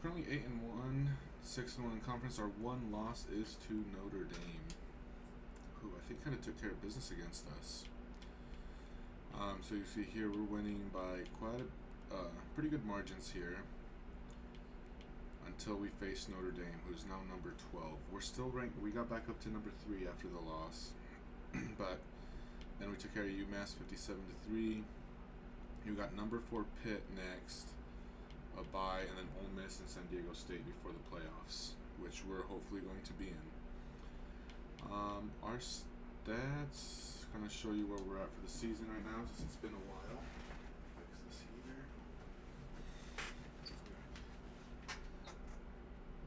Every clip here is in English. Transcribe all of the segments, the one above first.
currently 8-1, 6-1 in conference. Our one loss is to Notre Dame, who I think kind of took care of business against us. So you see here we're winning by quite pretty good margins here until we face Notre Dame, who's now number 12. We're still ranked. We got back up to number 3 after the loss, but then we took care of UMass 57-3. You got number 4 Pitt next, a bye, and then Ole Miss and San Diego State before the playoffs, which we're hopefully going to be in. Our stats kind of show you where we're at for the season right now, since it's been a while. Fix this heater.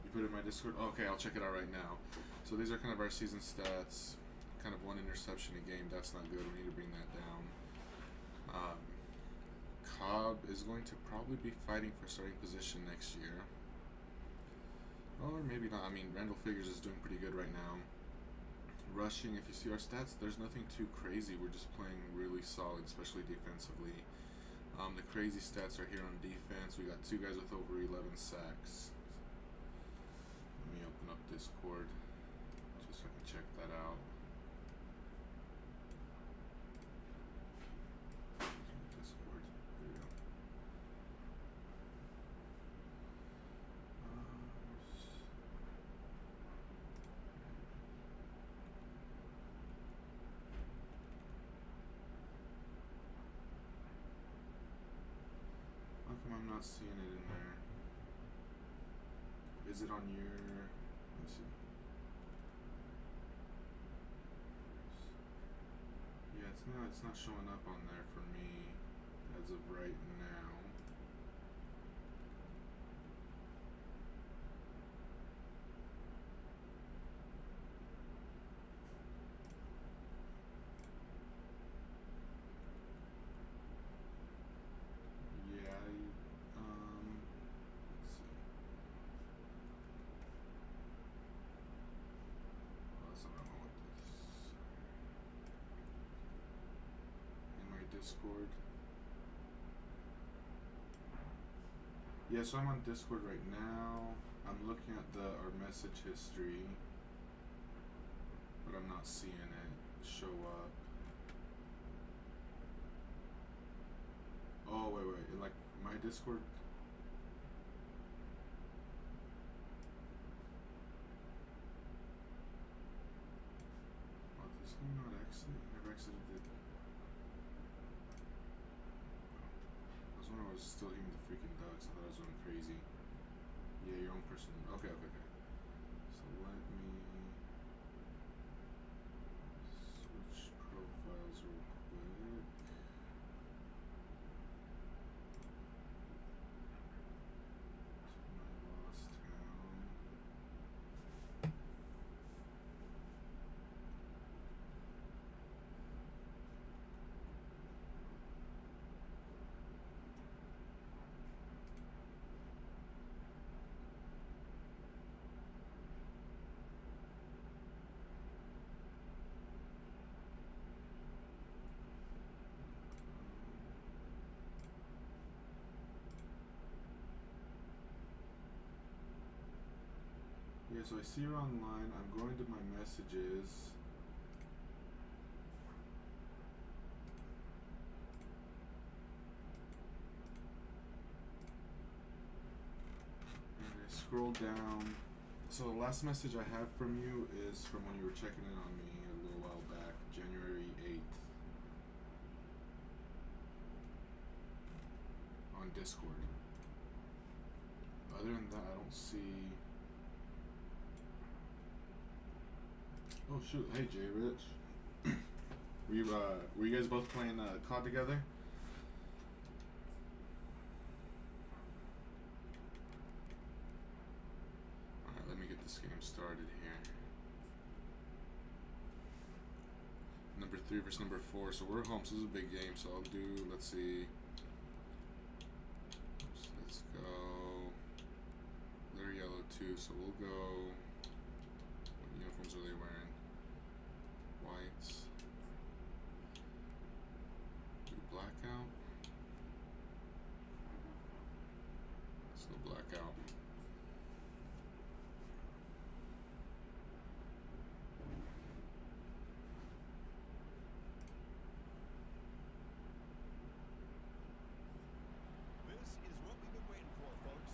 You put it in my Discord? Okay, I'll check it out right now. So these are kind of our season stats. Kind of 1 interception a game. That's not good. We need to bring that down. Cobb is going to probably be fighting for starting position next year. Or maybe not. I mean, Randall Figures is doing pretty good right now. Rushing, if you see our stats, there's nothing too crazy. We're just playing really solid, especially defensively. The crazy stats are here on defense. We got 2 guys with over 11 sacks. Let me open up Discord just so I can check that out. Discord. There we go. How come I'm not seeing it in there? Is it on your... Let's see. Yeah, it's not showing up on there for me as of right now. Yeah, let's see. Oh, that's not what I want this. In my Discord. Yeah, so I'm on Discord right now. I'm looking at our message history, but I'm not seeing it show up. Oh, wait, like my Discord. Oh, this one not exit. Never exited it. I was wondering I was still hearing the freaking ducks. I thought I was going crazy. Yeah, your own person. Okay. So let me switch profiles real quick. Yeah, so I see her online. I'm going to my messages. And I scroll down. So the last message I have from you is from when you were checking in on me a little while back, January 8th. On Discord. Other than that, I don't see... Oh shoot! Hey Jay Rich, were you guys both playing COD together? All right, let me get this game started here. Number 3 versus number 4, so we're home. So this is a big game. So I'll do. Let's see. Oops, let's go. They're yellow too, so we'll go. What uniforms are they wearing? Whites. Do blackout. Let's go blackout.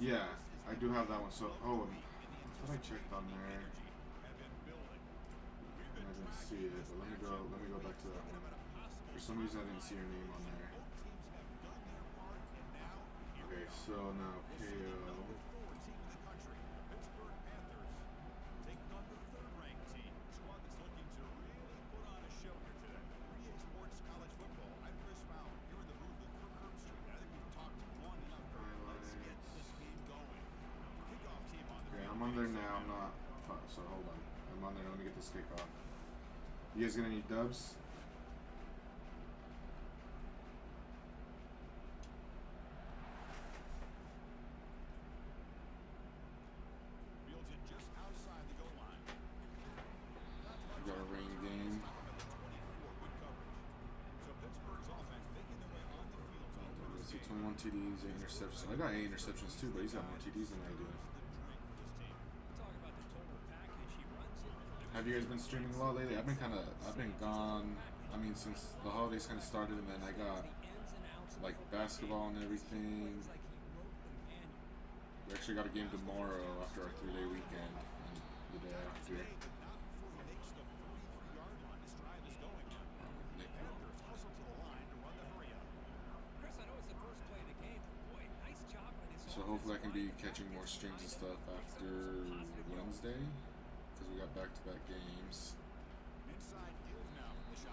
Yeah, I do have that one. So, I thought I checked on there. And I didn't see it, but let me go back to that one. For some reason, I didn't see your name on there. Okay, so now KO. I'm on there now. I'm not. So hold on. I'm on there. Let me get this kickoff. You guys gonna need dubs? We got a rain game. Let's see, 21 TDs, 8 interceptions. I got 8 interceptions too, but he's got more TDs than I do. Have you guys been streaming a lot lately? I've been gone. I mean, since the holidays kind of started, and then I got like basketball and everything. We actually got a game tomorrow after our 3-day weekend, and the day after. So hopefully I can be catching more streams and stuff after Wednesday, because we got back-to-back games.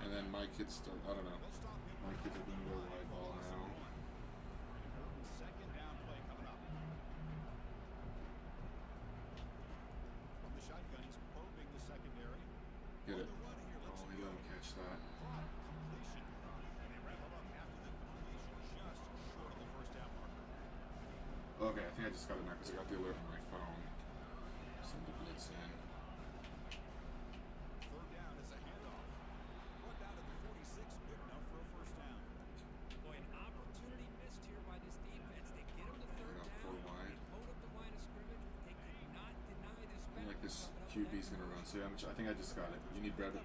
And then my kids start, I don't know, my kids are doing their white ball now. Get it. Oh, he let him catch that. Okay, I think I just got it now because I got the alert on my phone. Send the blitz in. QB's gonna run, so yeah, I think I just got it. You need Bradbury.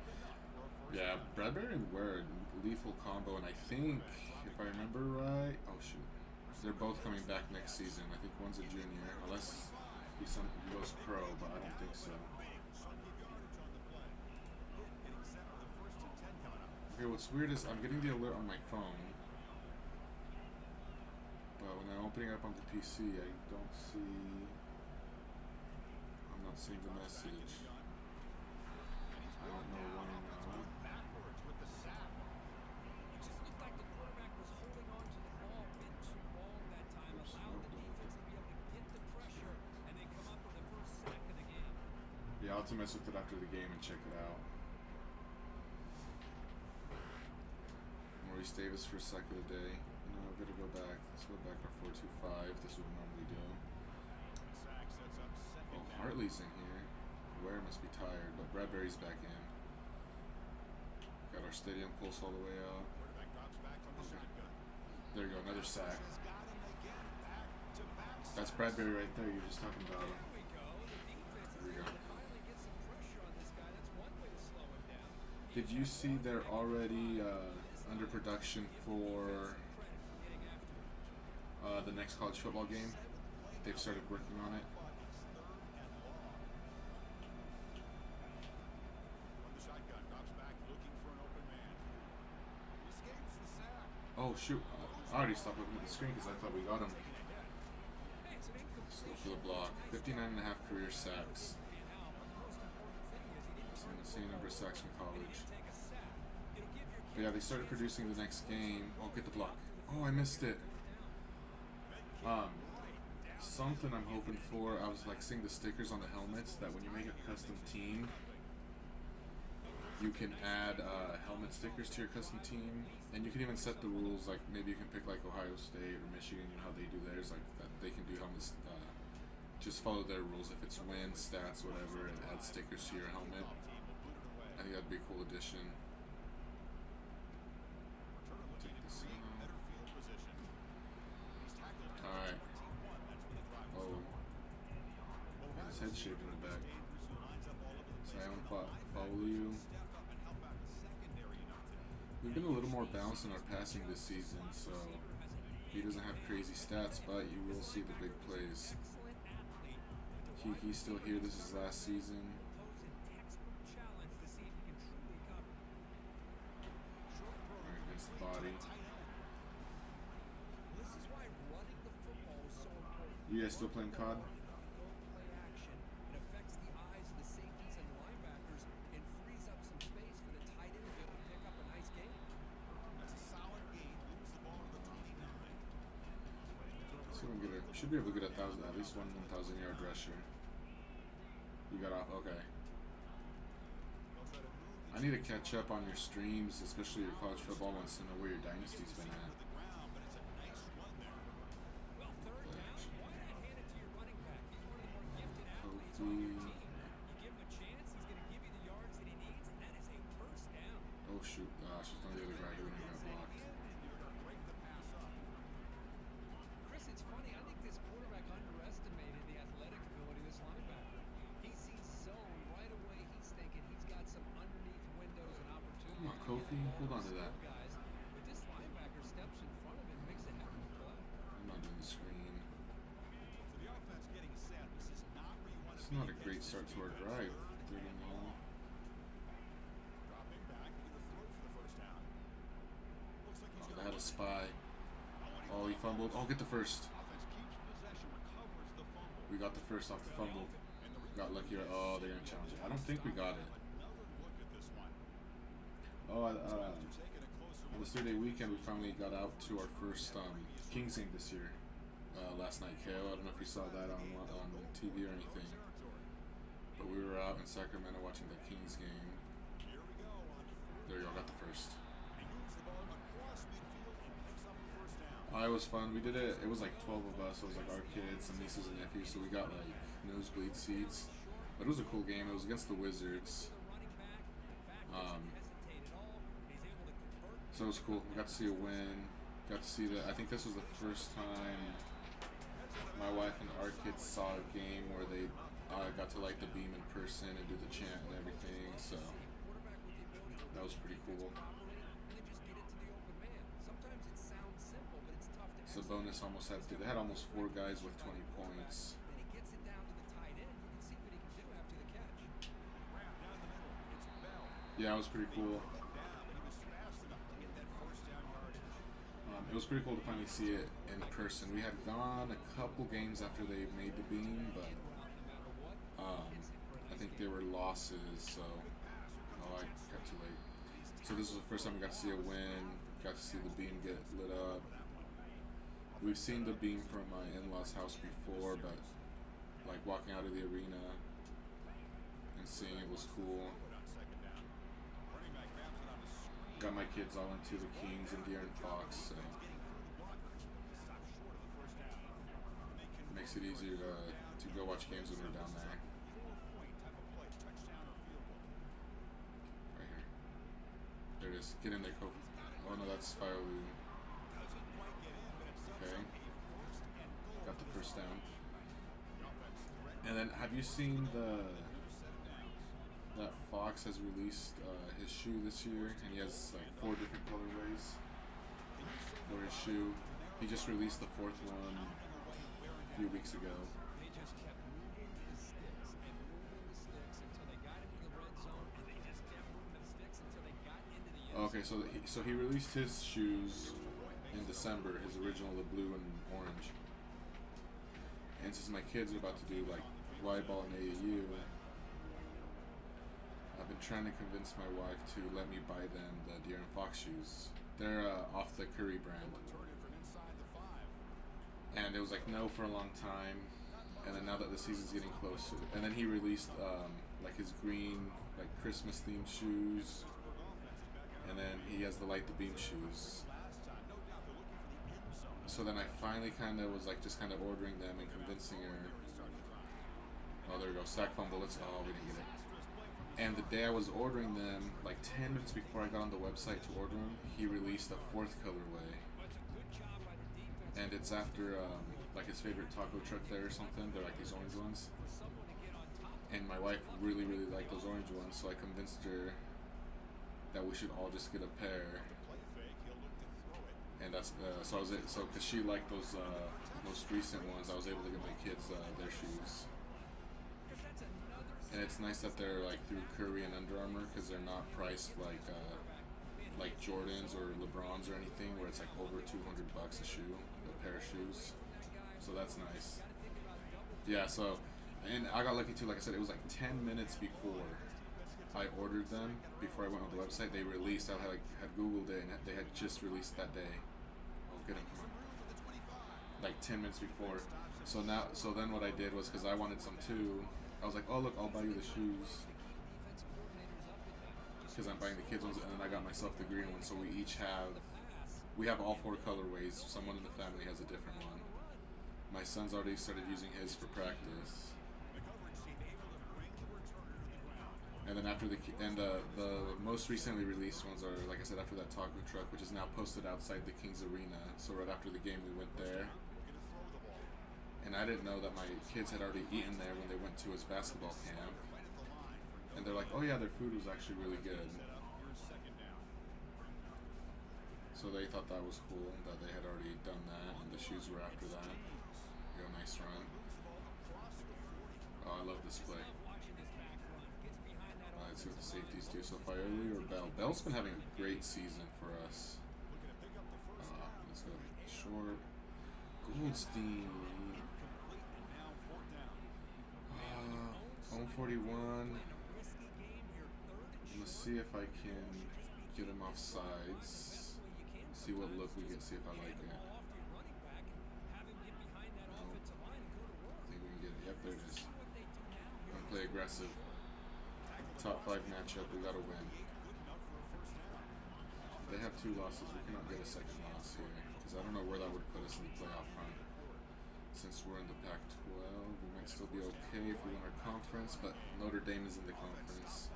Yeah, Bradbury and Ware, lethal combo, and I think, if I remember right, oh shoot, they're both coming back next season. I think one's a junior, unless he goes pro, but I don't think so. Okay, what's weird is I'm getting the alert on my phone, but when I'm opening it up on the PC, I don't see. I'm not seeing the message. I don't know why now. Oops, yeah, I'll have to mess with it after the game and check it out. Maurice Davis for sack of the day. You know, I'm gonna go back. Let's go back to 4-2-5. This is what we normally do. Hartley's in here. Ware must be tired, but Bradbury's back in. Got our stadium pulse all the way out. Okay. There you go, another sack. That's Bradbury right there. You're just talking about him. There we go. Did you see they're already under production for the next college football game? They've started working on it. Oh shoot, I already stopped looking at the screen because I thought we got him. Let's go for the block. 59.5 career sacks. That's an insane number of sacks from college. But yeah, they started producing the next game. Oh, get the block. Oh, I missed it. Something I'm hoping for, I was like seeing the stickers on the helmets that when you make a custom team, you can add helmet stickers to your custom team, and you can even set the rules. Like maybe you can pick like Ohio State or Michigan, you know how they do theirs, like that they can do helmets. Just follow their rules. If it's wins, stats, whatever, and add stickers to your helmet. I think that'd be a cool addition. Take this out. All right. Oh, his head shaved in the back. So I want to follow you. We've been a little more balanced in our passing this season, so He doesn't have crazy stats, but you will see the big plays. Kiki's still here. This is last season. Right against the body. You guys still playing COD? Should be able to get at least 1,000-yard rusher. You got off, okay. I need to catch up on your streams, especially your college football ones, to know where your dynasty's been at. Kofi. Oh shoot, she's on the other guy who got blocked. Come on, Kofi, hold on to that. I'm not doing the screen. It's not a great start to our drive. Third and long. Oh, they had a spy. Oh, he fumbled. Oh, get the first. We got the first off the fumble. Got lucky. Oh, they're going to challenge it. I don't think we got it. Oh, on the 3-day weekend, we finally got out to our first Kings game this year. Last night, KO. I don't know if you saw that on TV or anything. But we were out in Sacramento watching the Kings game. There you go, got the first. It was fun. We did it. It was like 12 of us. So it was like our kids, some nieces and nephews. So we got like nosebleed seats. But it was a cool game. It was against the Wizards. So it was cool. We got to see a win. Got to see I think this was the first time my wife and our kids saw a game where they got to light the beam in person and do the chant and everything. So that was pretty cool. Sabonis almost had they had almost 4 guys with 20 points. Yeah, it was pretty cool. It was pretty cool to finally see it in person. We had gone a couple games after they made the beam, but I think they were losses, so I got too late. So this was the first time we got to see a win, got to see the beam get lit up. We've seen the beam from my in-laws' house before, but like walking out of the arena and seeing it was cool. Got my kids all into the Kings and De'Aaron Fox, so makes it easier to go watch games when we're down there. Right here. There it is. Get in there, Kofi. Oh no, that's Firewu. Okay. Got the first down. And then, have you seen that Fox has released his shoe this year, and he has like 4 different colorways for his shoe. He just released the 4th one a few weeks ago. Okay, so he released his shoes in December, his original, the blue and orange. And since my kids are about to do like Y-ball and AAU, I've been trying to convince my wife to let me buy them the De'Aaron Fox shoes. They're off the Curry brand. And it was like no for a long time. And then now that the season's getting closer, and then he released like his green, like Christmas themed shoes. And then he has the Light the Beam shoes. So then I finally kind of was like just kind of ordering them and convincing her. Oh, there we go. Sack fumble. We didn't get it. And the day I was ordering them, like 10 minutes before I got on the website to order them, he released a 4th colorway. And it's after like his favorite taco truck there or something. They're like these orange ones. And my wife really, really liked those orange ones, so I convinced her that we should all just get a pair. and that's so I was so because she liked those most recent ones, I was able to get my kids their shoes. And it's nice that they're like through Curry and Under Armour because they're not priced like Jordans or LeBrons or anything where it's like over $200 a shoe, a pair of shoes. So that's nice. Yeah. So, and I got lucky too. Like I said, it was like 10 minutes before I ordered them. Before I went on the website, they released. I had Googled it and they had just released that day. Oh, get him! Come on. Like 10 minutes before. So then what I did was because I wanted some too. I was like, oh look, I'll buy you the shoes because I'm buying the kids ones, and then I got myself the green one. So we have all 4 colorways. Someone in the family has a different one. My son's already started using his for practice. And then after the most recently released ones are, like I said, after that taco truck, which is now posted outside the Kings Arena. So right after the game, we went there. And I didn't know that my kids had already eaten there when they went to his basketball camp. And they're like, oh yeah, their food was actually really good. So they thought that was cool, that they had already done that, and the shoes were after that. They got a nice run. Oh, I love this play. Let's see what the safeties do so far. Early or Bell? Bell's been having a great season for us. Let's go short. Goldstein. 141. Let's see if I can get him off sides. See what look we get, see if I like it. No. I think we can get it. Yep, there it is. I'm gonna play aggressive. Top 5 matchup, we gotta win. They have 2 losses, we cannot get a second loss here. Because I don't know where that would put us in the playoff run. Since we're in the Pac-12, we might still be okay if we win our conference, but Notre Dame is in the conference.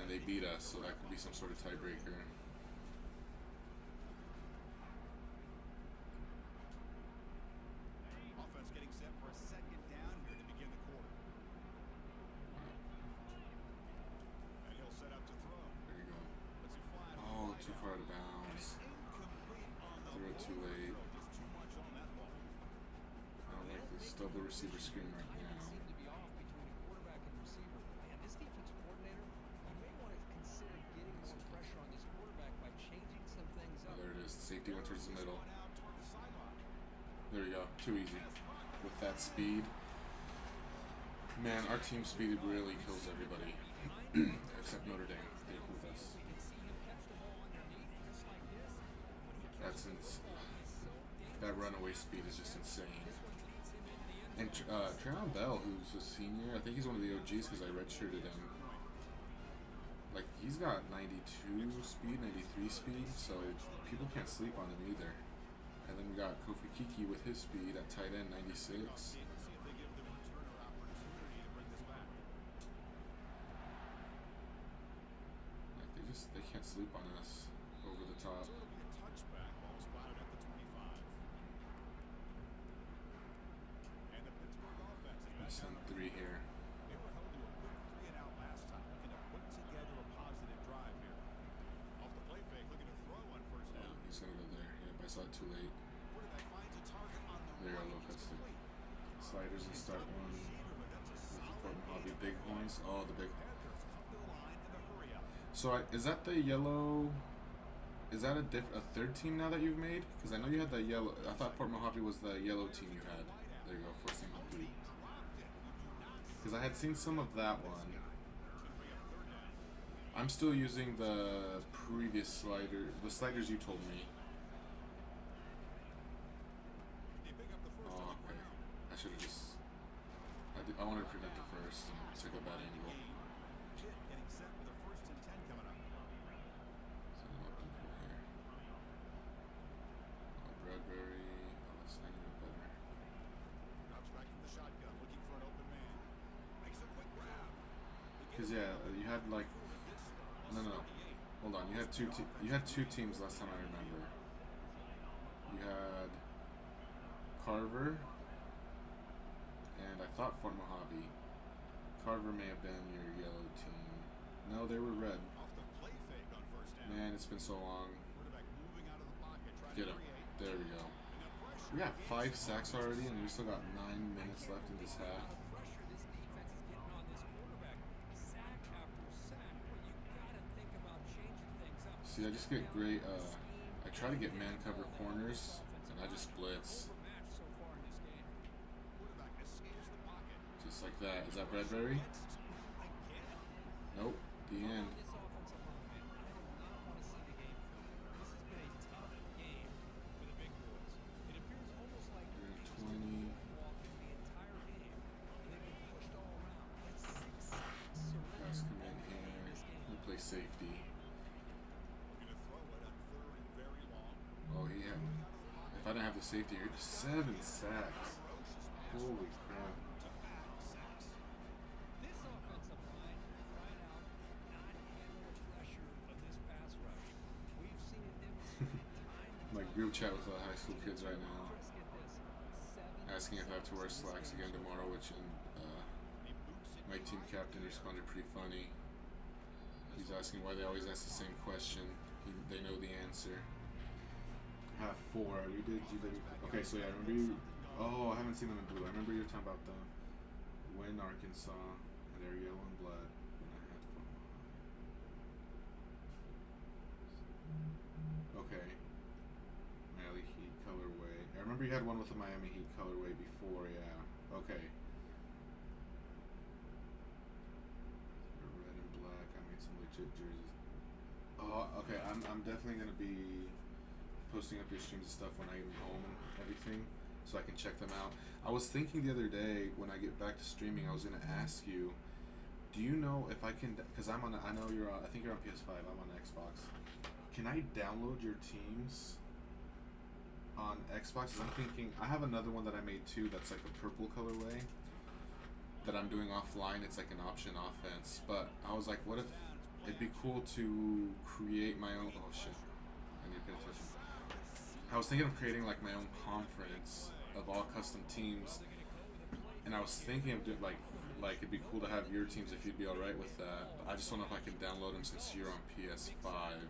And they beat us, so that could be some sort of tiebreaker. Offense getting set for a second down here to begin the quarter. And he'll set up to throw. There you go. Oh, too far out of bounds. Threw it too late. I don't like this double receiver screen right now. Oh, there it is. Safety went towards the middle. There you go. Too easy. With that speed. Man, our team speed really kills everybody. Except Notre Dame. They with us. That runaway speed is just insane. And Trayvon Bell, who's a senior, I think he's one of the OGs because I redshirted him. Like, he's got 92 speed, 93 speed, so people can't sleep on him either. And then we got Kofi Kiki with his speed at tight end, 96. Like, they can't sleep on us over the top. I send 3 here. He's gonna go there. Yep, I saw it too late. There you go, look, that's the sliders and start one. With the Fort Mojave Bighorns. Oh, the big. So is that the yellow? Is that a third team now that you've made? Because I know you had the yellow. I thought Fort Mojave was the yellow team you had. There you go, first team complete. Because I had seen some of that one. I'm still using the previous the sliders you told me. Oh, okay. I should have just. I wanted to prevent the first and took a bad angle. So I'm up and here. Oh, Bradbury. Oh, let's hang it better. Because yeah, you had like. No. Hold on. You had two teams last time I remember. You had Carver and I thought Fort Mojave. Carver may have been your yellow team. No, they were red. Man, it's been so long. Get him. There we go. We got 5 sacks already, and we still got 9 minutes left in this half. See, I just get great. I try to get man cover corners, and I just blitz. Just like that. Is that Bradbury? Nope. The end. 20. Guys come in here. We play safety. Oh, he had. If I didn't have the safety here, 7 sacks. Holy crap. My group chat with the high school kids right now, asking if I have to wear slacks again tomorrow, which my team captain responded pretty funny. He's asking why they always ask the same question. They know the answer. Half 4. You did. Okay, so yeah, I remember you. Oh, I haven't seen them in blue. I remember you were talking about them when Arkansas, and they're yellow and black. When I had fun. Okay. Miami Heat colorway. I remember you had one with the Miami Heat colorway before. Yeah. Okay. Red and black. I made some legit jerseys. Oh, okay. I'm definitely gonna be posting up your streams and stuff when I get home and everything, so I can check them out. I was thinking the other day when I get back to streaming, I was gonna ask you, do you know if I can? Because I know you're on. I think you're on PS5. I'm on Xbox. Can I download your teams on Xbox? 'Cause I'm thinking I have another one that I made too. That's like a purple colorway that I'm doing offline. It's like an option offense. But I was like, what if it'd be cool to create my own? Oh shit! I need to pay attention. I was thinking of creating like my own conference of all custom teams, and I was thinking of doing like it'd be cool to have your teams if you'd be all right with that. But I just don't know if I can download them since you're on PS5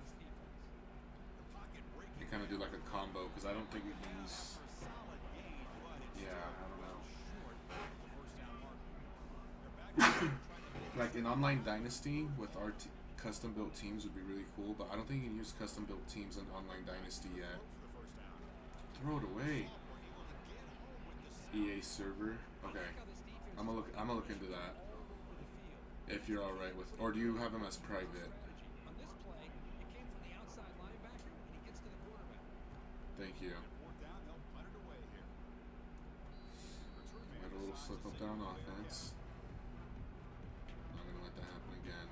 and kind of do like a combo, because I don't think we can use. Yeah, I don't know. Like an online dynasty with our custom built teams would be really cool, but I don't think you can use custom built teams in online dynasty yet. Throw it away. EA server. Okay. I'm gonna look into that. If you're alright with, or do you have them as private? Thank you. Had a little slip up down offense. Not gonna let that happen again.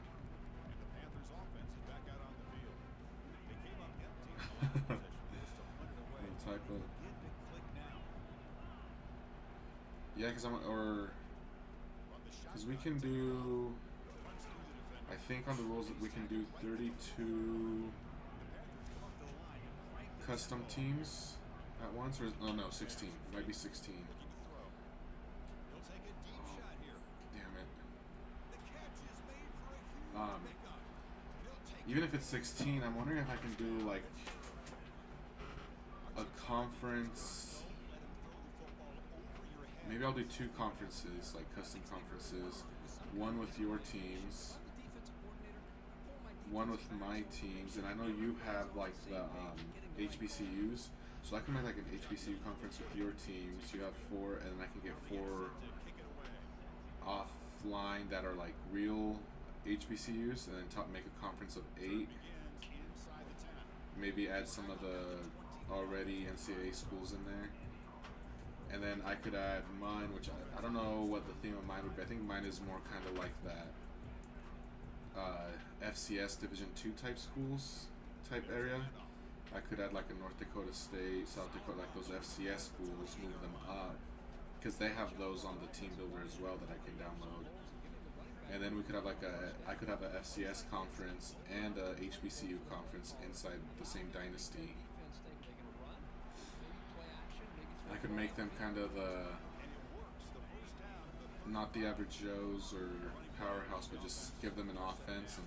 Type of. Yeah, because because we can do. I think on the rules that we can do 32 custom teams at once, or no, 16. It might be 16. Damn it. Even if it's 16, I'm wondering if I can do like a conference. Maybe I'll do 2 conferences, like custom conferences. One with your teams, one with my teams, and I know you have like the HBCUs, so I can make like an HBCU conference with your teams. You have 4, and then I can get 4 offline that are like real HBCUs, and then make a conference of 8. Maybe add some of the already NCAA schools in there. And then I could add mine, which I don't know what the theme of mine would be. I think mine is more kind of like that FCS Division II type schools type area. I could add like a North Dakota State, South Dakota, like those FCS schools, move them up, because they have those on the team builder as well that I can download. And then we could have like I could have a FCS conference and a HBCU conference inside the same dynasty. I could make them kind of not the average Joes or powerhouse, but just give them an offense and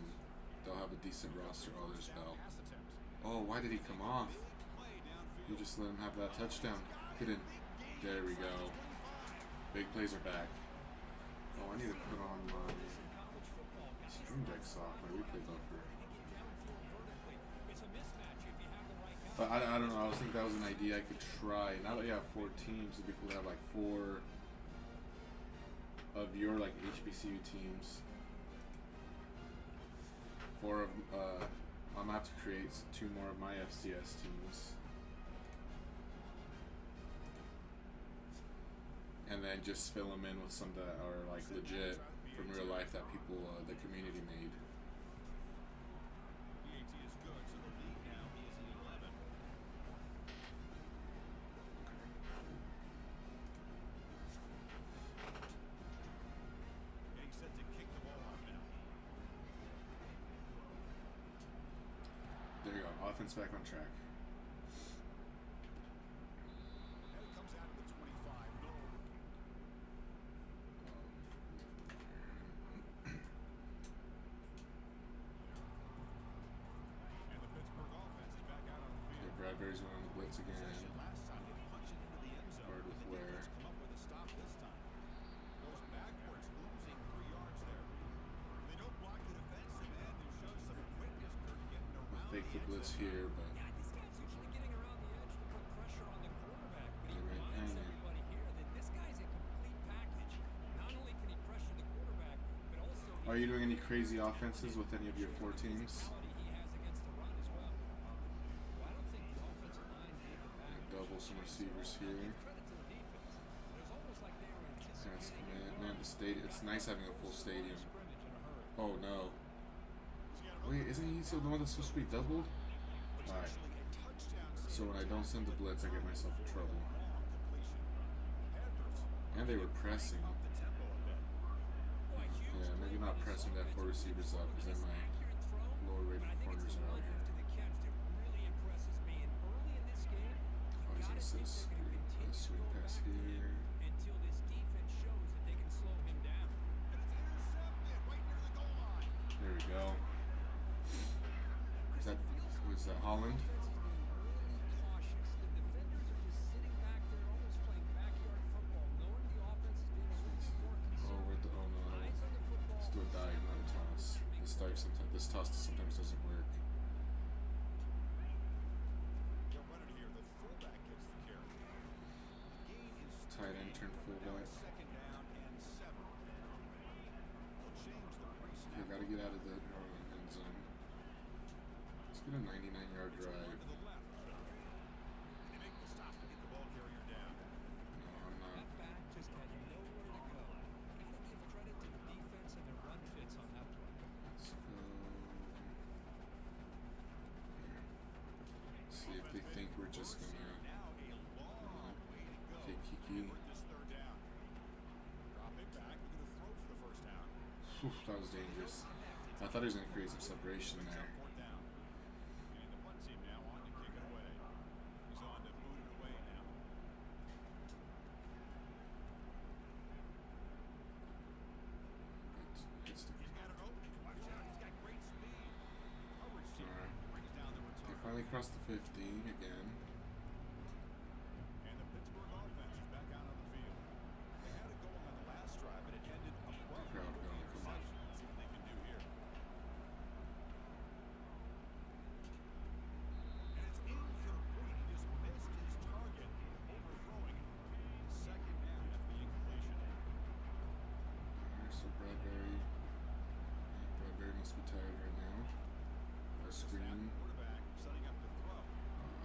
they'll have a decent roster. Oh, there's Bell. Oh, why did he come off? You just let him have that touchdown. Get in. There we go. Big plays are back. Oh, I need to put on my Stream Deck soft, my replay buffer. But I don't know, I was thinking that was an idea I could try. Now that you have 4 teams, it'd be cool to have like 4 of your like HBCU teams. 4 of, I'm gonna have to create 2 more of my FCS teams. And then just fill them in with some that are like legit from real life that people, the community made. BAT is good, so the lead now is 11. Getting set to kick the ball off now. There you go, offense back on track. And it comes out to the 25. No. And the Pittsburgh offense is back out on the Yeah, field. Bradbury's going on the blitz again. Possession last time, they punched it into the end zone. Hard with The Ware. defense come up with a stop this time. Goes backwards, losing 3 yards there. They don't block the defensive end, who shows some quickness, Kurt, getting around Fake the end blitz zone. here, but Yeah, this guy's usually getting around the edge to put pressure on the quarterback, but he They went reminds hanging. everybody here that this guy's a complete package. Not only can he pressure the quarterback, but also are you doing any crazy offenses with any of your 4 teams? he has against the run as well. Well, I don't think the offensive line gave the back Double some receivers here. credit to the defense. But it's almost like they were Pass anticipating come in. Man, the stadium. It's nice having a full stadium. scrimmage in a hurry. Oh no. He's got an Wait, isn't he still the one that's supposed to be doubled? Alright. actually a touchdown So when I don't send the blitz, I get myself in trouble. long completion. Panthers And they were pressing. up the tempo a bit. Yeah, maybe not pressing that 4 receivers up because then my lower rated corners are out here. Oh, he's gonna set a swing pass here. Until this defense shows that they can slow him down. And it's intercepted right near the goal line. There we go. Is that, was that Holland? Defense is being really cautious. The defenders are just sitting back there, almost playing backyard football, knowing the offense is being a little bit more Oh, conservative. where'd the, oh no. Eyes on the football. Let's do a dive, not a toss. This toss sometimes doesn't work. They'll run it here. The fullback gets the carry. The gain is Tight end turned now fullback. it's 2nd down and 7. They'll change the Okay, pre-snap. gotta get out of the end zone. Let's get a 99-yard It's going drive. to the left. They make the stop to get the ball carrier down. No, I'm not. That back just had nowhere to go. Gotta give credit to the defense and their run fits on that play. Let's go. Here. See if they think we're just gonna Now a long way to go. take Kiki. For this 3rd down. Drop it back. We're going to throw for the 1st down. Whew, that was dangerous. I thought he was gonna create some separation Brings up there. 4th down. And the punt team now on to kick it away. He's on to boot it away now. It's the, He's got it open. Watch out. He's got great speed. Coverage team Alright. brings down the they return. finally crossed the 50 again. And the Pittsburgh offense is back out on the field. They had a goal on the last drive, but it ended abruptly. Crowd with the going, come on. interception. Let's see what they can do here. And it's incomplete. He just missed his target, overthrowing it. 2nd down after the incompletion. Alright, so Bradbury. Yeah, Bradbury must be tired right now. A Snap, screen. quarterback setting up to throw.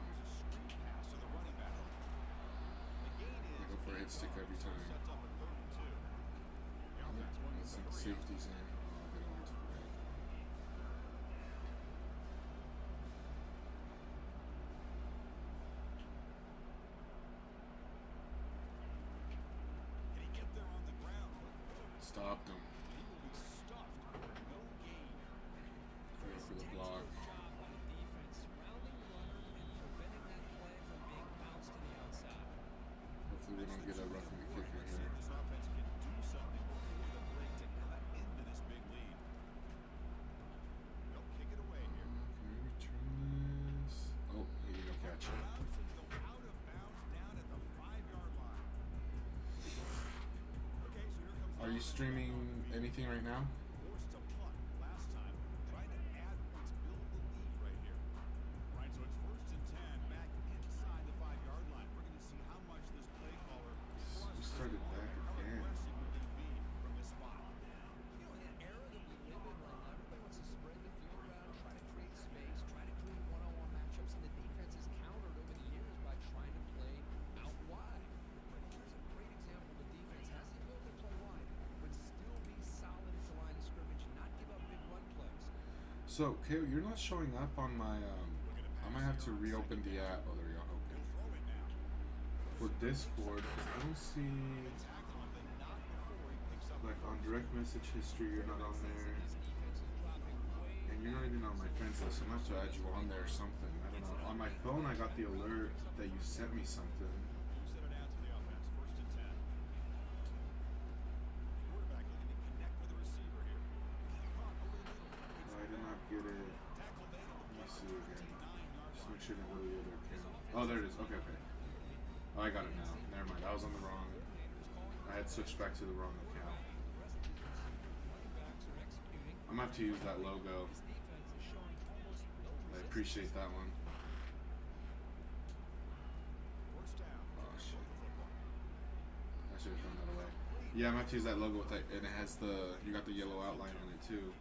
Here's a screen pass to the running back. The gain is Go for a hit stick every time. sets up a 3rd and 2. The offense won Let's with send a 3-out. safeties in. Oh, I'll get over to the right. Can he get there on the ground? Stopped him. He will be stuffed. No gain. Go for the block. Job by the defense, surrounding the runner and preventing that play from being bounced to the outside. Hopefully we don't get a roughing the kicker Let's see here. if this offense can do something before the break to cut into this big lead. They'll kick it away here. Can we return this? Oh, he didn't catch it. Bounce and they'll you streaming anything right now? Forced to punt last time, trying to add points, build the lead right here. Right, so it's 1st and 10, back inside the 5-yard line. We're going to see how much this play caller trusts. We started back How again. aggressive will he be from this spot? You know, in an era that we live in right now, everybody wants to spread the field around, try to create space, try to create one-on-one matchups, and the defense has countered over the years by trying to play out wide. But here's a great example. The defense has the ability to play wide, but still be solid at the line of scrimmage and not give up big run plays. So, Kale, you're not showing up on my, I might have to reopen the app. Oh, there you go. Okay. Throw it now. For Discord, I don't see, Tackle him, but not before he picks up like, on direct message history, you're not on there. This defense is dropping way And you're not even on my friends list. I'm gonna have to add you on there or something. I don't know. On my phone, I got the alert that you sent me something. You set it out to the offense, 1st and 10. Quarterback looking to connect with the receiver here. Caught over the middle. I did not get it. Tackle made on the Let me play. see again. 9-yard Just line. make sure to go to the other account. Oh, there it is. Okay, okay. Oh, I got it now. Never mind. I was on the wrong. I had switched back to the wrong account. I'm gonna have to use that logo. I appreciate that one. First down. Oh shit. The football. I should have thrown that away. Yeah, I'm gonna have to use that logo with that, and it has the, you got the yellow outline on it too.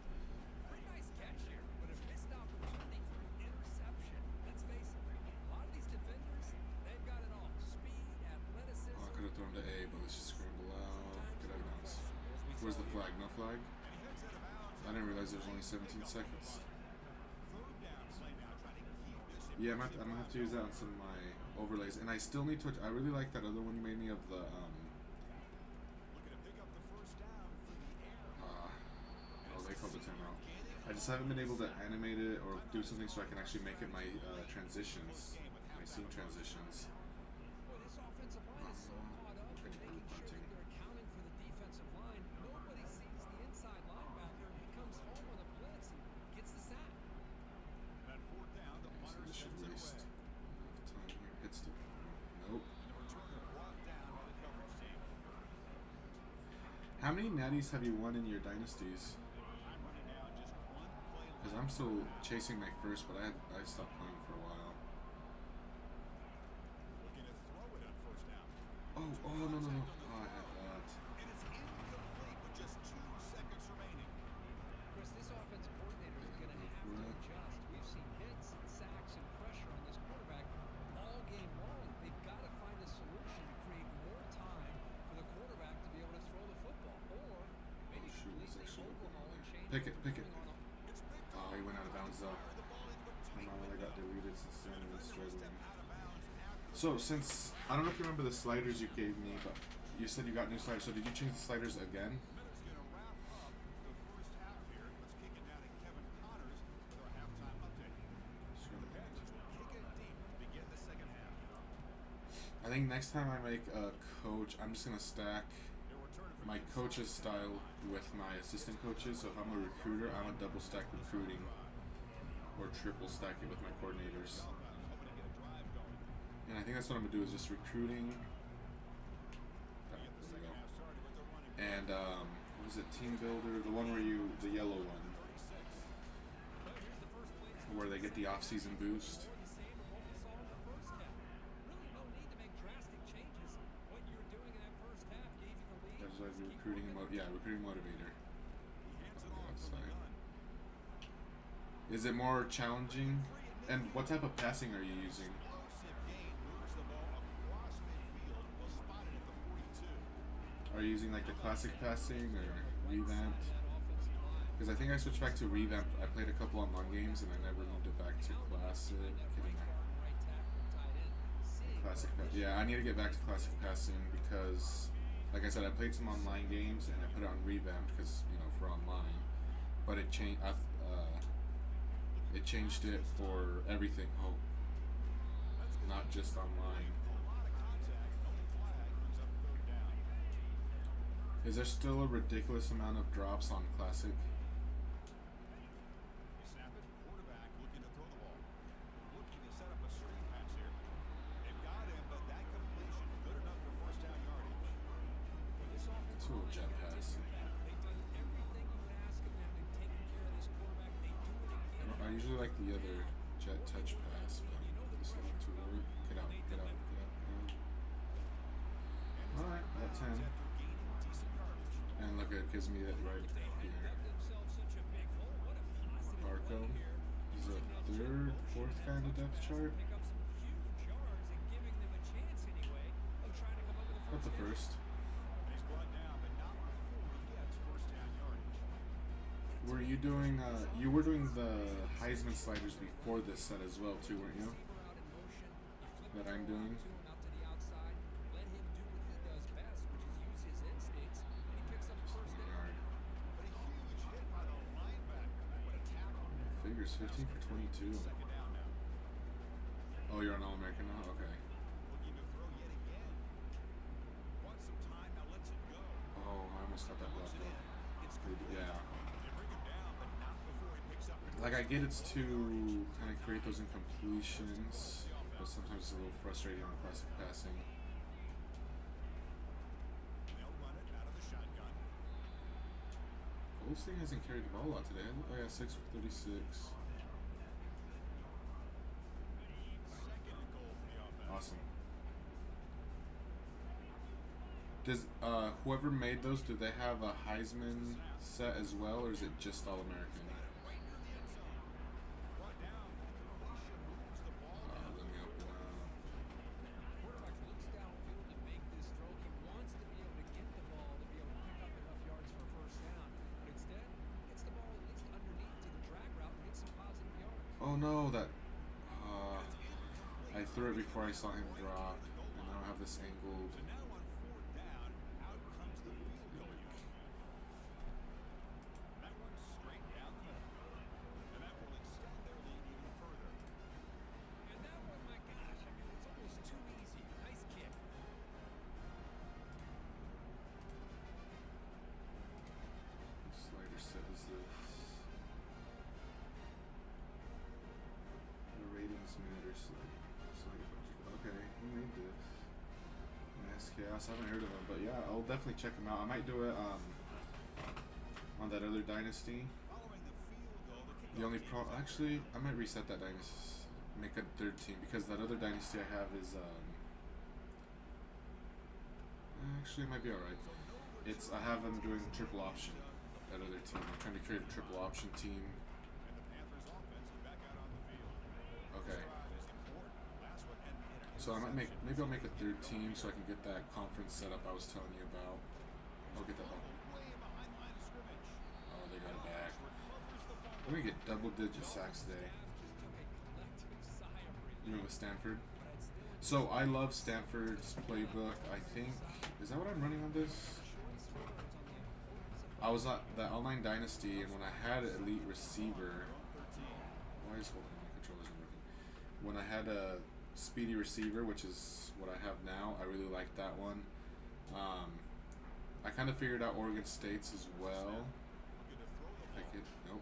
Pretty nice catch here, but a missed opportunity for an interception. Let's face it, a lot of these defenders, they've got it all. Speed, athleticism. Oh, I could have thrown to A, but let's just scramble out. Get out of bounds. Where's the flag? No flag? And he heads out of bounds. I didn't realize there was only 17 seconds. 3rd down play now, trying to keep this in Yeah, I'm gonna have to use that on some of my overlays, and I still need to. I really like that other one you made me of the Looking to pick up the 1st down for the air. oh, they called the timeout. I just haven't been able to animate it or do something so I can actually make it my transitions, my scene transitions. Boy, this offensive line is so caught up in making sure that they're accounting for the defensive line. Nobody sees the inside linebacker. He comes home with a blitz and gets the sack. That 4th down, the So punter this should sends it waste away. enough time here. Hits the. Nope. And the returner brought down by the coverage team. How many natties have you won in your dynasties? I'm running down just one play left. Because I'm still chasing my first, but I stopped playing for a while. Looking to throw it on 1st down. Oh no. Oh, I had that. And it's incomplete with just 2 seconds remaining. Chris, this offensive coordinator is going to have to adjust. We've seen hits and sacks and pressure on this quarterback all game long. They've got to find a solution to create more time for the quarterback to be able to throw the football, or maybe Oh, shoot, it's completely actually overhaul and change Pick it, what pick they're it. doing on It's picked Oh, off. he went out of bounds though. Fire the ball into a tight Somehow I got deleted since then and was struggling. out of bounds after So since I don't know if you remember the sliders you gave me, but you said you got new sliders. So did you change the sliders again? Minutes going to wrap up the first half here. Let's kick it now to Kevin Connors with our halftime update. The Panthers will kick it deep to begin the second half. I think next time I make a coach, I'm just gonna stack They're returning from my coach's style with my assistant coaches. So if I'm a recruiter, I'm a double stack recruiting or triple stack it with my coordinators. hoping to get a drive going. And I think that's what I'm gonna do is just recruiting. We get the There we second go. half started with the running And what was it, Team Builder, the one where you, the yellow one, 36. where they get the off-season boost. the same of what we saw in the first half. Really no need to make drastic changes. What you were doing in that first half gave you the lead. That's like Just keep recruiting, working. recruiting motivator. He hands it On the off from the outside. gun. Is it more challenging? And what type of passing are you using? Explosive gain moves the ball across midfield. Will spot it at the 42. Are you using like the classic passing or revamped? That offensive line. Because I think I switched back to revamped. I played a couple online games and I never moved it back to classic. That right guard and right tackle tight end. Seeing Classic pass. Yeah, I need to get back to classic passing because, like I said, I played some online games and I put it on revamped because for online, but it changed. It changed it for everything. Oh, not just online. A lot of contact. No flag. Brings up 3rd down. Is there still a ridiculous amount of drops on classic? They snap it. Quarterback looking to throw the ball. Looking to set up a screen pass here. They've got him, but that completion good enough for 1st down yardage. this offensive Ooh, little jet pass. They've done everything you would ask of them. They've taken care of this quarterback. They do it again. I usually like the other jet touch pass, but this will have to work. Get out, get out, get out, get out. Alright, got 10. And look, it gives me that right here. Barco. He's a third, fourth kind of depth chart. Not the first. Were you doing, you were doing the Heisman sliders before this set as well too, weren't you? That I'm doing? Figures 15 for 22. Oh, you're an All-American now? Okay. Oh, I almost got that blocked up. Yeah. Like, I get it's to kind of create those incompletions, but sometimes it's a little frustrating on classic passing. Goldstein hasn't carried the ball a lot today. I got 6 for 36. Awesome. Does whoever made those, do they have a Heisman set as well, or is it just All-American? Let me open up. Quarterback looks downfield to make this throw. He wants to be able to get the ball to be able to pick up enough yards for a first down, but instead gets the ball at least underneath to the drag route and gets some positive yards. Oh no, that I threw it before I saw him drop, and now I have this angled. Slider set is this. The ratings matter slightly. Okay, who made this? Mass Chaos. I haven't heard of him, but yeah, I'll definitely check him out. I might do it on that other dynasty. The only actually, I might reset that dynasty, make a third team, because that other dynasty I have is actually it might be alright. It's I have them doing triple option. That other team. I'm trying to create a triple option team. Okay. So I might maybe I'll make a third team so I can get that conference set up I was telling you about. I'll get that back. Oh, they got it back. We're gonna get double-digit sacks today. You know, with Stanford. So I love Stanford's playbook. I think is that what I'm running on this? I was at the Online Dynasty, and when I had an elite receiver, why is my controller isn't working? When I had a speedy receiver, which is what I have now, I really liked that one. I kind of figured out Oregon State's as well. Nope.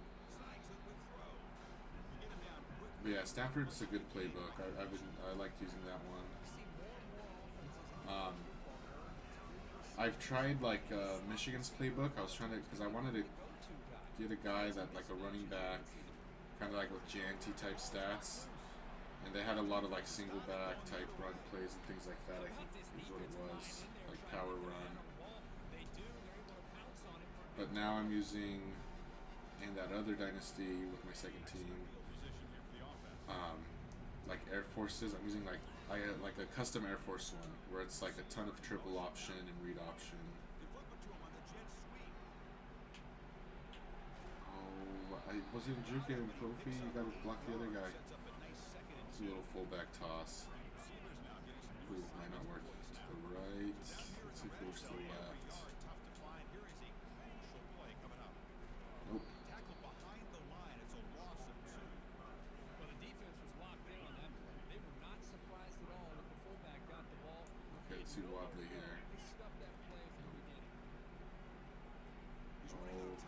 But yeah, Stanford's a good playbook. I liked using that one. I've tried like Michigan's playbook. I was trying to, because I wanted to get a guy that like a running back, kind of like with JNT type stats, and they had a lot of like single back type run plays and things like that. I think is what it was, like power run. But now I'm using in that other dynasty with my second team, like Air Forces. I'm using like a custom Air Force one where it's like a ton of triple option and read option. Oh, was he in Juke and Kofi? You gotta block the other guy. It's a little fullback toss. Ooh, might not work. To the right. Let's see if it works to the left. Nope. Okay, it's too wobbly here. Oh.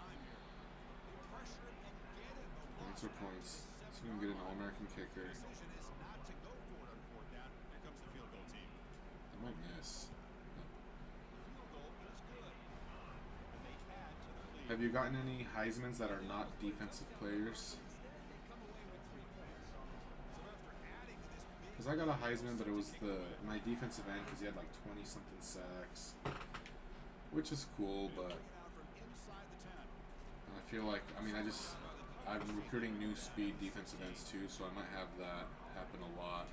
Points are points. So we can get an All-American kicker. I might miss. No. Have you gotten any Heismans that are not defensive players? Because I got a Heisman, but it was my defensive end because he had like 20 something sacks, which is cool. But I feel like I'm recruiting new speed defensive ends too, so I might have that happen a lot.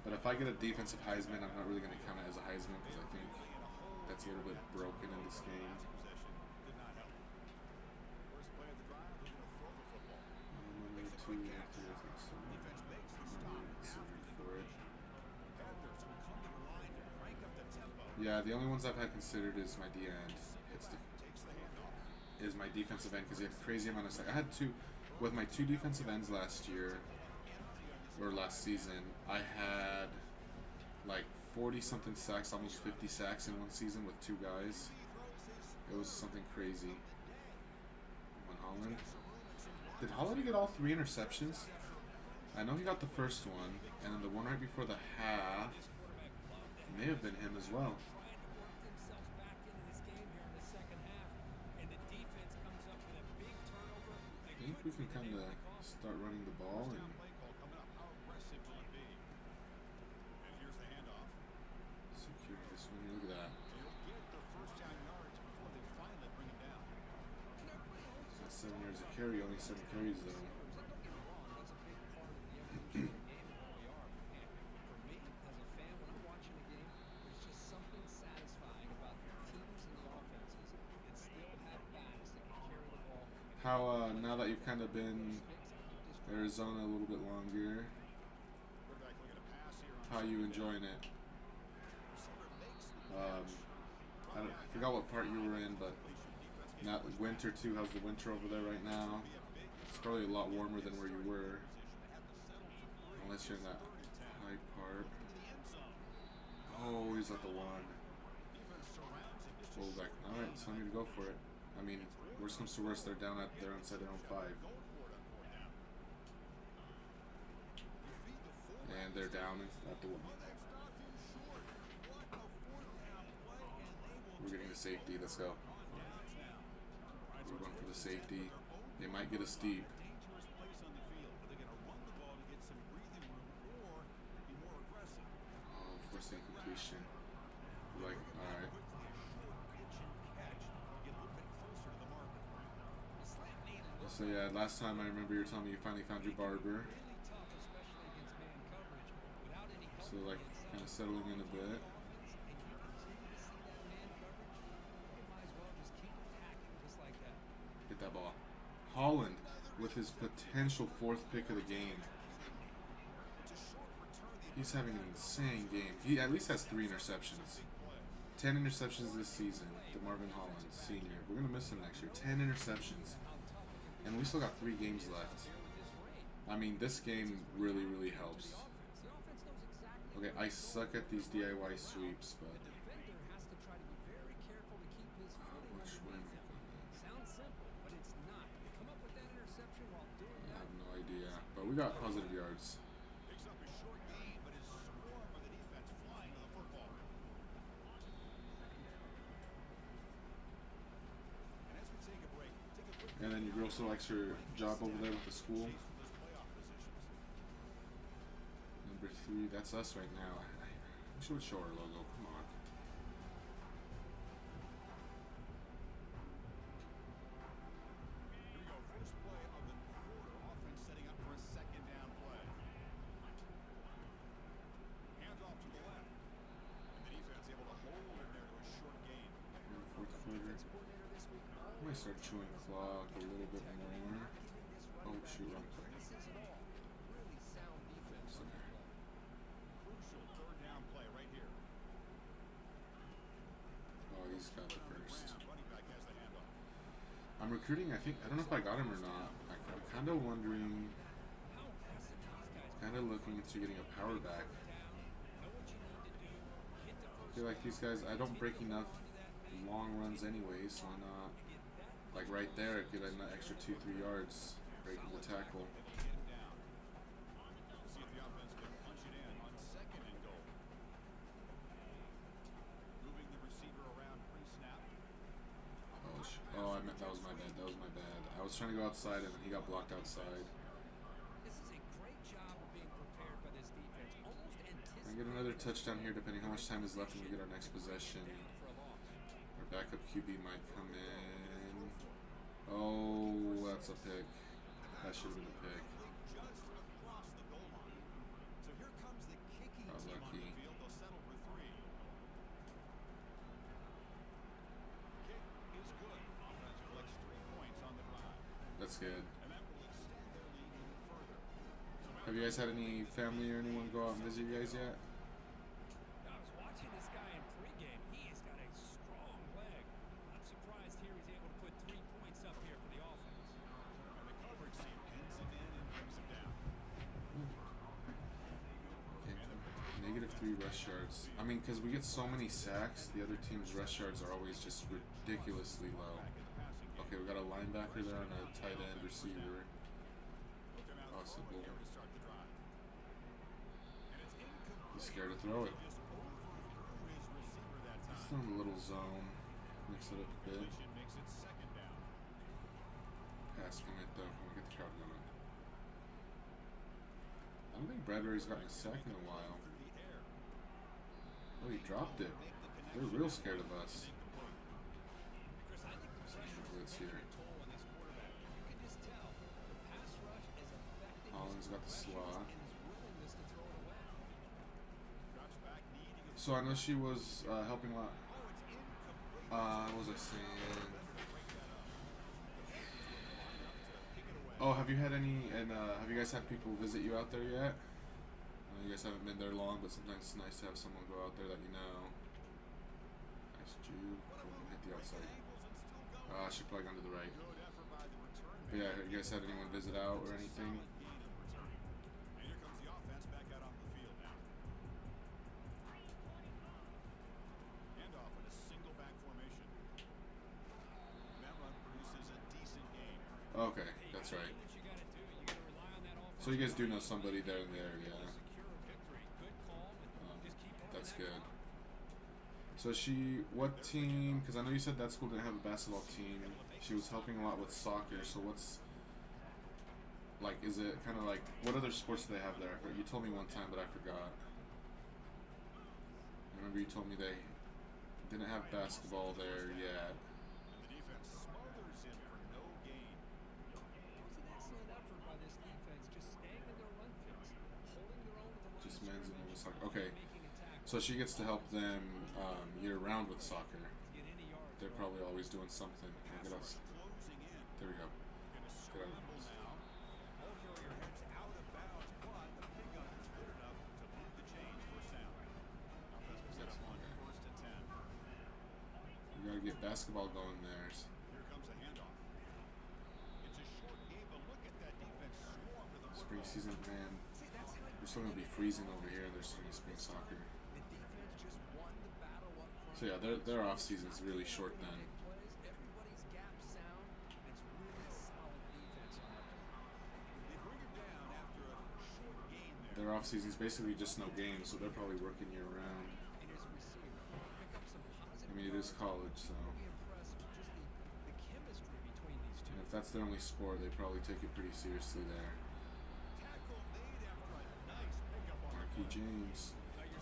But if I get a defensive Heisman, I'm not really going to count it as a Heisman because I think that's a little bit broken in this game. Yeah, the only ones I've had considered is my D end. Is my defensive end because he had a crazy amount of sacks. I had with my 2 defensive ends last season. I had like 40 something sacks, almost 50 sacks in one season with 2 guys. It was something crazy. When Holland, did Holland get all 3 interceptions? I know he got the first one, and then the one right before the half may have been him as well. I think we can kind of start running the ball and secure this one. Look at that. Got 7 yards of carry, only 7 carries though. How, now that you've kind of been Arizona a little bit longer, how you enjoying it? I forgot what part you were in, but not winter too. How's the winter over there right now? It's probably a lot warmer than where you were, unless you're in that high part. Oh, he's at the 1. Fullback. All right, so I need to go for it. I mean, worst comes to worst, they're inside their own 5. And they're down at the 1. We're getting the safety, let's go. We're going for the safety. They might get a steep. Oh, forcing completion. Like, alright. So yeah, last time I remember you were telling me you finally found your barber. So like kind of settling in a bit. Get that ball. Holland with his potential 4th pick of the game. He's having an insane game. He at least has 3 interceptions. 10 interceptions this season. DeMarvin Holland, senior. We're going to miss him next year. 10 interceptions. And we still got 3 games left. I mean, this game really, really helps. Okay, I suck at these DIY sweeps, but... which way am I going? I have no idea. But we got positive yards. And then your girl still likes her job over there with the school. Number 3, that's us right now. We should show our logo. Come on. Here we go. First play of the quarter. Offense setting up for a 2nd down play. Hands off to the left. And the defense able to hold in there to a short gain. 4th quarter. I might start chewing clock a little bit more. Oh shoot, wrong play. Crucial 3rd down play right here. Oh, he's got the first. Running back has the handoff. I'm recruiting, I don't know if I got him or not. I'm kind of wondering, kind of looking into getting a power back. I feel like these guys, I don't break enough long runs anyway, so why not? Like right there, get an extra 2-3 yards, breaking the tackle. See if the offense can punch it in on 2nd and goal. Moving the receiver around pre-snap. Oh, I meant that was my bad. go outside, and he got blocked outside. This is a great job of being prepared by this defense. Almost I anticipating. get another touchdown here, depending how much time is left when we get our next possession. For a loss. Our backup QB might come in. Oh, that's a pick. That should have been a pick. Just across the goal line. So here comes the kicking Got team on lucky. the field. They'll settle for 3. Kick is good. Offense collects 3 points on the drive. That's good. And that will extend their lead even further. So Have you guys had any family or anyone go out and visit you guys yet? I was watching this guy in pregame. He has got a strong leg. I'm surprised here he's able to put 3 points up here for the offense. and the coverage team pins him in and brings him down. Okay. -3 rush yards. I mean, because we get so many sacks, the other team's rush yards are always just ridiculously low. Back in the passing game. Okay, we got a linebacker there and a tight end receiver. Look him out Possible. throwing here to start the drive. And it's incomplete. He's scared to throw it. Just overthrew his receiver that He's time. throwing a little zone. Mix it up a bit. Completion makes it 2nd down. Pass commit though. Can we get the crowd going? I don't think Bradbury's gotten a sack in a while. Through the air. Oh, he dropped it. Make the They're connection. real scared of us. Incomplete. Chris, I think the pressure Blitz is here. taking a toll on this quarterback. You can just tell the pass rush is affecting Hollins his got the progressions slot. and his willingness to throw it away. Drops back, needing a So I know she was helping a lot. Oh, it's incomplete. What was I saying? Break that up. To kick it away. Oh, have you had any? And have you guys had people visit you out there yet? I know you guys haven't been there long, but sometimes it's nice to have someone go out there that you know. Nice Jude. Hit the outside. Should probably gone to the right. Good effort by the return But yeah, have you guys had anyone visit out or anything? Solid gain of return. And here comes the offense back out on the field now. Handoff in a single back formation. That run produces a decent gain. Okay, that's right. What you got to do, you got to rely on that offense. So you guys do know somebody there, yeah. Secure a victory. Good call, and just keep on That's that good. clock. So what team, because I know you said that school didn't have a basketball team, she was helping a lot with soccer, so what's, like, is it kind of like, what other sports do they have there? You told me one time, but I forgot. I remember you told me they didn't have basketball there yet. And the defense smothers him for no gain. It was an excellent effort by this defense, just staying in their run fits, holding their own with the line Just of men's and scrimmage, women's soccer. Okay, making a tackle. so she gets to help them year-round with soccer. To get any yards, They're right? probably always doing something. Pass Get rush us. closing in. There we go. Gonna Get out of scramble bounds. now. Ball carrier heads out of bounds, but the pickup is good enough to move the chains for a sound. Offense will set That's up on okay. 1st and 10. We gotta get basketball going there. Here comes a handoff. It's a short game, but look at that defense swarm to the Spring football. season, man. See, that's how We're still gonna be freezing over here. They're still gonna spring soccer. the defense just won the battle up front. So yeah, their off season's really short then. Plays, everybody's gap sound. It's really solid defense on that play. They bring him down after a short gain there. Their off season's basically just no games, so they're probably working year round. And his receiver pick up some positive. I mean, it is yards. college, so. I'll be impressed with just the chemistry between these two. And if that's their only sport, they probably take it pretty seriously there. Tackle made after a nice pickup on the Marquis play. James.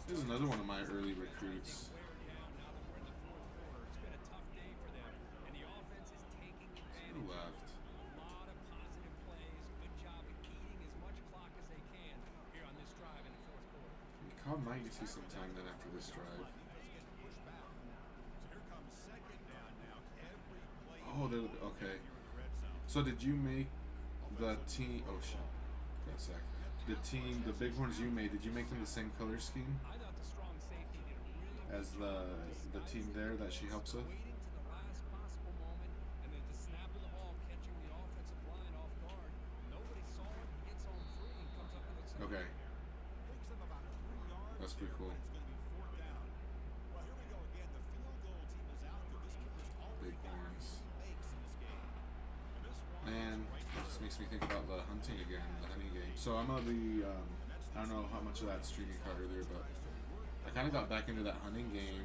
This is another one of my early recruits. Wear down now that we're in the fourth quarter. It's been a tough day for them, and the offense is taking advantage. Who left? A lot of positive plays. Good job of eating as much clock as they can here on this drive in the fourth quarter. Cobb might see some time then after this drive. Defense getting pushed back. So here comes 2nd down now. Every play Oh, they're okay. here in the red zone. So did you make the team? Oh shit! Got a sec. The team, the Bighorns you made, did you make them the same color scheme I thought the strong safety did a really as the team there that she helps with? waiting to the last possible moment, and then at the snap of the ball, catching the offensive line off guard. Nobody saw it. Gets home free and comes up with a sack. Okay, Takes them about 3 yards. that's pretty cool. It's going to be 4th down. Well, here we go again. The field goal team is out there. This kicker's already got Bighorns. 2 makes in this game. And this one Man, is right that just makes me think about the hunting again, the hunting game. So I'm gonna be, I don't know how much of that streaming caught earlier, but I kind of got back into that hunting game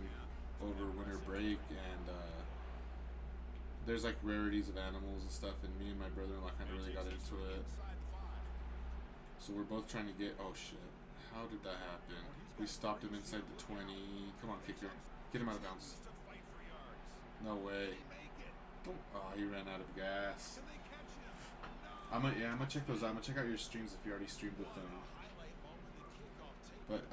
over winter break, and there's like rarities of animals and stuff, and me and my brother-in-law kind of really got into it. So we're both trying to get. Oh shit! How did that happen? We stopped him inside the 20. Come on, kicker. Get him out of bounds. No way. Don't. Oh, he ran out of gas. I'm gonna check those out. I'm gonna check out your streams if you already streamed with them. But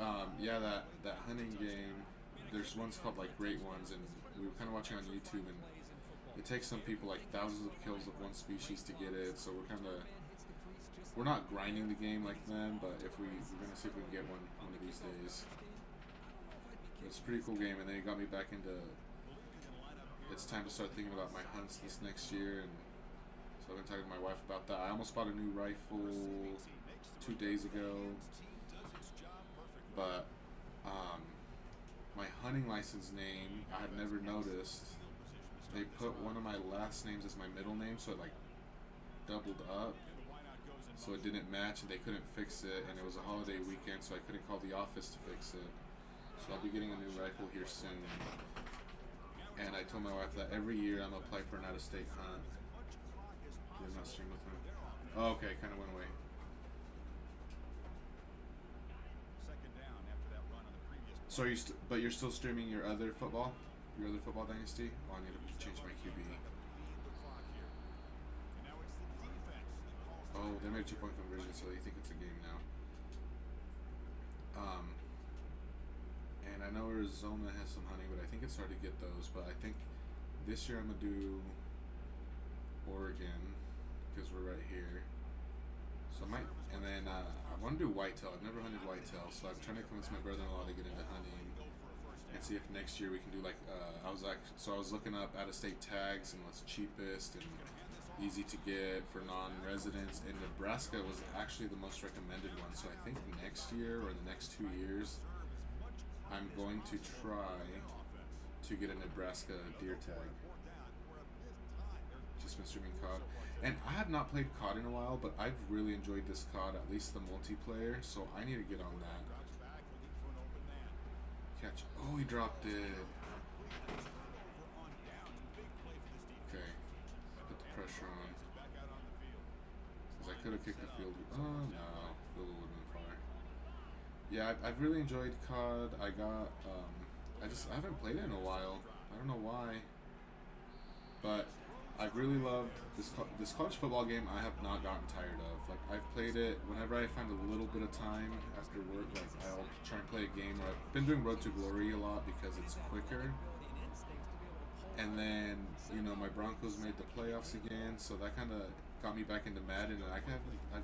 yeah, that hunting game. There's ones called like Great Ones, and we were kind of watching on YouTube, and it takes some people like thousands of kills of one species to get it. So we're not grinding the game like them, but we're gonna see if we can get one of these days. It's a pretty cool game, and then it got me back into. It's time to start thinking about my hunts this next year, and so I've been talking to my wife about that. I almost bought a new rifle 2 days ago, but my hunting license name I had never noticed. They put one of my last names as my middle name, so it like doubled up. So it didn't match, and they couldn't fix it, and it was a holiday weekend, so I couldn't call the office to fix it. So I'll be getting a new rifle here soon. And I told my wife that every year I'm gonna apply for an out-of-state hunt. You're not streaming with me. Oh, okay, kind of went away. So but you're still streaming your other football dynasty? Oh, I need to change my QB. Oh, they made a 2-point conversion, so they think it's a game now. And I know Arizona has some honey, but I think it's hard to get those. But I think this year I'm gonna do Oregon because we're right here. So I might, and then I want to do whitetail. I've never hunted whitetail, so I'm trying to convince my brother-in-law to get into hunting and see if next year we can do like I was looking up out-of-state tags and what's cheapest and easy to get for non-residents, and Nebraska was actually the most recommended one. So I think next year or the next 2 years I'm going to try to get a Nebraska deer tag. Just been streaming COD, and I have not played COD in a while, but I've really enjoyed this COD, at least the multiplayer, so I need to get on that. Catch. Oh, he dropped it. Okay, put the pressure on. Because I could have kicked the field. Oh no, field would have been fire. Yeah, I've really enjoyed COD. I haven't played it in a while. I don't know why, but I've really loved this college football game. I have not gotten tired of. Like, I've played it whenever I find a little bit of time after work. Like, I'll try and play a game. Or I've been doing Road to Glory a lot because it's quicker. And then, my Broncos made the playoffs again, so that kind of got me back into Madden. And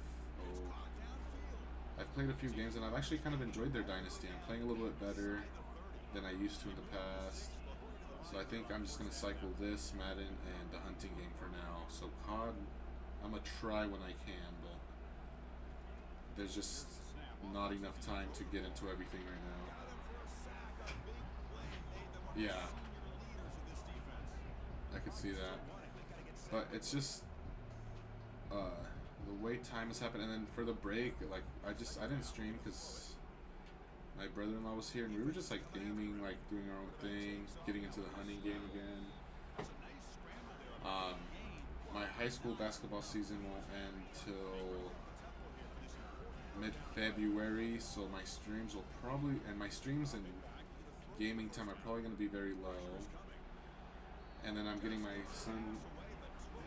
I've played a few games, and I've actually kind of enjoyed their dynasty. I'm playing a little bit better than I used to in the past. So I think I'm just going to cycle this, Madden, and the hunting game for now. So COD, I'm going to try when I can, but there's just not enough time to get into everything right now. Yeah. I could see that. But it's just the way time has happened, and then for the break, like I didn't stream because my brother-in-law was here, and we were just like gaming, like doing our own thing, getting into the hunting game again. My high school basketball season won't end till mid-February, so my streams and gaming time are probably going to be very low. And then I'm getting my son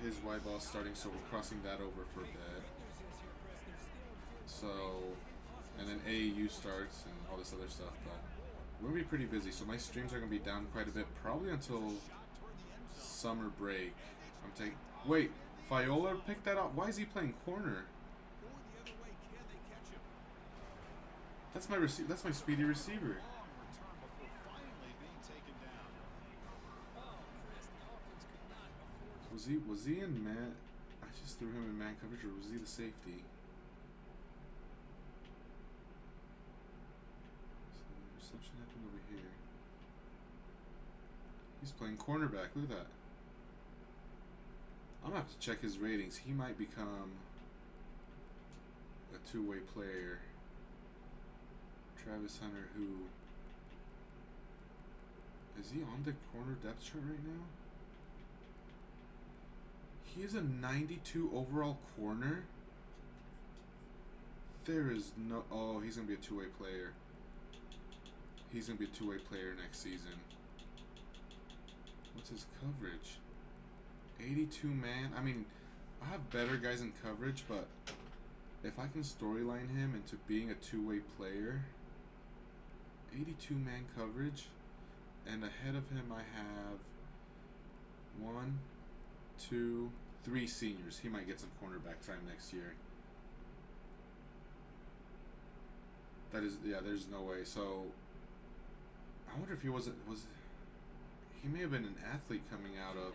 his Y ball starting, so we're crossing that over for a bit. So, and then AAU starts and all this other stuff, but we're gonna be pretty busy. So my streams are gonna be down quite a bit, probably until summer break. Wait, Viola picked that up. Why is he playing corner? That's my speedy receiver. Was he in man? I just threw him in man coverage, or was he the safety? So the reception happened over here. He's playing cornerback. Look at that. I'm gonna have to check his ratings. He might become a two-way player. Travis Hunter, who is he on the corner depth chart right now? He is a 92 overall corner. There is no... Oh, he's going to be a two-way player. He's going to be a two-way player next season. What's his coverage? 82 man. I mean, I have better guys in coverage, but if I can storyline him into being a two-way player, 82 man coverage, and ahead of him I have 1, 2, 3 seniors. He might get some cornerback time next year. That is, yeah, there's no way. So I wonder if he was he may have been an athlete coming out of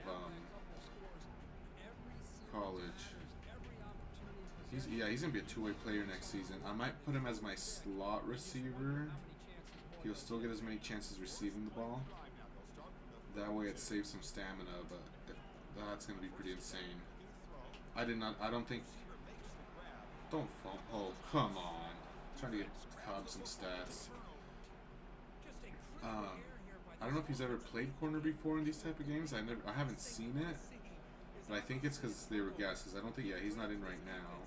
college. He's gonna be a two-way player next season. I might put him as my slot receiver. He'll still get as many chances receiving the ball. That way it saves some stamina, but that's gonna be pretty insane. I don't think. Don't fall. Oh, come on. Trying to get Cobb some stats. I don't know if he's ever played corner before in these type of games. I haven't seen it, but I think it's because they were guessed. Because I don't think, he's not in right now.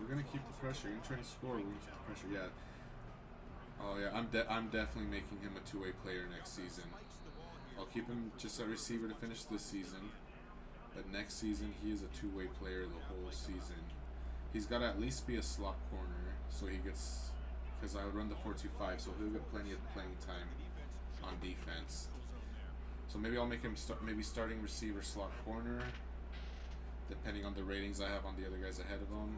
We're gonna keep the pressure. We're gonna try to score. We're gonna keep the pressure. Yeah. Oh yeah, I'm definitely making him a two-way player next season. I'll keep him just at receiver to finish this season, but next season he is a two-way player the whole season. He's got to at least be a slot corner, so he gets, because I would run the 4-2-5, so he'll get plenty of playing time on defense. So maybe I'll make him starting receiver, slot corner, depending on the ratings I have on the other guys ahead of him.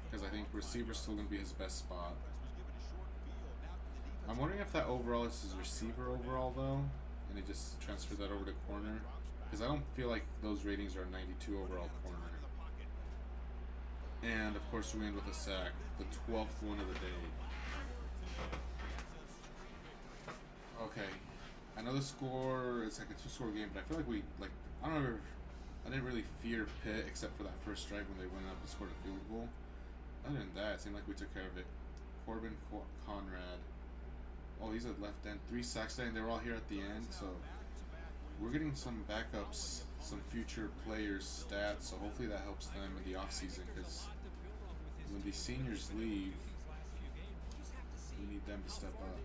Because I think receiver's still going to be his best spot. I'm wondering if that overall is his receiver overall though, and he just transferred that over to corner. Because I don't feel like those ratings are 92 overall corner. And of course we end with a sack, the 12th one of the day. Okay, I know the score, it's like a 2-score game, but I feel like I didn't really fear Pitt except for that first drive when they went up and scored a field goal. Other than that, it seemed like we took care of it. Corbin Conrad. Oh, he's a left end. 3 sacks there, and they were all here at the end, so we're getting some backups, some future players' stats, so hopefully that helps them in the offseason, because when these seniors leave, we need them to step up.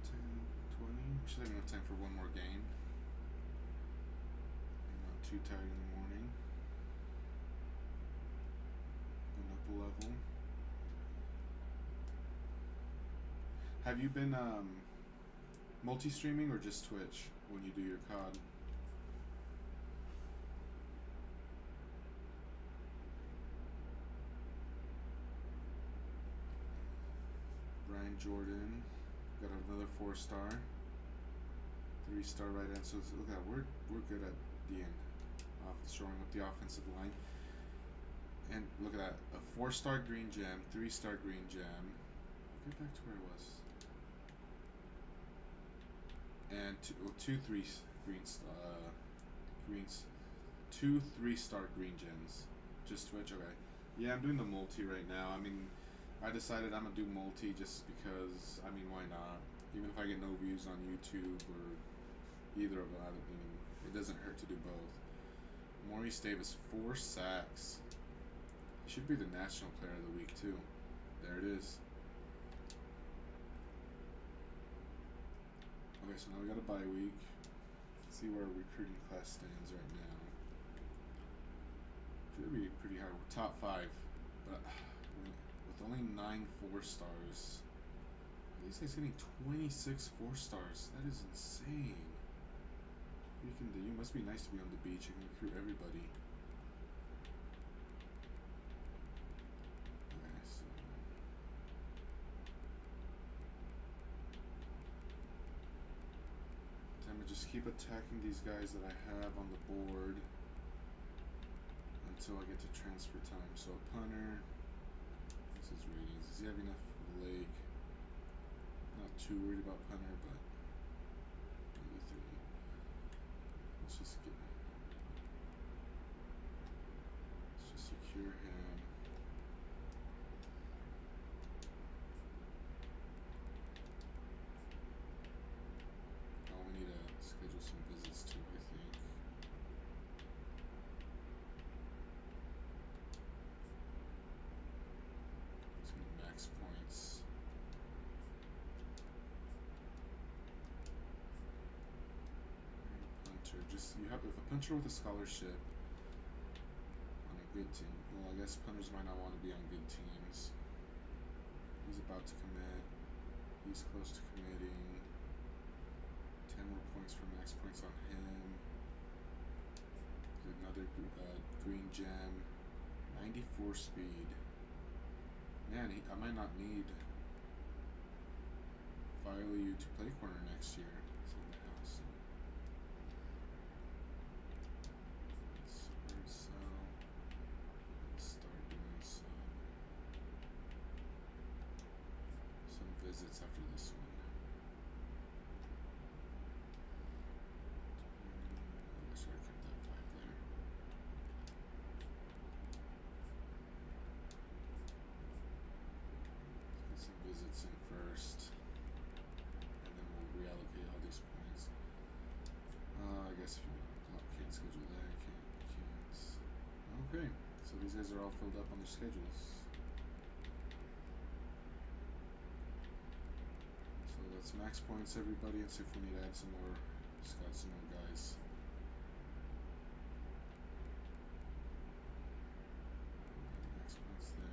10, 20, we should have enough time for one more game. I'm not too tired in the morning. Going up a level. Have you been multi-streaming or just Twitch when you do your COD? Brian Jordan got another 4-star, 3-star right end. So look at that, we're good at the end, showing up the offensive line. And look at that, a 4-star green gem, 3-star green gem. Get back to where it was. And two 3-star green gems. Just Twitch, okay. Yeah, I'm doing the multi right now. I mean, I decided I'm gonna do multi just because, I mean, why not? Even if I get no views on YouTube or either of that, I mean, it doesn't hurt to do both. Maurice Davis, 4 sacks. He should be the National Player of the Week too. There it is. Okay, so now we got a bye week. Let's see where our recruiting class stands right now. Should be pretty hard. We're top 5, but with only 9 4-stars. These guys getting 26 4-stars. That is insane. You must be nice to be on the beach. You can recruit everybody. Okay, so. I'm gonna just keep attacking these guys that I have on the board until I get to transfer time. So punter, what's his ratings? Does he have enough leg? Not too worried about punter, but maybe 30. Let's just secure him. just you have if a punter with a scholarship on a good team. Well, I guess punters might not want to be on good teams. He's about to commit. He's close to committing. 10 more points for max points on him. There's another green gem. 94 speed. Man, I might not need Firely to play corner next year. It's in the house. Let's hard sell. Let's start doing some visits after this one. 20, I should have kept that 5 there. Let's get some visits in first. And then we'll reallocate all these points. I guess if you can't schedule that, can't. Okay, so these guys are all filled up on their schedules. So let's max points everybody and see if we need to add some more. Just got some more guys. Max points there.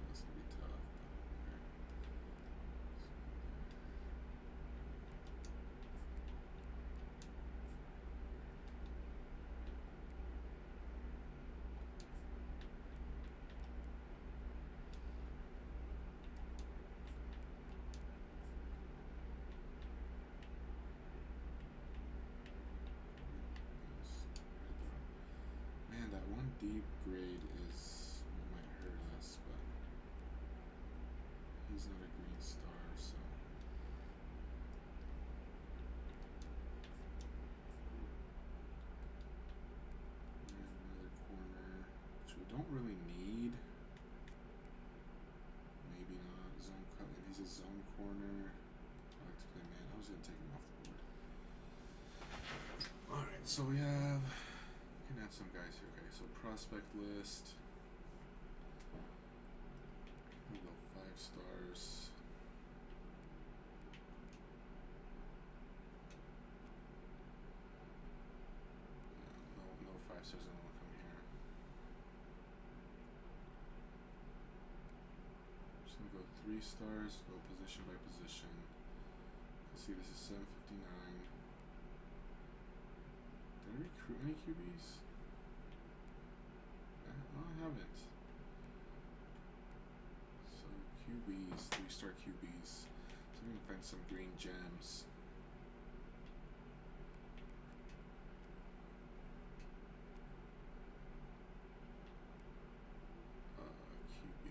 That's gonna be tough, but okay. Man, that one deep grade might hurt us, but he's not a green star, so. And another corner, which we don't really need. Maybe not. Zone cut, and he's a zone corner. I like to play man. I was gonna take him off the board. Alright, so we have. We can add some guys here. Okay, so prospect list. We'll go 5 stars. No 5 stars. I don't want to come here. I'm just gonna go 3 stars. Go position by position. Let's see. This is 759. Did I recruit any QBs? I haven't. So QBs, 3-star QBs. So we can find some green gems. QB.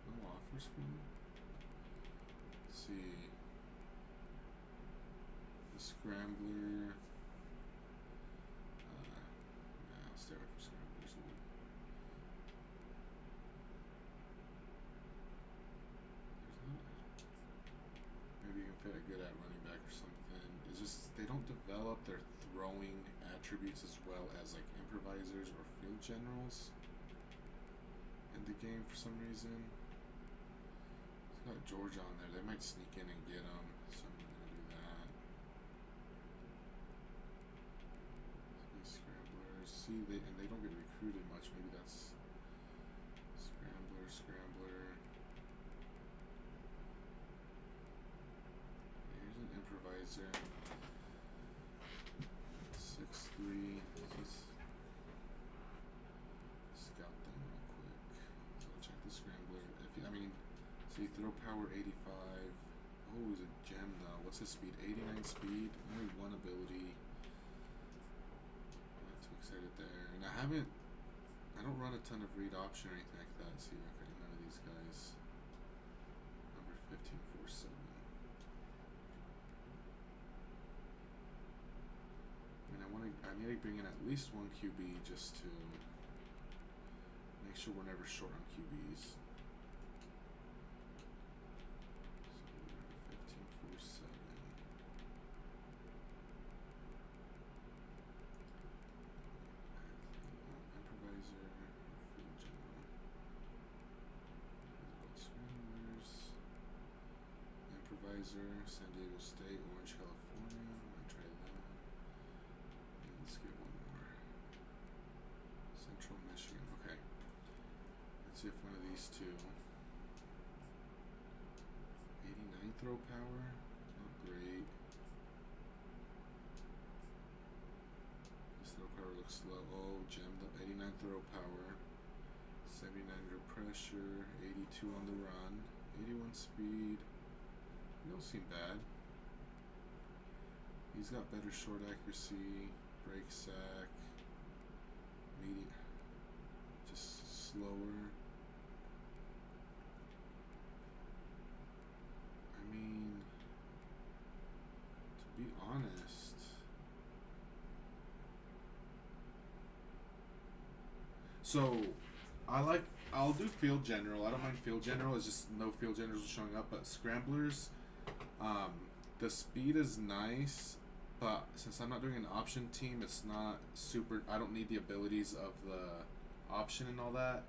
No offers for me. Let's see. The Scrambler. I'll stay away from Scramblers. Maybe you can fit a good at running back or something. It's just they don't develop their throwing attributes as well as like improvisers or field generals in the game for some reason. It's got George on there. They might sneak in and get him, so I'm not gonna do that. These Scramblers, see, they don't get recruited much. Maybe that's Scrambler. Here's an improviser. 6'3". Let's scout them real quick. So check the Scrambler. See, throw power 85. Oh, he's a gem though. What's his speed? 89 speed. Only 1 ability. I'm not too excited there. And I don't run a ton of read option or anything like that. See, okay, none of these guys. Number 1547. I need to bring in at least 1 QB just to make sure we're never short on QBs. So we're at 1547. Improviser, San Diego State, Orange, California. Might try that. And let's get one more. Central Michigan. Okay. Let's see if one of these two. 89 throw power. Not great. This throw power looks low. Oh, gemmed up. 89 throw power. 79 under pressure. 82 on the run. 81 speed. He don't seem bad. He's got better short accuracy, break sack, medium, just slower. I mean, to be honest, so I'll do field general. I don't mind field general. It's just no field generals showing up. But scramblers, the speed is nice, but since I'm not doing an option team, it's not super. I don't need the abilities of the option and all that.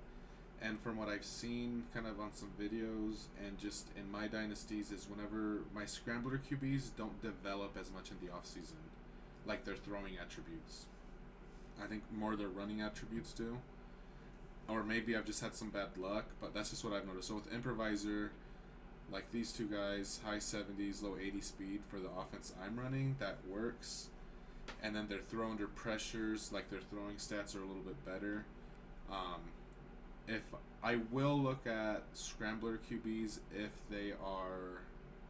And from what I've seen, kind of on some videos and just in my dynasties, is whenever my scrambler QBs don't develop as much in the off season, like their throwing attributes. I think more their running attributes do. Or maybe I've just had some bad luck, but that's just what I've noticed. So with Improviser, like these two guys, high 70s, low 80 speed for the offense I'm running, that works. And then their throw under pressures, like their throwing stats are a little bit better. If I will look at scrambler QBs if they are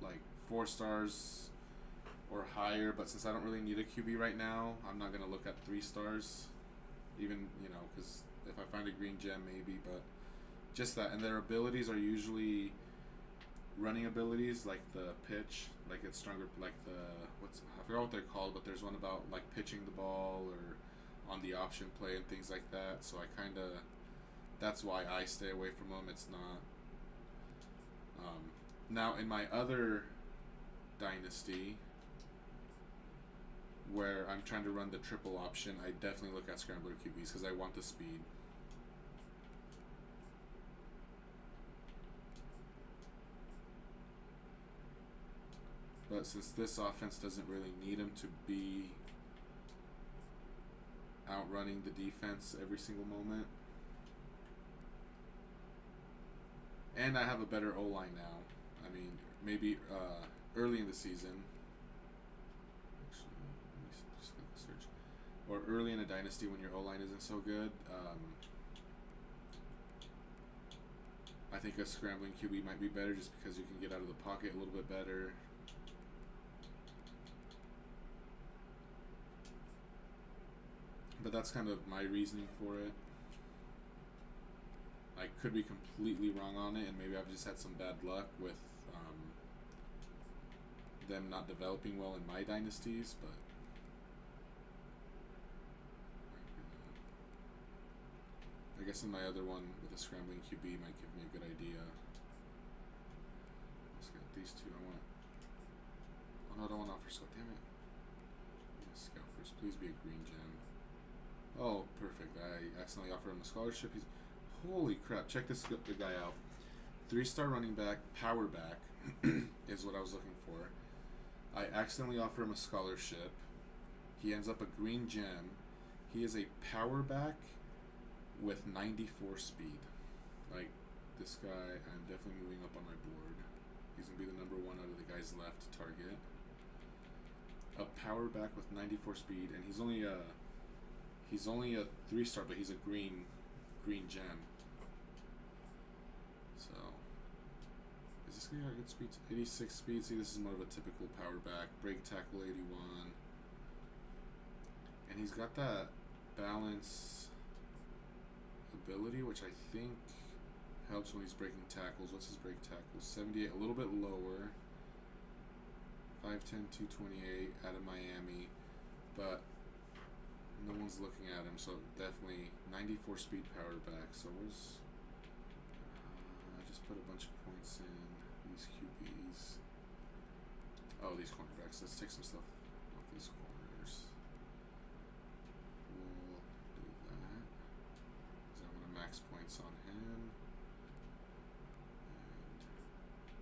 like 4 stars or higher, but since I don't really need a QB right now, I'm not gonna look at 3 stars, even because if I find a green gem maybe, but just that. And their abilities are usually running abilities, like the pitch, like it's stronger, like I forgot what they're called, but there's one about like pitching the ball or on the option play and things like that. So I kind of, that's why I stay away from them. It's not. Now in my other dynasty, where I'm trying to run the triple option, I definitely look at scrambler QBs because I want the speed. But since this offense doesn't really need him to be outrunning the defense every single moment, and I have a better O-line now. I mean, maybe early in the season. Actually, let me just click the search. Or early in a dynasty when your O-line isn't so good. I think a scrambling QB might be better just because you can get out of the pocket a little bit better. But that's kind of my reasoning for it. I could be completely wrong on it, and maybe I've just had some bad luck with them not developing well in my dynasties, but I guess in my other one with a scrambling QB might give me a good idea. Let's get these two. Oh no, I don't want to offer scout. Damn it. Scout first. Please be a green gem. Oh, perfect. I accidentally offered him a scholarship. Holy crap. Check this the guy out. 3-star running back, power back is what I was looking for. I accidentally offer him a scholarship. He ends up a green gem. He is a power back with 94 speed. Like, this guy, I'm definitely moving up on my board. He's going to be the number 1 out of the guys left to target. A power back with 94 speed, and he's only a 3-star, but he's a green gem. So, is this guy got good speed? 86 speed. See, this is more of a typical power back. Break tackle 81, and he's got that balance ability, which I think helps when he's breaking tackles. What's his break tackle? 78, a little bit lower. 5'10", 228 out of Miami, but no one's looking at him, so definitely 94 speed power back. So where's I just put a bunch of points in these QBs. Oh, these cornerbacks. Let's take some stuff off these corners. We'll do that because I want to max points on him, and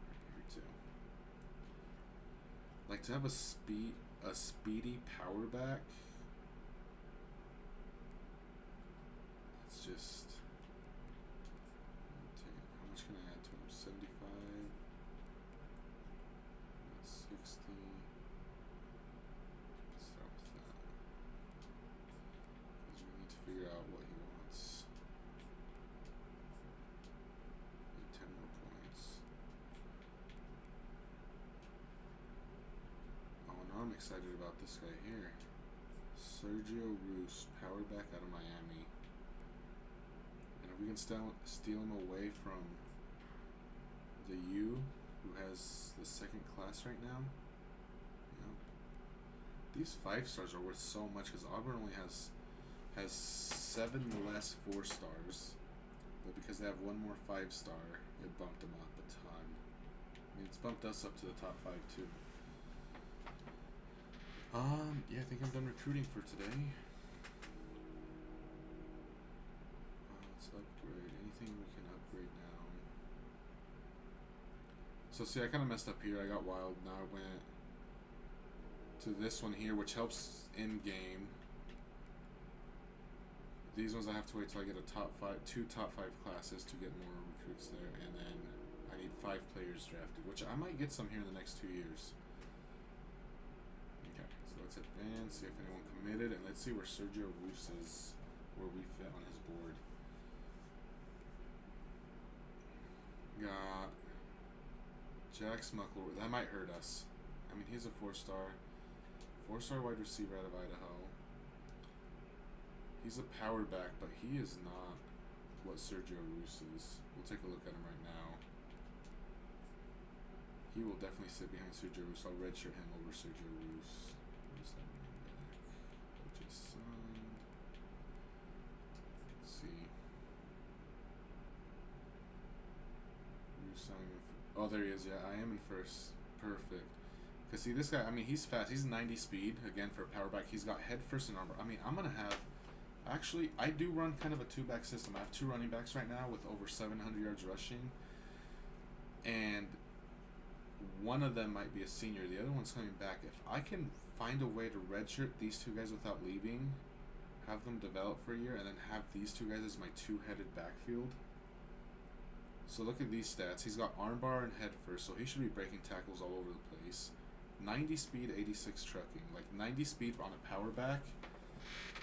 right here too. Like to have a speedy power back. It's just. How much can I add to him? 75, 60. Let's start with that. Because we need to figure out what he wants. And 10 more points. Oh, now I'm excited about this guy here. Sergio Roos, power back out of Miami. And if we can steal him away from the U, who has the second class right now. Yeah. These 5-stars are worth so much because Auburn only has 7 less 4-stars, but because they have one more 5-star, it bumped them up a ton. I mean, it's bumped us up to the top 5 too. Yeah, I think I'm done recruiting for today. Let's upgrade. Anything we can upgrade now. So see, I kind of messed up here. I got wild. Now I went to this one here, which helps in game. These ones I have to wait till I get a two top 5 classes to get more recruits there, and then I need 5 players drafted, which I might get some here in the next 2 years. Okay, so let's advance, see if anyone committed, and let's see where Sergio Roos is, where we fit on his board. Got Jack Smuckler. That might hurt us. I mean, he's a 4-star. 4-star wide receiver out of Idaho. He's a power back, but he is not what Sergio Roos is. We'll take a look at him right now. He will definitely sit behind Sergio Roos. I'll redshirt him over Sergio Roos. Where's that running back? I just signed. Let's see. Roos signing. Oh, there he is. Yeah, I am in first. Perfect. Because see, this guy, I mean, he's fast. He's 90 speed. Again, for a power back. He's got head first and armor. I mean, I'm going to have... Actually, I do run kind of a 2-back system. I have 2 running backs right now with over 700 yards rushing. And one of them might be a senior. The other one's coming back. If I can find a way to redshirt these 2 guys without leaving, have them develop for a year, and then have these 2 guys as my 2-headed backfield. So look at these stats. He's got armbar and head first, so he should be breaking tackles all over the place. 90 speed, 86 trucking. Like 90 speed on a power back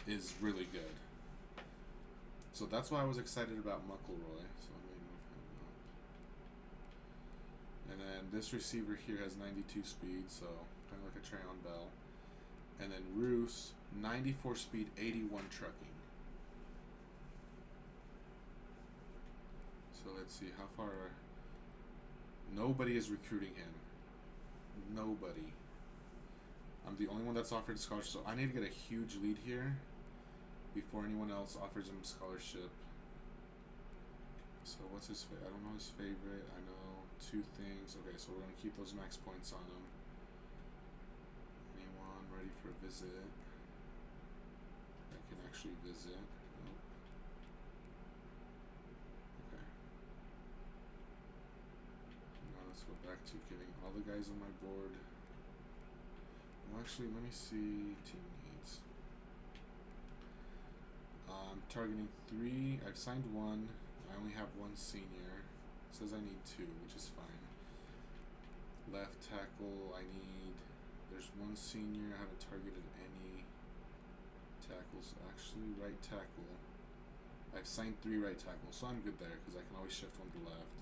is really good. So that's why I was excited about McElroy. So I'm going to move him up. And then this receiver here has 92 speed, so kind of like a Trayon Bell. And then Roos, 94 speed, 81 trucking. So let's see, how far... Nobody is recruiting him. Nobody. I'm the only one that's offered a scholarship, so I need to get a huge lead here before anyone else offers him a scholarship. So what's his favorite? I don't know his favorite. I know 2 things. Okay, so we're going to keep those max points on him. Anyone ready for a visit? I can actually visit. Nope. Okay. Now let's go back to getting all the guys on my board. Well, actually, let me see team needs. Targeting 3. I've signed 1. I only have 1 senior. It says I need 2, which is fine. Left tackle, I need... There's 1 senior. I haven't targeted any tackles. Actually, right tackle. I've signed 3 right tackles, so I'm good there because I can always shift 1 to left.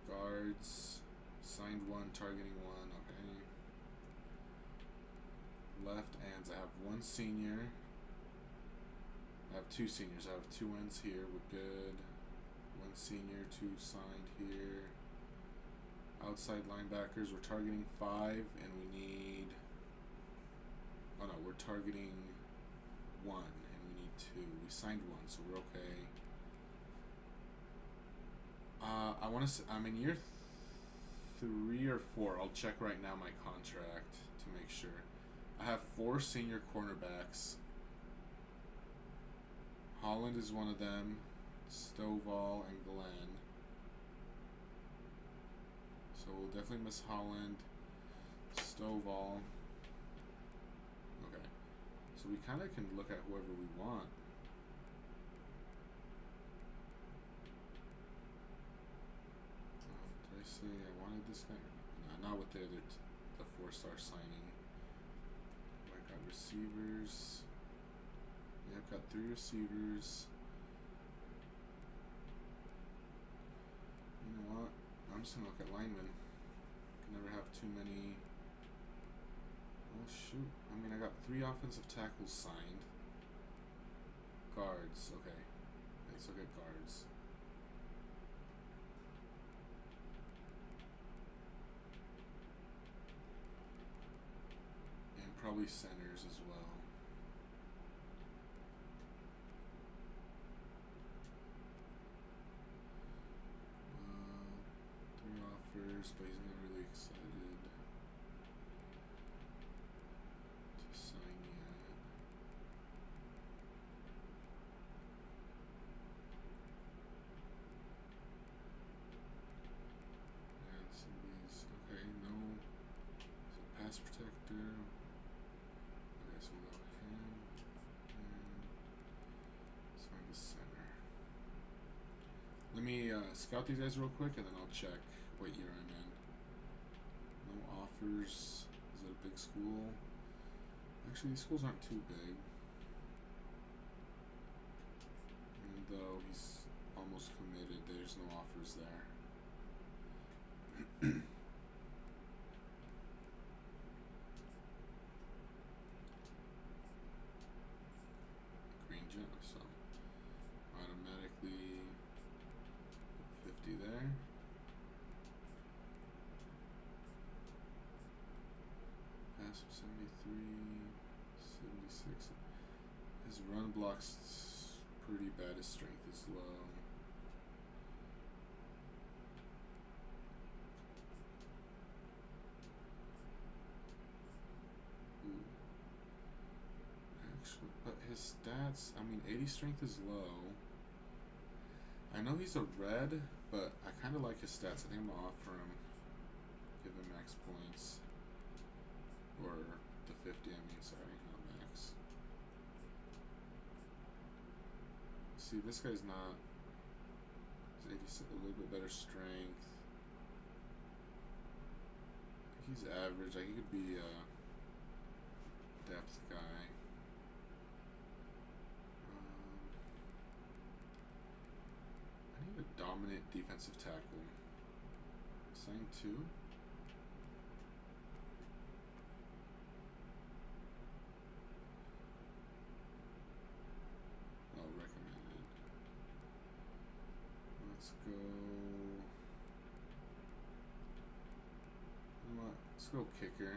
Guards, signed 1, targeting 1. Okay. Left ends, I have 1 senior. I have 2 seniors. I have 2 ends here. We're good. 1 senior, 2 signed here. Outside linebackers, we're targeting 5, and we need... Oh no, we're targeting 1, and we need 2. We signed 1, so we're okay. I want to. I'm in year 3 or 4. I'll check right now my contract to make sure. I have 4 senior cornerbacks. Holland is one of them. Stovall and Glenn. So we'll definitely miss Holland, Stovall. Okay. So we kind of can look at whoever we want. Did I say I wanted this guy? Nah, not with the other, the 4-star signing. I got receivers. Yeah, I've got 3 receivers. You know what? I'm just gonna look at linemen. Can never have too many. Oh shoot! I mean, I got 3 offensive tackles signed. Guards, okay. Let's look at guards. And probably centers as well. 3 offers, but he's not really excited to sign yet. And some of these, okay, no. So pass protector. Okay, so we'll go him. And let's find the center. Let me scout these guys real quick and then I'll check what year I'm in. No offers. Is it a big school? Actually, these schools aren't too big. Even though he's almost committed, there's no offers there. Green gem, so automatically 50 there. Pass of 73, 76. His run block's pretty bad. His strength is low. Ooh. Actually, but his stats, I mean, 80 strength is low. I know he's a red, but I kind of like his stats. I think I'm going to offer him, give him max points. Or the 50, I mean, sorry, not max. See, this guy's not, he's 80, a little bit better strength. He's average, like he could be a depth guy. I need a dominant defensive tackle. Sign 2. Oh, recommended. Let's go. You know what? Let's go kicker.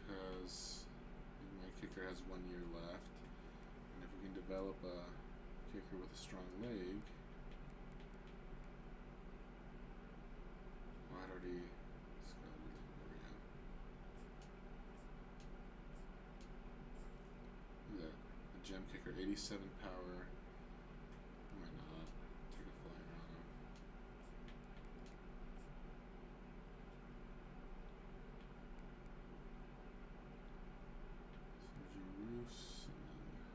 Because my kicker has 1 year left. And if we can develop a kicker with a strong leg. Oh, I'd already scouted that area. Look at that. A gem kicker, 87 power. Why not? Take a flyer on him. Sergio Roos, and then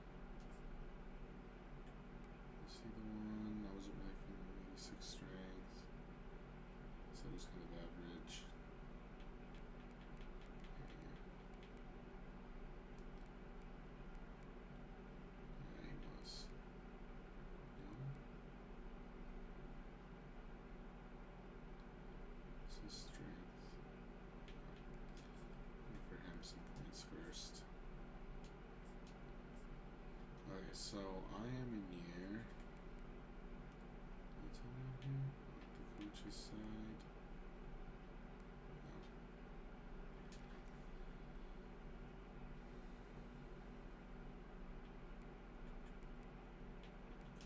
was he the one? I wasn't really feeling 86 strength. So it was kind of average. Yeah, he was. No? What's his strength? Look for him some points first. Okay, so I am in year. What's on here? The coach's side. No.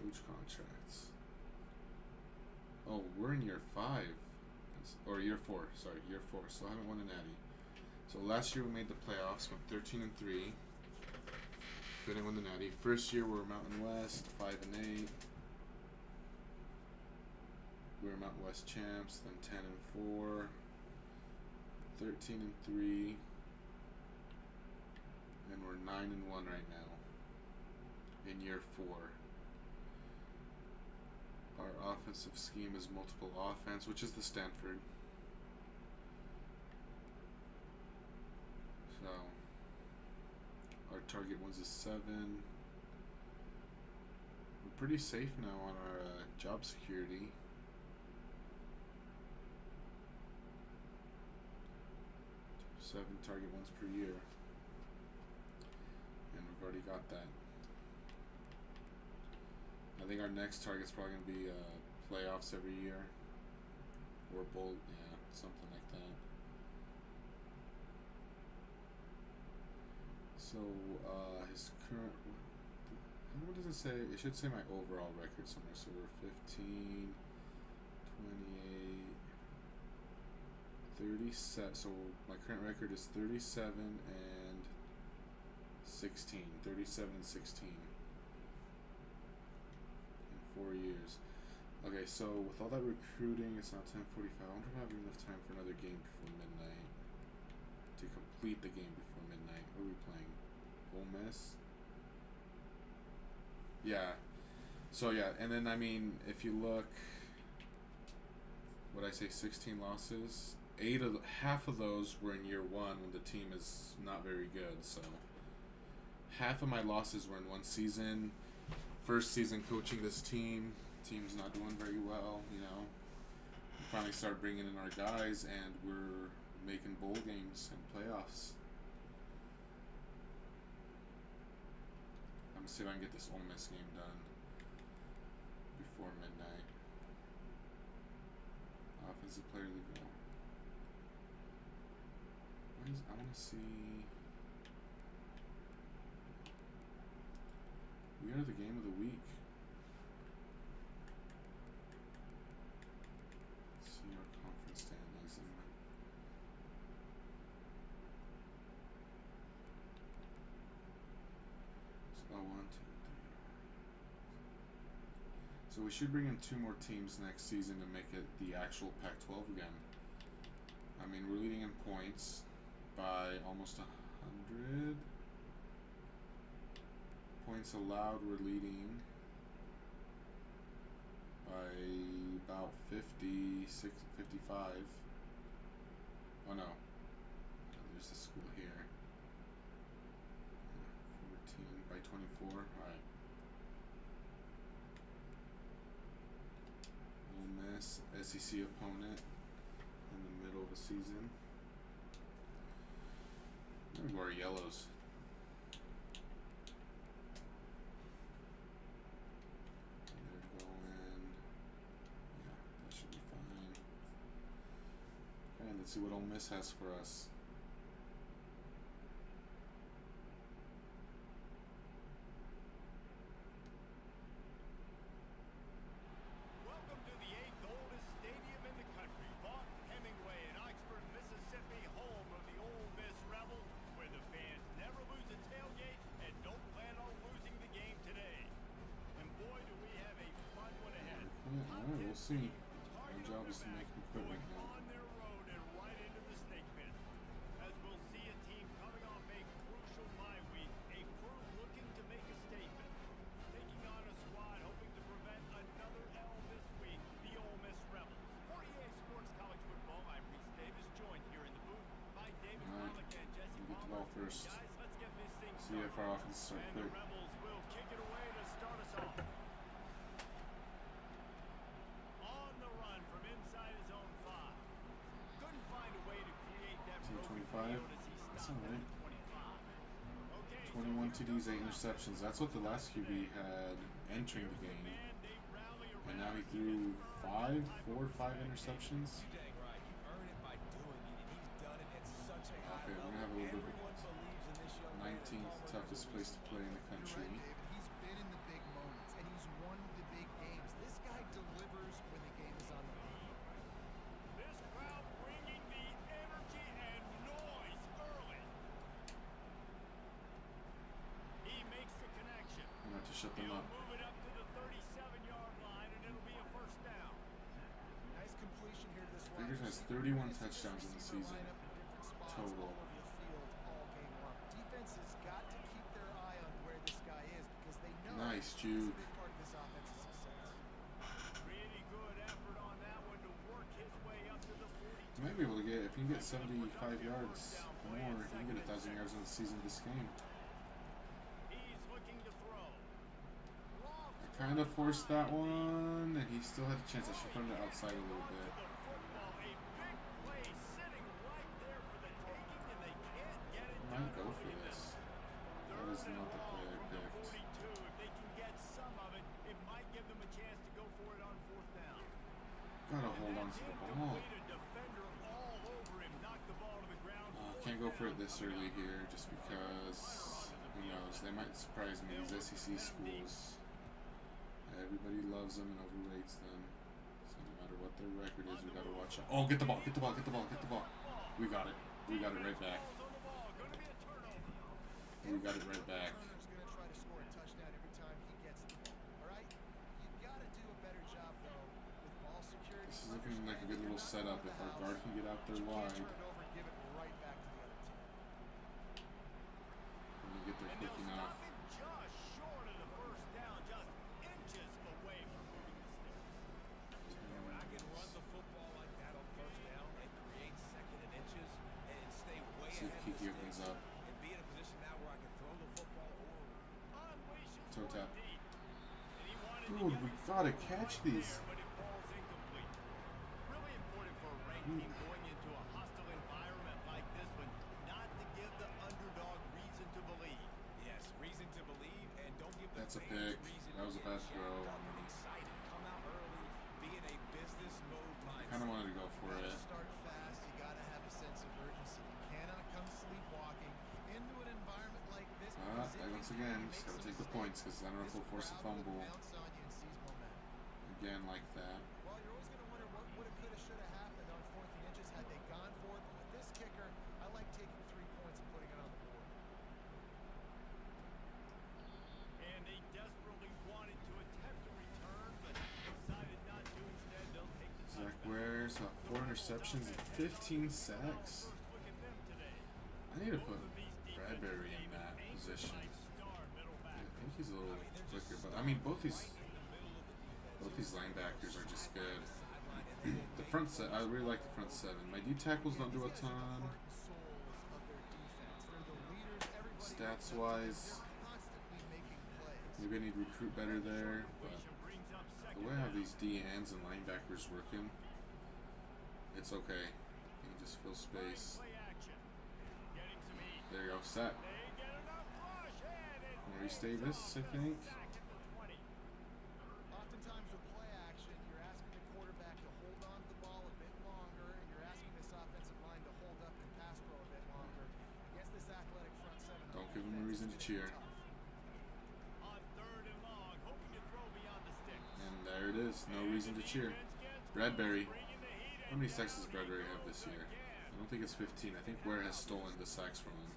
Coach contracts. Oh, we're in year 5. Or year 4, sorry, year 4. So I haven't won a natty. So last year we made the playoffs, went 13-3. Couldn't win the natty. First year we were Mountain West, 5-8. we're Mountain West champs. Then 10-4, 13-3, and we're 9-1 right now. In year 4. Our offensive scheme is multiple offense, which is the Stanford. So our target ones is 7. We're pretty safe now on our job security. Seven target ones per year, and we've already got that. I think our next target's probably going to be playoffs every year, or bowl, yeah, something like that. So his current, what does it say? It should say my overall record somewhere. So we're 15, 28, 37. So my current record is 37 and 16. 37 and 16. 4 years. Okay, so with all that recruiting, it's now 10:45. I wonder if I have enough time for another game before midnight to complete the game before midnight. What are we playing? Ole Miss? Yeah. So yeah, and then I mean, if you look, what I say, 16 losses. Half of those were in year 1 when the team is not very good. So half of my losses were in one season. First season coaching this team. Team's not doing very well, you know. We finally start bringing in our guys, and we're making bowl games and playoffs. I'm gonna see if I can get this Ole Miss game done before midnight. Offensive player of the go. I want to see. We are the game of the week. Let's see our conference standings. So 1, 2, 3. So we should bring in 2 more teams next season to make it the actual Pac-12 again. I mean, we're leading in points by almost 100. Points allowed, we're leading by about 56, 55. Oh no, there's the school here. 14 by 24. All right. Ole Miss, SEC opponent in the middle of the season. There we go, our yellows. Let's see what Ole Miss has for us. Welcome to the 8th oldest stadium in the country, Vaught Hemingway in Oxford, Mississippi, home of the Ole Miss Rebels, where the fans never lose a tailgate and don't plan on losing the game today. And boy, do we have a fun one ahead. Alright, we'll see. Our job is to make them quit right now. First, see if our offense start quick. Rebels will kick it away to start us off. On the run from inside his own 5. Couldn't find a way to create that. 225. That's all right. 21 TDs, 8 interceptions. That's what the last QB had entering the game, and now he threw 4 or 5 interceptions. Okay, we're gonna have a little bit of 19th toughest place to play in the country. He's been in the big moments, and he's won the big games. This guy delivers when the game is on the line. This crowd bringing the energy and noise early. He makes the connection. I'm gonna have to shut them He'll up. move it up to the 37-yard line, and it'll be a first down. 31 touchdowns in the season total. Defenses got to keep their eye on where this guy is because they know Nice, he's a Jude. big part of this offense's success. Really good effort on that one to work his way up to the 42. You might be able to get, if you can get 75 yards more, you can get 1,000 yards in the season this game. He's looking to throw. I kind of forced that one, and he still had a chance. I should throw it outside a little bit. I might go for this. That is not the play I picked. Gotta hold on to the ball. Can't go for it this early here just because, who knows, they might surprise me. These SEC schools, everybody loves them and overrates them. So no matter what their record is, we gotta watch out. Oh, get the ball, get the ball, get the ball, get the ball. We got it. We got it right back. We got it right back. Turner's going to try to score a touchdown every time he gets the ball. All right? You've got to do a better job, though, with ball security. This is looking like a good little setup if our guard can get out there wide. Turn it over and give it right back to the other team. When we get there quick enough. Just short of the first down, just inches away from moving the sticks. I can run the football like that on first down and create second and inches and stay way See if ahead of Kiki the opens sticks up. and be in a position now where I can throw the football or Unleashes Toe tap. one deep. And he wanted to Dude, get we the gotta score catch right these. there, but it falls incomplete. Really important for a ranked team going into a hostile environment like this one, not to give the underdog reason to believe. yes, reason to believe and don't give the That's a fans pick. reason That was to a bad get throw. jacked up and excited. Come out early, be in a business mode mindset. Kind of wanted to go for You it. gotta start fast. You got to have a sense of urgency. You cannot come sleepwalking into an environment like this. because if Once you again, make just gotta some take the mistakes, points because I don't know if this we'll force a crowd will fumble bounce on you and seize momentum. again like that. Well, you're always going to wonder what woulda, coulda, shoulda happened on 4th and inches had they gone for it. But with this kicker, I like taking 3 points and putting it on the board. And they desperately wanted to attempt a return, but decided not to. Instead, they'll take the Zach touchback. Ware's 4 interceptions and 15 sacks. First look at them today. I need to put Both of these Bradbury in defensive that teams ain't position. like star middle I backers. think he's a little quicker, but I mean both these linebackers are just good. The front set, I really like the front seven. My D tackles don't do a ton. Heart and souls of their defense. They're the leaders. Everybody Stats They're wise, constantly making plays. maybe I need to recruit better there, but Brings up the second way I have down. these D ends and linebackers working, it's okay. You can just fill space. Play action. Getting some heat. There you go, set. They get enough rush and it Maurice pays Davis, off. I think. Sack at the 20. Oftentimes with play action, you're asking the quarterback to hold on to the ball a bit longer, and you're asking this offensive line to hold up and pass pro a bit longer. Against this athletic front seven, Don't give him a reason to cheer. On third and long, hoping to throw beyond the sticks. And there it is. No reason to cheer. Bradbury. How many sacks does Bradbury have this year? I don't think it's 15. I think Ware has stolen the sacks from him.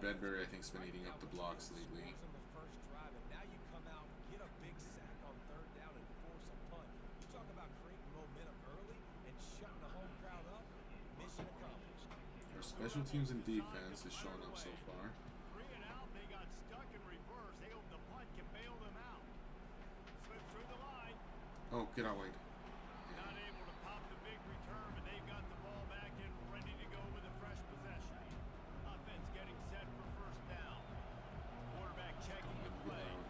Bradbury, I think, has been eating up the blocks lately. On the first drive, and now you come out, get a big sack on third down, and force a punt. You talk about creating momentum early and shutting the home crowd up. Mission accomplished. Our special teams and defense is showing up so far. 3 and out, they got stuck in reverse. They hope the punt can bail them out. Slips through the line. Oh, get out wide. Not able to pop the big return, but they've got the ball back and ready to go with a fresh possession. Offense getting set for first down. Quarterback checking the Get play. loud.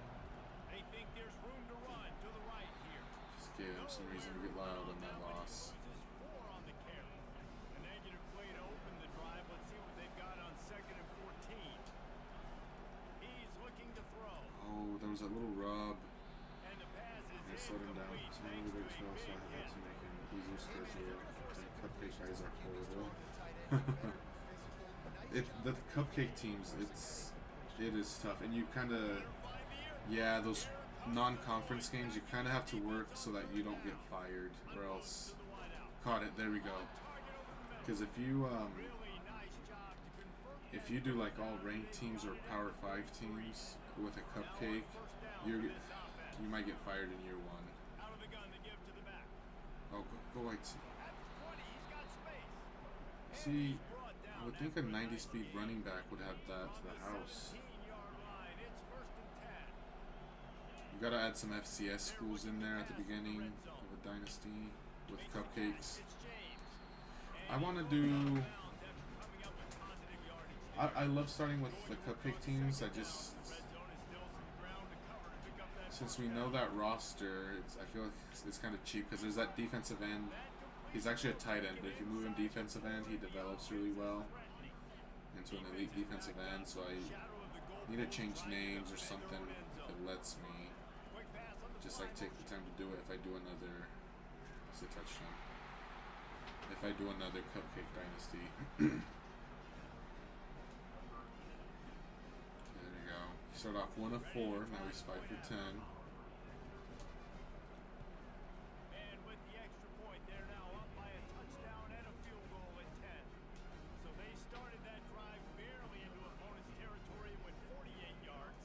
They think there's room to run to the right here. Just gave him some reason to get loud on that loss. Loses 4 on the carry. A negative play to open the drive. Let's see what they've got on 2nd and 14. He's looking to throw. Oh, there was that little rub. And the pass is I slowed him down. incomplete. It's not really big smell, so I had to make him easier schedule. The cupcake guys are horrible. The cupcake teams, it is tough, and you kind of, yeah, those non-conference games, you kind of have to work so that you don't get fired, or else. Caught it. There we go. Because if you do like all ranked teams or Power 5 teams with a cupcake, you might get fired in year 1. Out of the gun to give to the back. Oh, go white. At the 20, he's got space. See, I would think a 90-speed running back would have that to the house. You gotta add some FCS schools in there at the beginning of a dynasty with cupcakes. I want to do. I love starting with the cupcake teams. Since we know that roster, I feel like it's kind of cheap because there's that defensive end. He's actually a tight end, but if you move him defensive end, he develops really well into an elite defensive end. So I need to change names or something if it lets me. Just like take the time to do it. If I do another, it's a touchdown. If I do another cupcake dynasty. There you go. Start off 1 of 4. Now he's 5 for 10. And with the extra point, they're now up by a touchdown and a field goal at 10. So they started that drive barely into opponent's territory with 48 yards,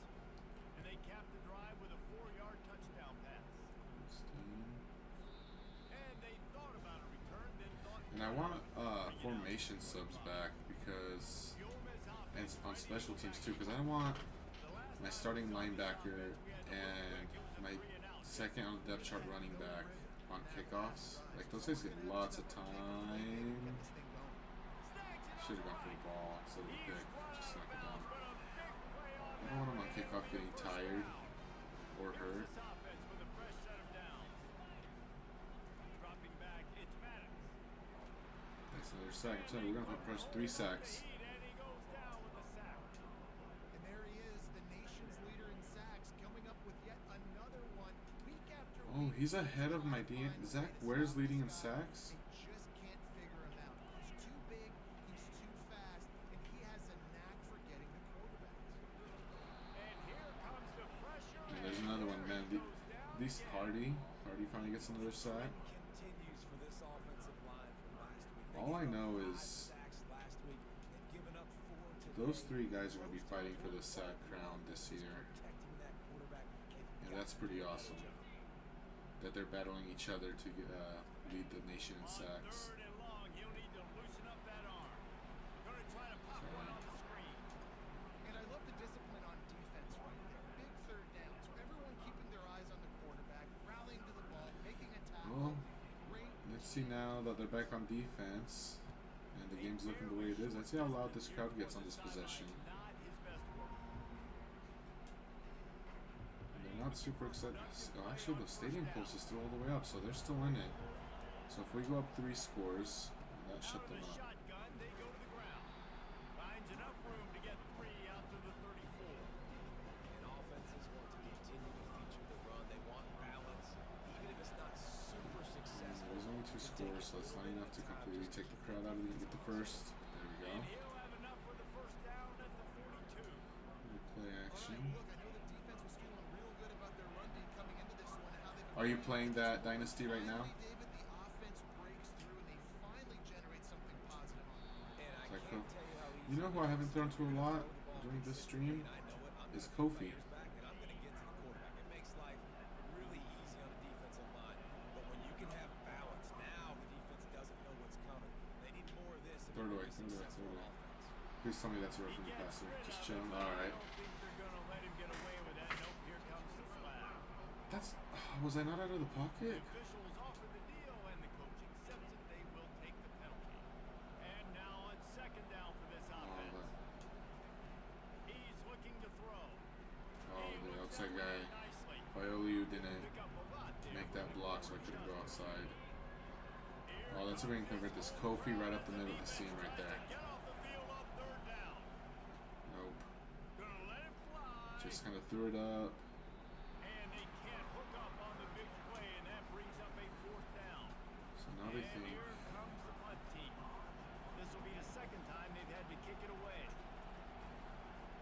and they capped the drive with a 4-yard touchdown pass. And they thought about a return, then thought. And I want formation subs back because, and on special teams too, because I don't want my starting linebacker and my second on the depth chart running back on kickoffs. Like those guys get lots of time. Should have gone for the ball instead of the pick. Just knock it down. I don't want him on kickoff getting tired or hurt. That's another sack. I'm telling you, we're gonna put press 3 sacks. And there he is, the nation's leader in sacks, coming up with yet another one week after Oh, week. he's ahead of my DN. Zach Ware's leading in sacks. They just can't figure him out. He's too big, he's too fast, and he has a knack for getting the quarterbacks. And here comes the pressure. And there's another one, man. These Hardy finally gets another sack. Continues for this offensive line from last week. All I know is Sacks last week. They've given up 4 today. those 3 guys are gonna be fighting for the sack crown this year, Protecting that quarterback. and that's pretty awesome. That they're battling each other to get, lead the nation in sacks. 3rd and long, he'll need to loosen up that arm. Gonna try to pop one on the screen. And I love the discipline on defense right there. Big 3rd down, so everyone keeping their eyes on the quarterback, rallying to the ball, making a Well, tackle. Great. let's see now that they're back on defense and the game's looking the way it is. Let's see how loud this crowd gets on this possession. Not his best work. They're not super excited. Oh, actually, the stadium pulse is still all the way up, so they're still in it. So if we go up 3 scores, that shut Out of them the up. shotgun, they go to the ground. Finds enough room to get 3 out to the 34. And offenses want to continue to feature the run. They want balance, even if it's not super successful. There's only 2 scores, so it's not enough to completely take the crowd out of it and get the first. There we go. And he'll have enough for the first down at the 42. Play All action. right, look, I know the defense was feeling real good about their run D coming into this one. How they've Are you playing that dynasty right now? Finally, David, the offense breaks through and they finally generate something positive on the ground. And I Is that can't cool? tell you how easy You know who I haven't thrown to a lot during this stream? I know it. I'm Is gonna Kofi. players back and I'm going to get to the quarterback. It makes life really easy on the defensive line. But when you can have balance, now the defense doesn't know what's coming. They need more of this if Throw it they're away, to be throw it away, successful throw it away. offense. Please tell me that's a roughing the passer. Just chilling. Alright. I don't think they're gonna let him get away with that. Nope, here comes the flag. That's. Was I not out of the The pocket? officials offer the deal, and the coach accepts it. They will take the penalty. And now on 2nd down for this offense. He's looking to throw. Oh, He the looks outside that guy. way nicely. Violiu didn't Pick up a lot there make with that the block, so I first couldn't go shot. outside. Here Oh, that's if we can convert this Kofi right up the middle of the seam right there. Get off the field on 3rd down. Nope. Gonna let it fly. Just kind of threw it up. And they can't hook up on the big play, and that brings up a 4th down. So now they And think. here comes the punt team. This will be the 2nd time they've had to kick it away.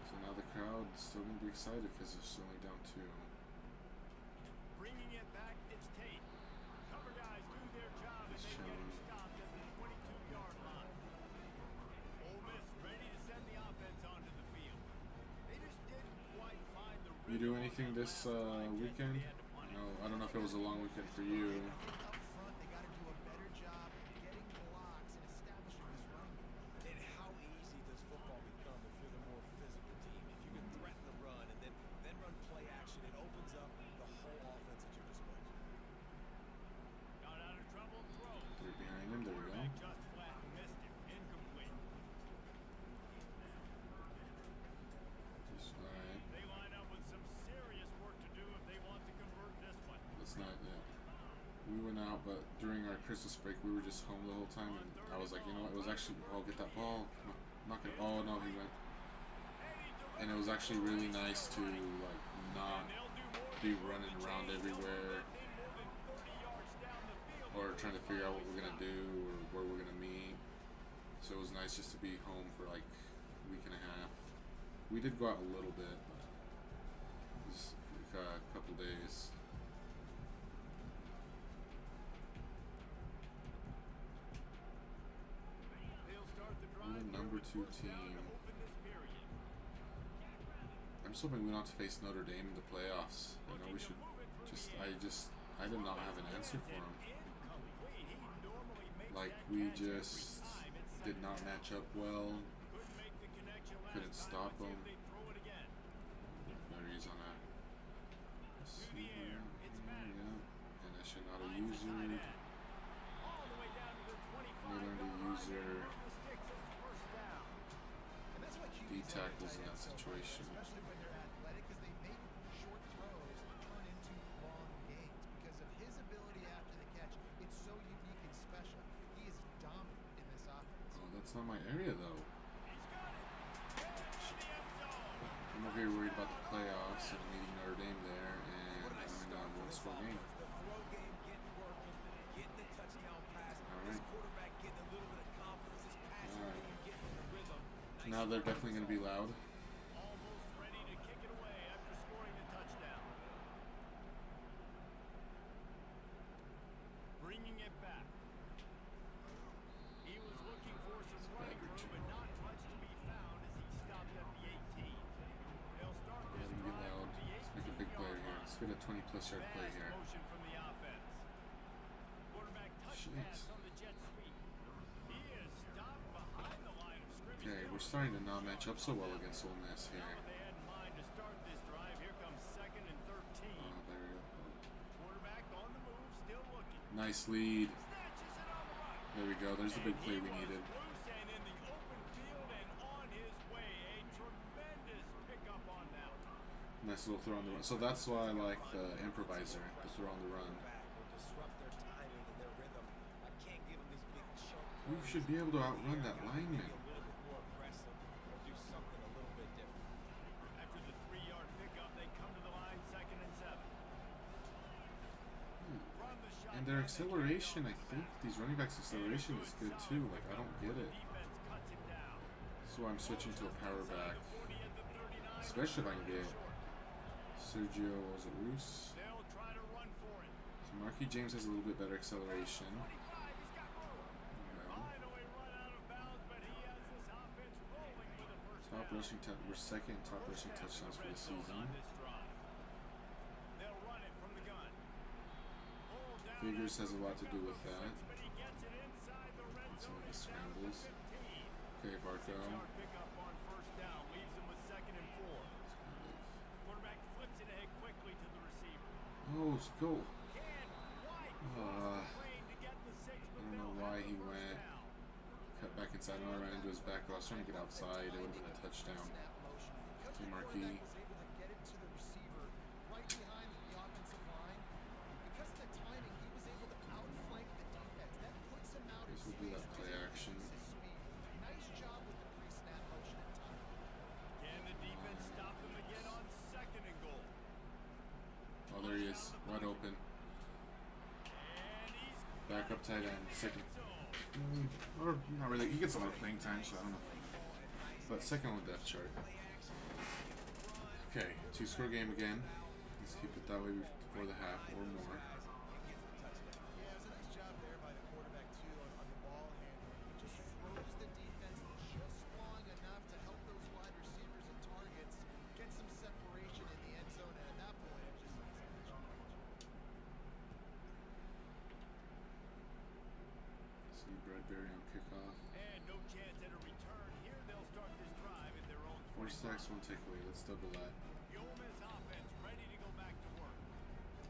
So now the crowd's still gonna be excited because they're still only down 2. Bringing it back, it's Tate. Cover guys do their job, and It's they get him shown. stopped at the 22-yard line. Ole Miss ready to send the offense onto the field. They just didn't quite find the You do rhythm on anything that this last drive, just weekend? they had to punt it. No, I don't know if it was a long weekend for you. Up front, they got to do a better job getting blocks and establishing this running game. we went out, but during our Christmas break, we were just home the whole time, and I was like, you know what? It was actually, oh, get that ball. Come on. Not gonna, oh no, he went. And it was actually really nice to like not be running around everywhere or trying to figure out what we're gonna do or where we're gonna meet. So it was nice just to be home for like a week and a half. We did go out a little bit, but it was like a couple days. We're the number 2 team. I'm just hoping we don't have to face Notre Dame in the playoffs. I know we should I did not have an answer for him. Like, we just did not match up well. Couldn't stop him. There he's on a receiver. Yeah. And I should not have used it. We learned to use her. D tackles in that situation. Especially when they're athletic, because they make short throws turn into long gains. Because of his ability after the catch, it's so unique and special. He is dominant in this offense. Oh, that's not my area though. I'm not very worried about the playoffs and meeting Notre Dame there and having a one-score game. Alright. Now they're definitely going to be loud. Almost ready to kick it away after scoring the touchdown. Bringing it back. He was looking for some running room, but not much to be found as he stopped at the 18. They'll start Let this him get drive loud. with the Let's make a big play here. Let's get a 20-plus yard play Fast here. motion from the offense. Quarterback touch Shit. pass on the jet sweep. He is stopped behind the line of scrimmage. Okay, we're starting to not match up so well against Ole Miss Not here. what they had in mind to start this drive. Here comes 2nd and 13. Oh, there we go. Quarterback on the move, still looking. Nice lead. Snatches it on the right. There we go. There's the big And play he we was needed. loose and in the open field and on his way. A tremendous pickup on that one. Nice little throw on the run. So that's why I like the improviser, the throw on the run. We should be able to outrun that lineman. After the 3-yard pickup, they come to the line 2nd and 7. From the shotgun, And their acceleration, I think these running backs' acceleration is good too. Like, I don't get it. defense cuts him down. So I'm switching to a power back. Especially if I can get Sergio, what was it, Roos? They'll try to run for it. So Marquis James has a little bit better acceleration. 25, he's got room. Yeah. Finally run out of bounds, but he has this offense rolling with a first Top down. rushing, we're second in top rushing touchdowns for the season. On this drive. They'll run it from the gun. Pulled down Figures after has a lot to do with pickup of that. 6, but he gets it inside the red Some zone of the and down to the scrambles. 15. Okay, Barco. 6-yard pickup on first down leaves him with 2nd and 4. Quarterback flips it ahead quickly to the receiver. Oh, let's go. Can White cross the lane to get the 6, but I don't know they'll why have he the first went. down. Cut back inside. I ran into his back. I was trying to get outside. It would have been a touchdown. Okay, Marquis. Was able to get it to the receiver right behind the offensive line. Because of the timing, he was able to outflank the defense. That puts him out in Guess we'll do space. that play action. Nice job with the pre-snap motion and timing. Can the defense stop them again on 2nd and goal? Oh, there he is. Wide open. And he's Back up tight end. Second. zone. Or not really. He gets a lot of playing time, so I don't know. But second on the depth chart. Okay, 2-score game again. Let's keep it that way before the half or more. Yeah, it was a nice job there by the quarterback too on the ball handling. He just froze the defense just long enough to help those wide receivers and targets get some separation in the end zone. And at that point, it was just an easy See Bradbury on kickoff. And no chance at a return. Here they'll start this drive at their own 4 25. sacks, 1 takeaway. Let's double that. The Ole Miss offense ready to go back to work.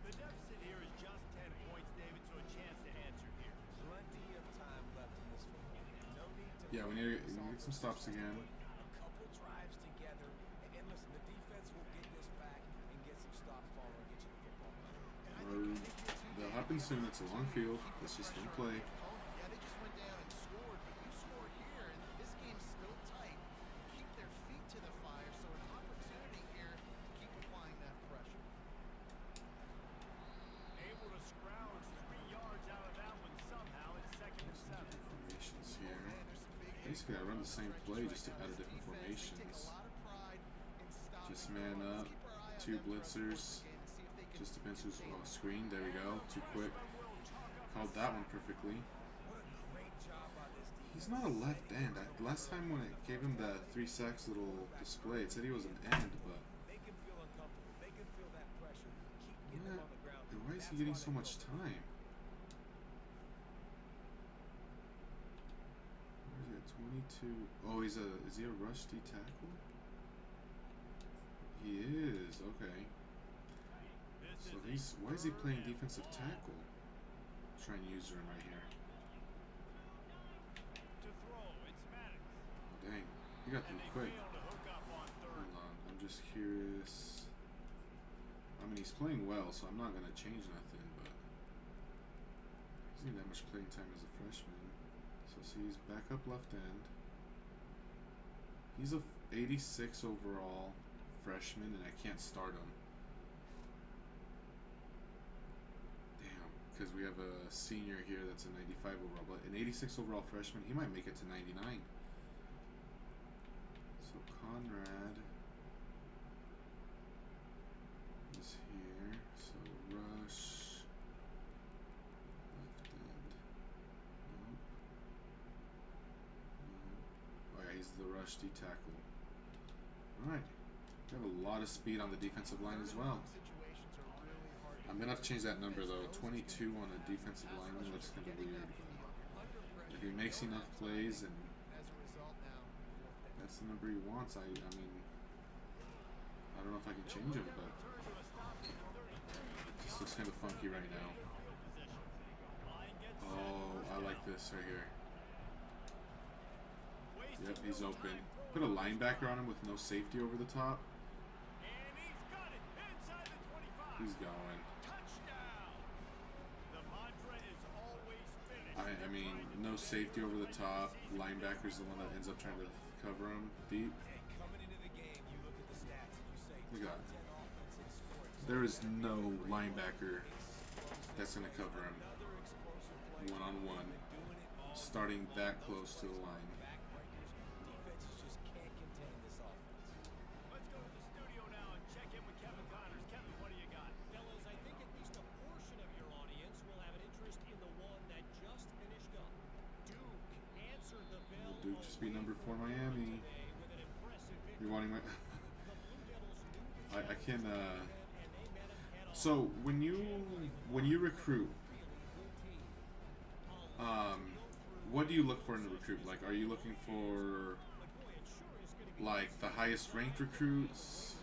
The deficit here is just 10 points, David, so a chance to answer here. Plenty of time left in this football game. No need to Yeah, we need to get some stops again. a couple drives together. And listen, the defense will get this back and get some stops following and get you the football. Or they'll have happen soon. It's a long field. Let's just don't play. Yeah, they just went down and scored, but you score here, and this game's still tight. Keep their feet to the fire, so an opportunity here to keep applying that pressure. Able to scrounge 3 yards out of that one somehow. It's second and 7. Formations here. Man, there's some big Basically, I run the same play just out of different formations. Just man up, 2 blitzers. Just depends who's screen. There we go. Too quick. Called that one perfectly. He's not a left end. Last time when it gave him the 3 sacks little display, it said he was an end, but Make him feel uncomfortable. Make him feel that pressure. Keep getting him on the ground. why is he getting so much time? Where is he at? 22. Oh, is he a rush D tackle? He is, okay. So why is he playing defensive tackle? Try and use him right here. To throw, it's Maddox. Oh, dang. He got And through they quick. fail to hook up on third. Hold on, I'm just curious. I mean, he's playing well, so I'm not going to change nothing, but he's getting that much playing time as a freshman. So see, he's back up left end. He's a 86 overall freshman, and I can't start him. Damn, because we have a senior here that's a 95 overall, but an 86 overall freshman, he might make it to 99. So Conrad is here. So rush left end. Nope. No. Oh yeah, he's the rush D tackle. Alright. We have a lot of speed on the defensive line as well. I'm gonna have to change that number though. 22 on a defensive lineman looks kind of weird, but if he makes enough plays and that's the number he wants, I mean, I don't know if I can change him, but it just looks kind of funky right now. Oh, I like this right here. Yep, he's open. Put a linebacker on him with no safety over the top. And he's got it inside the 25. He's going. Touchdown. The mantra is always finish. I mean, no safety over the top. Linebacker's the one that ends up trying to cover him deep. And coming into the game, you look at the stats and you say Look at top that. 10 offensive scoring. There is no linebacker that's going to cover him Another explosive play. one-on-one, Doing it all starting that close to the line. backbreakers. Defenses just can't contain this offense. Let's go to the studio now and check in with Kevin Connors. Kevin, what do you got? Fellas, I think at least a portion of your audience will have an interest in the one that just finished up. Duke answered the bell. Will Duke just be number 4 Miami? today with an impressive victory. You're wanting my... The Blue Devils knew I can, and they met him head on. So, when you recruit, what do you look for in a recruit? Like, are you looking for, like, the highest ranked recruits?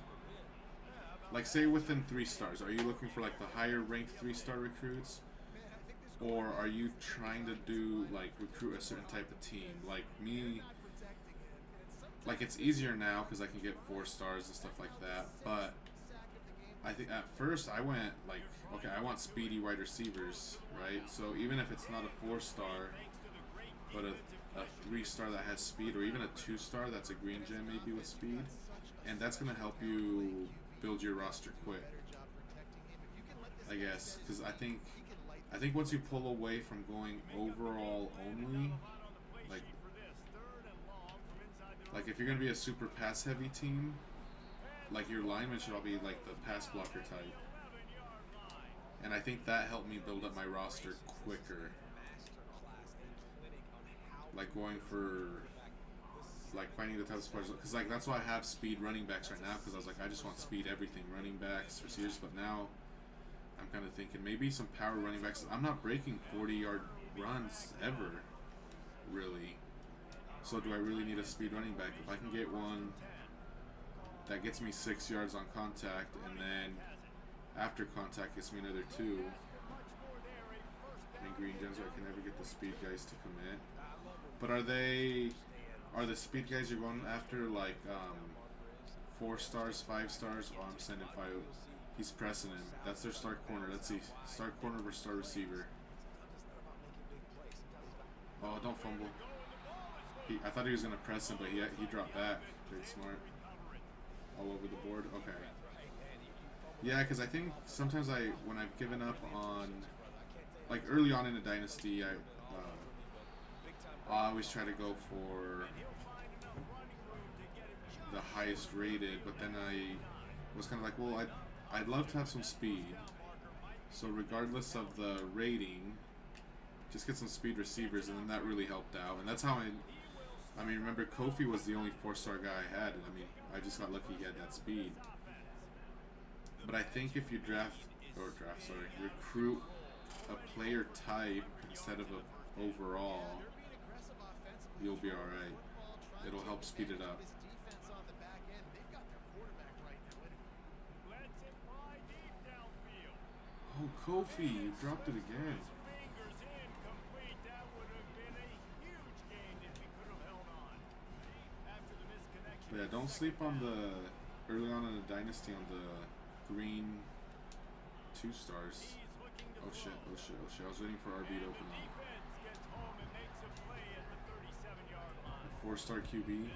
Like, say within 3 stars, are you looking for, like, the higher ranked 3-star recruits? Or are you trying to do, like, recruit a certain type of team? Like, me, like, it's easier now because I can get 4 stars and stuff like that, but I think at first I went, like, okay, I want speedy wide receivers, right? So even if it's not a 4-star, but a 3-star that has speed, or even a 2-star that's a green gem maybe with speed, and that's going to help you build your roster quick, I guess, because I think once you pull away from going overall only, like if you're going to be a super pass heavy team, like your linemen should all be like the pass blocker type, and I think that helped me build up my roster quicker. Like going for, like finding the type of players, because like that's why I have speed running backs right now, because I was like, I just want speed everything, running backs, receivers, but now I'm kind of thinking maybe some power running backs. I'm not breaking 40-yard runs ever, really. So do I really need a speed running back? If I can get one that gets me 6 yards on contact, and then after contact gets me another 2, and green gems, I can never get the speed guys to commit. But are the speed guys you're going after like 4 stars, 5 stars? Oh, I'm sending He's pressing him. That's their start corner. Let's see. Start corner versus star receiver. Oh, don't fumble. I thought he was going to press him, but he dropped back. Very smart. All over the board. Okay. Yeah, because I think sometimes when I've given up on, like early on in a dynasty, I always try to go for the highest rated, but then I was kind of like, well, I'd love to have some speed. So regardless of the rating, just get some speed receivers, and then that really helped out. And that's how I mean, remember Kofi was the only 4-star guy I had. I mean, I just got lucky he had that speed. But I think if you recruit a player type instead of a overall, you'll be all right. It'll help speed it up. Oh, Kofi, you dropped it again. But yeah, don't sleep on the early on in the dynasty on the green 2 stars. Oh shit, oh shit, oh shit. I was waiting for RB to open up. 4-star QB.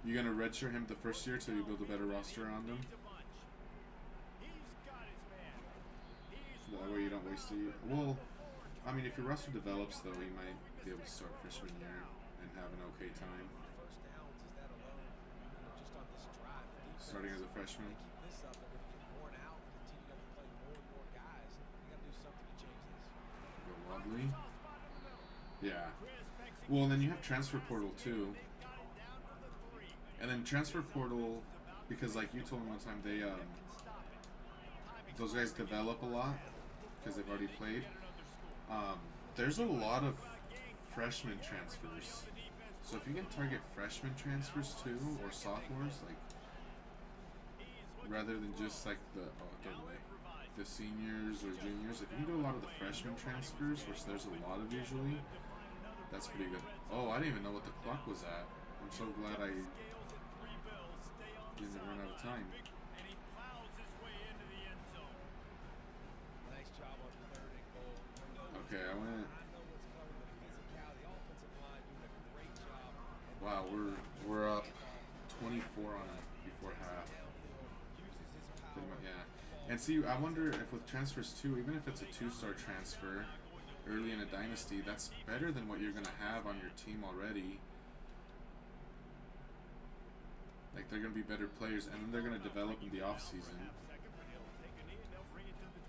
You gonna redshirt him the first year till you build a better roster around him? So that way you don't waste a year. Well, I mean, if your roster develops though, you might be able to start freshman year and have an okay time. Starting as a freshman. Go Wadley. Yeah. Well, and then you have transfer portal too. And then transfer portal, because like you told me one time, they those guys develop a lot because they've already played. There's a lot of freshman transfers. So if you can target freshman transfers too, or sophomores, like rather than just like the seniors or juniors, if you can do a lot of the freshman transfers, which there's a lot of usually, that's pretty good. Oh, I didn't even know what the clock was at. I'm so glad I didn't run out of time. Okay, I went. Wow, we're up 24 on it before half. Pretty much, yeah. And see, I wonder if with transfers too, even if it's a 2-star transfer early in a dynasty, that's better than what you're gonna have on your team already. Like, they're gonna be better players, and then they're gonna develop in the off season.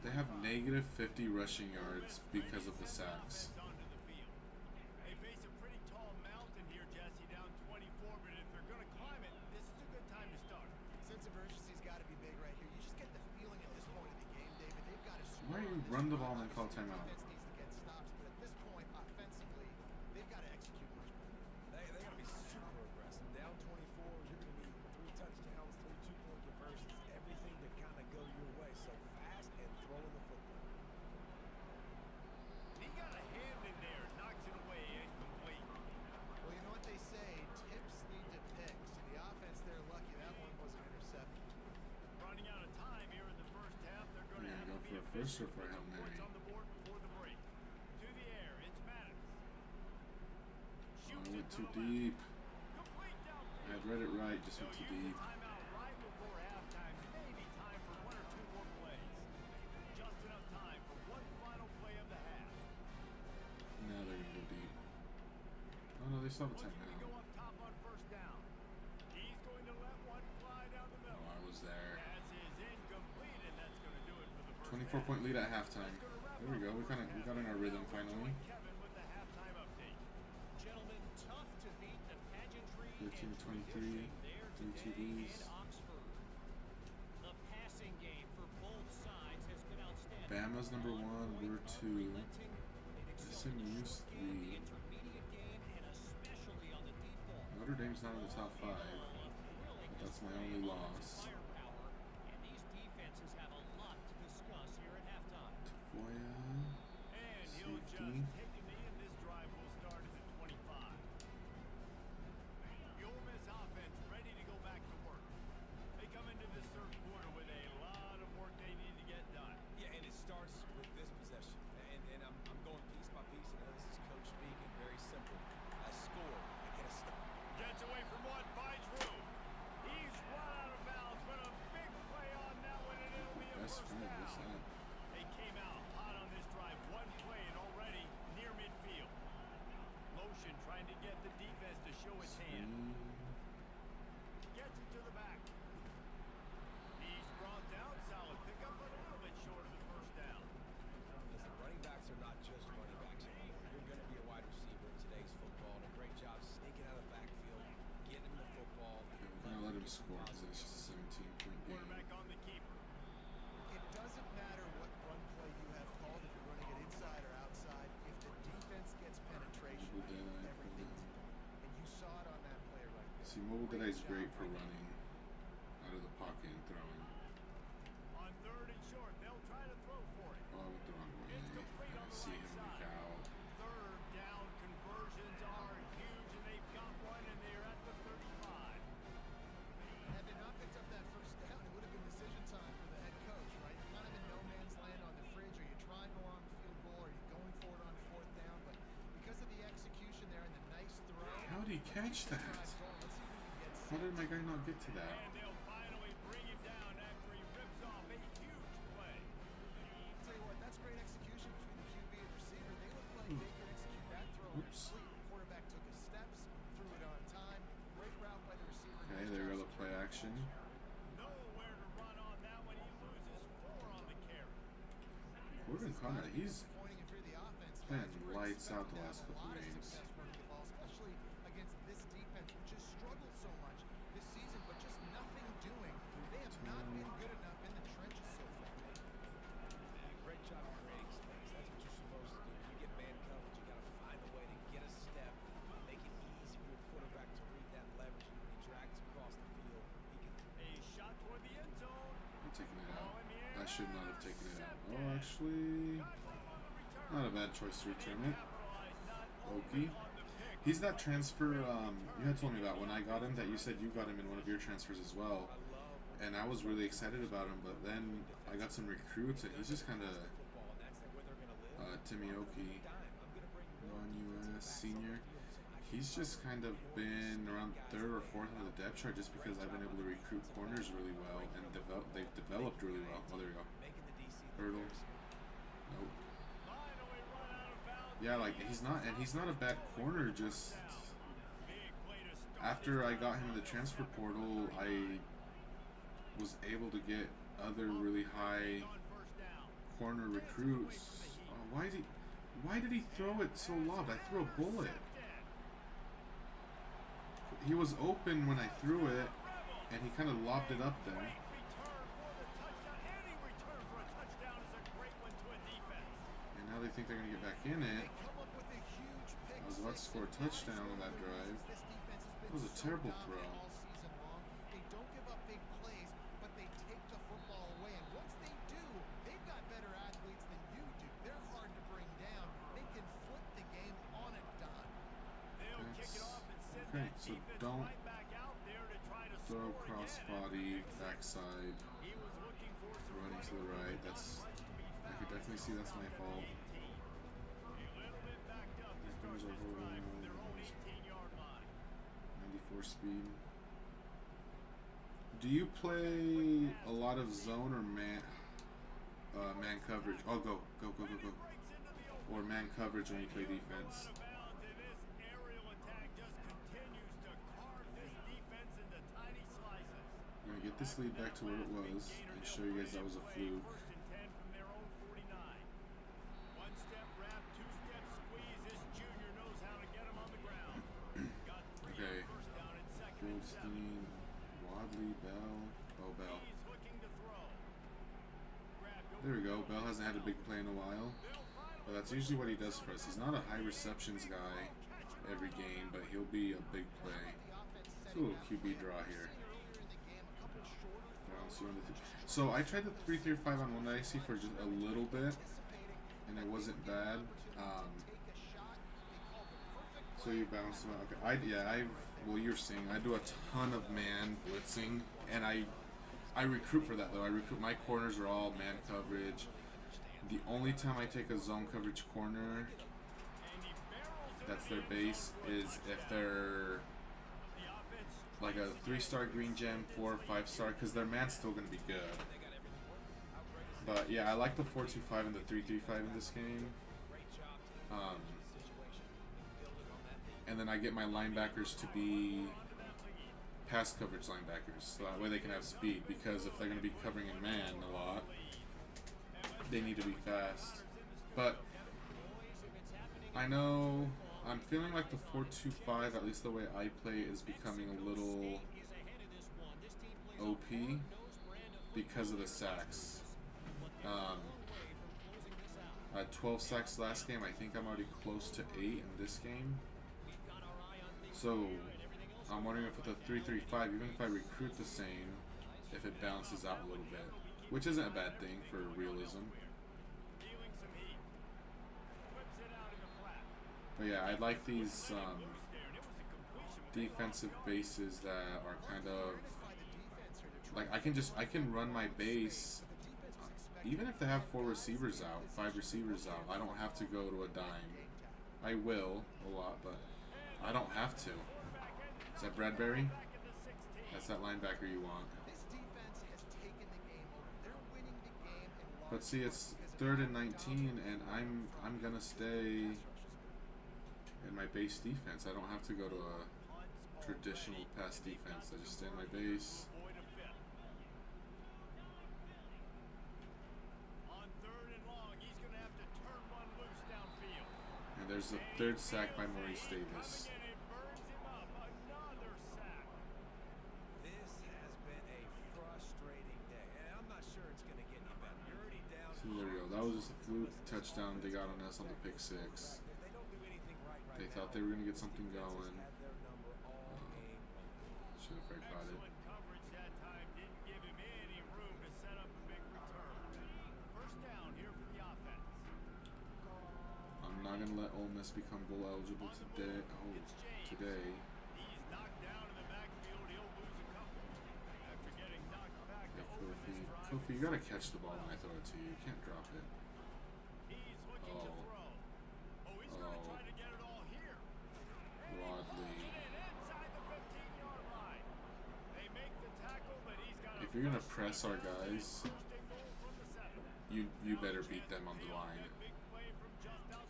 They have negative 50 rushing yards because of the sacks. They face a pretty tall mountain here, Jesse, down 24, but if they're going to climb it, this is a good time to start. Sense of urgency's got to be big right here. You just get the feeling at this point of the game, David, they've got to score. Why you run the ball and then call timeout? Defense needs to get stops, but at this point, offensively, they've got to execute much better. They got to be super aggressive. Down 24, you're going to need 3 touchdowns, 3 2-point conversions, everything to kind of go your way. So fast and throwing the football. He got a hand in there, knocks it away, incomplete. Well, you know what they say, tips lead to picks. And the offense, they're lucky that one wasn't intercepted. Running out of time here in the first half. They're going to Yeah, have go to for be a first or efficient. for a Hail Mary? Points on the board before the break. To the air, it's Maddox. Oh, I Shoots went it too to the left. deep. Complete downfield. I had read it right, just went too They'll use deep. the timeout right before halftime. Maybe time for 1 or 2 more plays. Just enough time for one final play of the half. Now they're gonna go deep. Oh no, they still have a Looking to timeout. go up top on first down. He's going to let one fly down the middle. Oh, I was there. Pass is incomplete, and that's going to do it for the first 24-point lead at halftime. There we go. We got in our rhythm finally. Kevin with the halftime update. Gentlemen, tough to beat the pageantry 13-23, and tradition there 3 today TDs. in Oxford. The passing game for both sides has been outstanding. Bama's number 1, we're 2. Unrelenting, they've SMU's excelled in the 3. intermediate game and especially on the deep ball. Notre Dame's not in the top 5. Thrilling But that's my display only of loss. firepower, and these defenses have a lot to discuss here at halftime. Tafoya, And he'll just safety. take a knee, and this drive will start at the 25. The Ole Miss offense ready to go back to work. Alright, what's down. that? They came out hot on this drive. One play and already near midfield. Motion trying to get the defense to show its hand. Gets it to the back. He's brought down. Solid pickup, but a little bit short of the first down. Listen, running backs are not just running backs anymore. You're going to be a wide receiver in today's football, and a great job sneaking out of the backfield, getting the football. Okay, we're gonna let him score because it's just a 17-point game. Quarterback on the keeper. It doesn't matter what run play you have called, if you're running it inside or outside. If the defense gets penetration, Mobile Deadeye, everything's and you saw it on that play right there. See, Mobile Deadeye is job great for right running out of the pocket and throwing. On third and short, they'll try to throw for it. Oh, I went the wrong way. It's complete on I the see right him side. leak out. Third down conversions are huge, and they've got one, and they're at the 35. Had they not picked up that first down, it would have been decision time for the head coach, right? You're kind of in no man's land on the fridge. Are you trying to long field goal? Are you going for it on fourth down? But because of the execution there and the nice throw, How did he catch keep the that? drive going. Let's see if we can get How did my guy not get to that? And they'll finally bring him down after he rips off a huge play. Tell you what, that's great execution between the QB and receiver. They look like they could execute that throw Oops. complete. The quarterback took his steps, threw it on time. Great route by the receiver. Okay, Nice there job go the play action. Nowhere to run on that one. He loses 4 on the carry. Corbin Conrad, he's Disappointing if you're the offense. been Guys, you were lights out the expecting to last have a couple lot of games. success running the ball, especially against this defense, which has struggled so much this season, but just nothing doing. They have not been good enough in the trenches so far. Great job of creating space. That's what you're supposed to do. You get man coverage, you got to find a way to get a step, make it easy for your quarterback to read that leverage. And when he drags across the field, he can A shot toward the end zone. I'm taking it Ball out. in the air. I should not have taken it out. Oh, Intercepted. actually, Got room on the return. not a bad choice to return it. Capitalized not only Okie. on the pick, He's that transfer you had told me about when I got him, that you said you got him in one of your transfers as well. And I was really excited about him, but then I got some recruits and he's just kind of football, and that's where they're going to live. Timmy Oki, I'm going to bring more non-US senior. He's just kind of been around third or fourth on the depth chart just because I've been able to recruit corners really well and they've developed really well. Oh, there you go. making the DC Hurdle. Nope. finally run out of bounds. Yeah, like he's not a bad corner. Just Big play to start after I got him in the transfer portal, I was able to get other really high on first down. corner recruits. Why did he throw it so lobbed? I threw a bullet. He was open when I threw it, and he kind of lobbed it up there. Great return for the touchdown. Any return for a touchdown is a great one to a defense. And now they think they're gonna get back in it. They come up with a huge pick I was about to six. score a touchdown on that drive. This defense has been That was a so terrible dominant throw. all season long. They don't give up big plays, but they take the football away. And once they do, they've got better athletes than you do. They're hard to bring down. They can flip the game on a dime. They'll kick it off and send Okay, that so defense don't right back out there to try to throw score cross again. body, backside, He was looking for some running to the right. That's I could definitely see that's my fault. a little bit backed up to Here start comes this our whole drive from their own 18-yard line. 94 speed. Do you play a lot of zone or man coverage? Oh, go. Breaks into the open. Or man coverage when you play defense. Out of bounds, and this aerial attack just continues to carve this defense into tiny slices. I'm gonna get this lead back to where it was and show you guys that was a fluke. First and 10 from their own 49. One step wrap, two step squeeze. This junior knows how to get him on the ground. Got 3 Okay. on first down and second and 7. Goldstein, Wadley, Bell. Oh, Bell. He's looking to throw. Grabbed There we over go. Bell hasn't had a big play in a while. But that's usually what he does for us. He's not a high receptions guy every game, but he'll be a big play. It's a little QB draw here. So I tried the 3-3-5 on one that I see for just a little bit, and it wasn't bad. So you bounce him out. Okay. Well, you're seeing I do a ton of man blitzing, and I recruit for that though. I recruit my corners are all man coverage. The only time I take a zone coverage corner that's their base is if they're like a 3-star green gem, 4 or 5-star, because their man's still gonna be good. But yeah, I like the 4-2-5 and the 3-3-5 in this game. And then I get my linebackers to be pass coverage linebackers, so that way they can have speed, because if they're going to be covering in man a lot, they need to be fast. But I know I'm feeling like the 4-2-5, at least the way I play, is becoming a little OP because of the sacks. I had 12 sacks last game. I think I'm already close to 8 in this game. So I'm wondering if with a 3-3-5, even if I recruit the same, if it balances out a little bit, which isn't a bad thing for realism. But yeah, I like these defensive bases that are kind of like I can run my base even if they have 4 receivers out, 5 receivers out. I don't have to go to a dime. I will a lot, but I don't have to. Is that Bradbury? That's that linebacker you want. But see, it's 3rd and 19, and I'm gonna stay in my base defense. I don't have to go to a traditional pass defense. I just stay in my base. And there's the 3rd sack by Maurice Davis. So there we go. That was just a fluke touchdown they got on us on the pick 6. They thought they were going to get something going. Should have right caught it. I'm not going to let Ole Miss become bowl eligible today. Kofi, you gotta catch the ball when I throw it to you. You can't drop it. Oh. Wadley. If you're gonna press our guys, you better beat them on the line,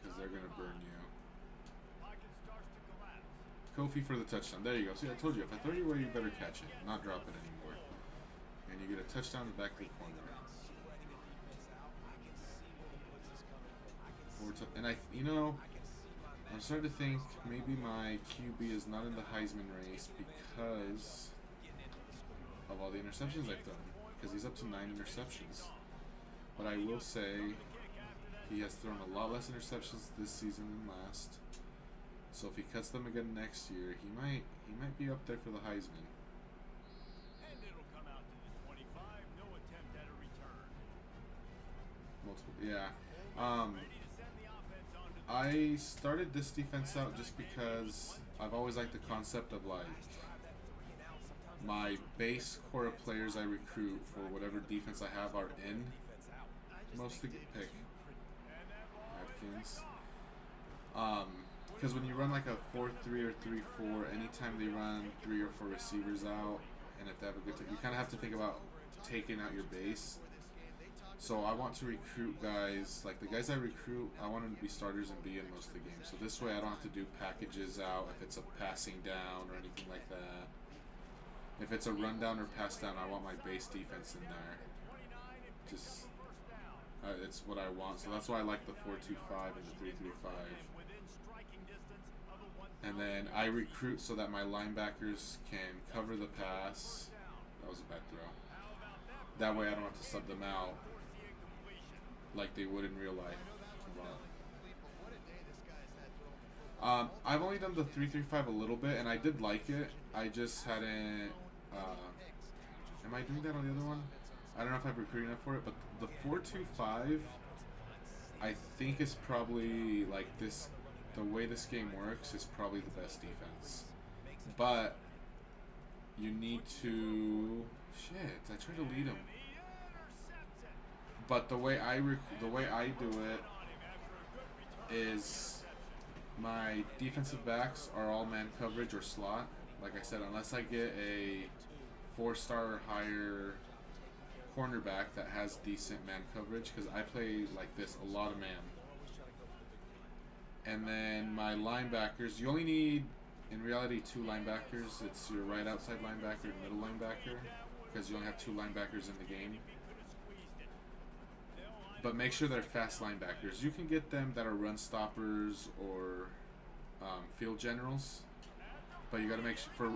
because they're gonna burn you. Kofi for the touchdown. There you go. See, I told you, if I throw you away, you better catch it, not drop it anymore. And you get a touchdown in the back of the corner. And I'm starting to think maybe my QB is not in the Heisman race because of all the interceptions I've thrown. Because he's up to 9 interceptions. But I will say he has thrown a lot less interceptions this season than last. So if he cuts them again next year, he might be up there for the Heisman. Yeah. I started this defense out just because I've always liked the concept of like my base core of players I recruit for whatever defense I have are in most of the pick. Atkins. Because when you run like a 4-3 or 3-4, anytime they run 3 or 4 receivers out, and if they have a good team, you kind of have to think about taking out your base. So I want to recruit guys, like the guys I recruit, I want them to be starters and be in most of the games. So this way I don't have to do packages out if it's a passing down or anything like that. If it's a run down or pass down, I want my base defense in there. Just, it's what I want. So that's why I like the 4-2-5 and the 3-3-5. And then I recruit so that my linebackers can cover the pass. That was a bad throw. That way I don't have to sub them out like they would in real life. I've only done the 3-3-5 a little bit, and I did like it. I just hadn't. Am I doing that on the other one? I don't know if I'm recruiting enough for it, but the 4-2-5, I think is probably like this. The way this game works is probably the best defense, but you need to. Shit! I tried to lead him. But the way I do it is my defensive backs are all man coverage or slot. Like I said, unless I get a 4-star or higher cornerback that has decent man coverage because I play like this, a lot of man. And then my linebackers, you only need, in reality, 2 linebackers. It's your right outside linebacker and middle linebacker because you only have 2 linebackers in the game. But make sure they're fast linebackers. You can get them that are run stoppers or field generals, but you got to make sure for,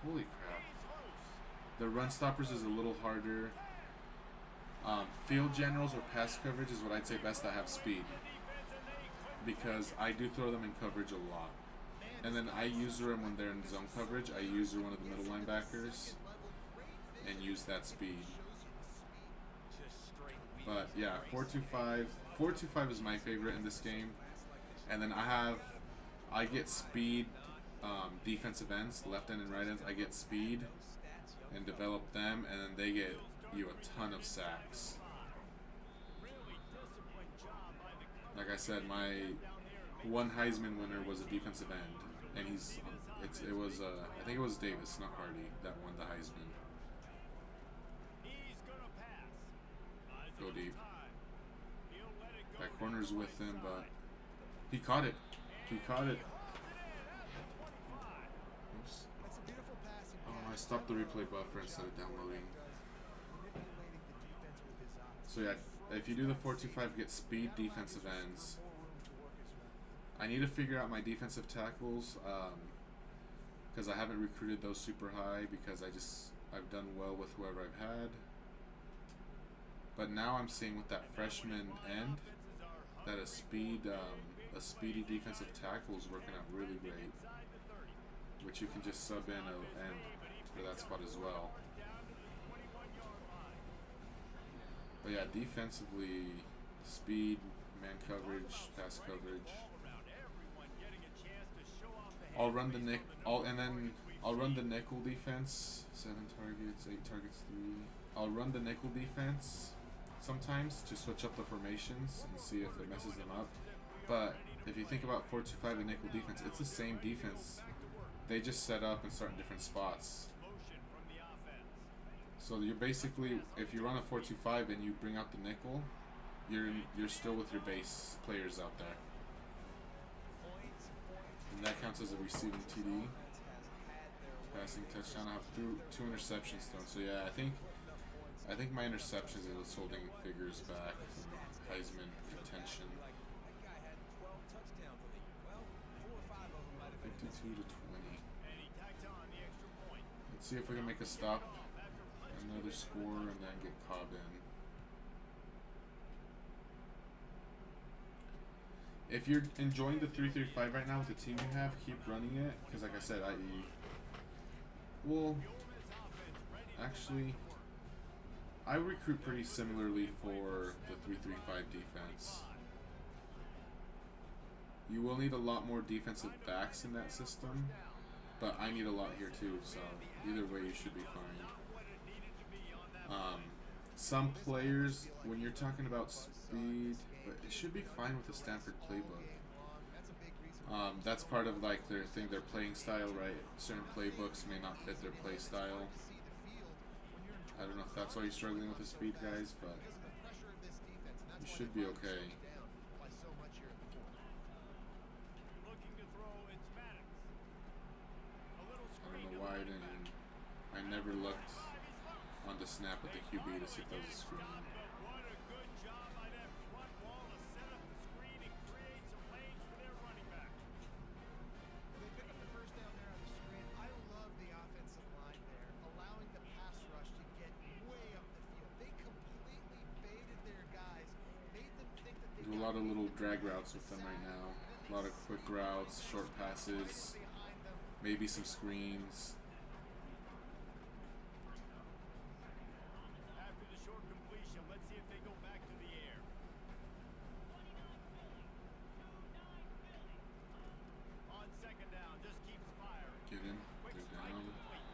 holy crap, the run stoppers is a little harder. Field generals or pass coverage is what I'd say best that have speed, because I do throw them in coverage a lot. And then I use them when they're in zone coverage. I use one of the middle linebackers and use that speed. But yeah, 4-2-5. 4-2-5 is my favorite in this game. And then I get speed defensive ends, left end and right ends. I get speed and develop them, and then they get you a ton of sacks. Like I said, my one Heisman winner was a defensive end, and I think it was Davis, not Hardy, that won the Heisman. Go deep. That corner's with him, but he caught it. He caught it. Oops. That's a beautiful pass. Oh, I stopped the replay buffer instead of downloading. So yeah, if you do the 4-2-5, get speed defensive ends. I need to figure out my defensive tackles because I haven't recruited those super high because I've done well with whoever I've had. But now I'm seeing with that freshman end that a speedy defensive tackle is working out really great, which you can just sub in an end for that spot as well. But yeah, defensively, speed, man coverage, pass coverage. I'll run the I'll run the nickel defense. 7 targets, 8 targets, 3. I'll run the nickel defense sometimes to switch up the formations and see if it messes them up. But if you think about 4-2-5 and nickel defense, it's the same defense. They just set up and start in different spots. So you're basically, if you run a 4-2-5 and you bring out the nickel, you're still with your base players out there, and that counts as a receiving TD, passing touchdown. I have 2 interceptions thrown. So yeah, I think my interceptions is what's holding Figures back from Heisman contention. 52-20. Let's see if we can make a stop. Another score and then get Cobb in. If you're enjoying the 3-3-5 right now with the team you have, keep running it, because like I said, I recruit pretty similarly for the 3-3-5 defense. You will need a lot more defensive backs in that system, but I need a lot here too, so either way you should be fine. Some players, when you're talking about speed, but it should be fine with the Stanford playbook. That's part of like their thing, their playing style, right? Certain playbooks may not fit their play style. I don't know if that's why you're struggling with the speed, guys, but you should be okay. I don't know why I never looked on the snap at the QB to see if that was a screen. Do a lot of little drag routes with them right now. A lot of quick routes, short passes, maybe some screens. After the short completion, let's see if they go back to the air. On second down, just keeps firing. Get him. Quick They're strike down. complete.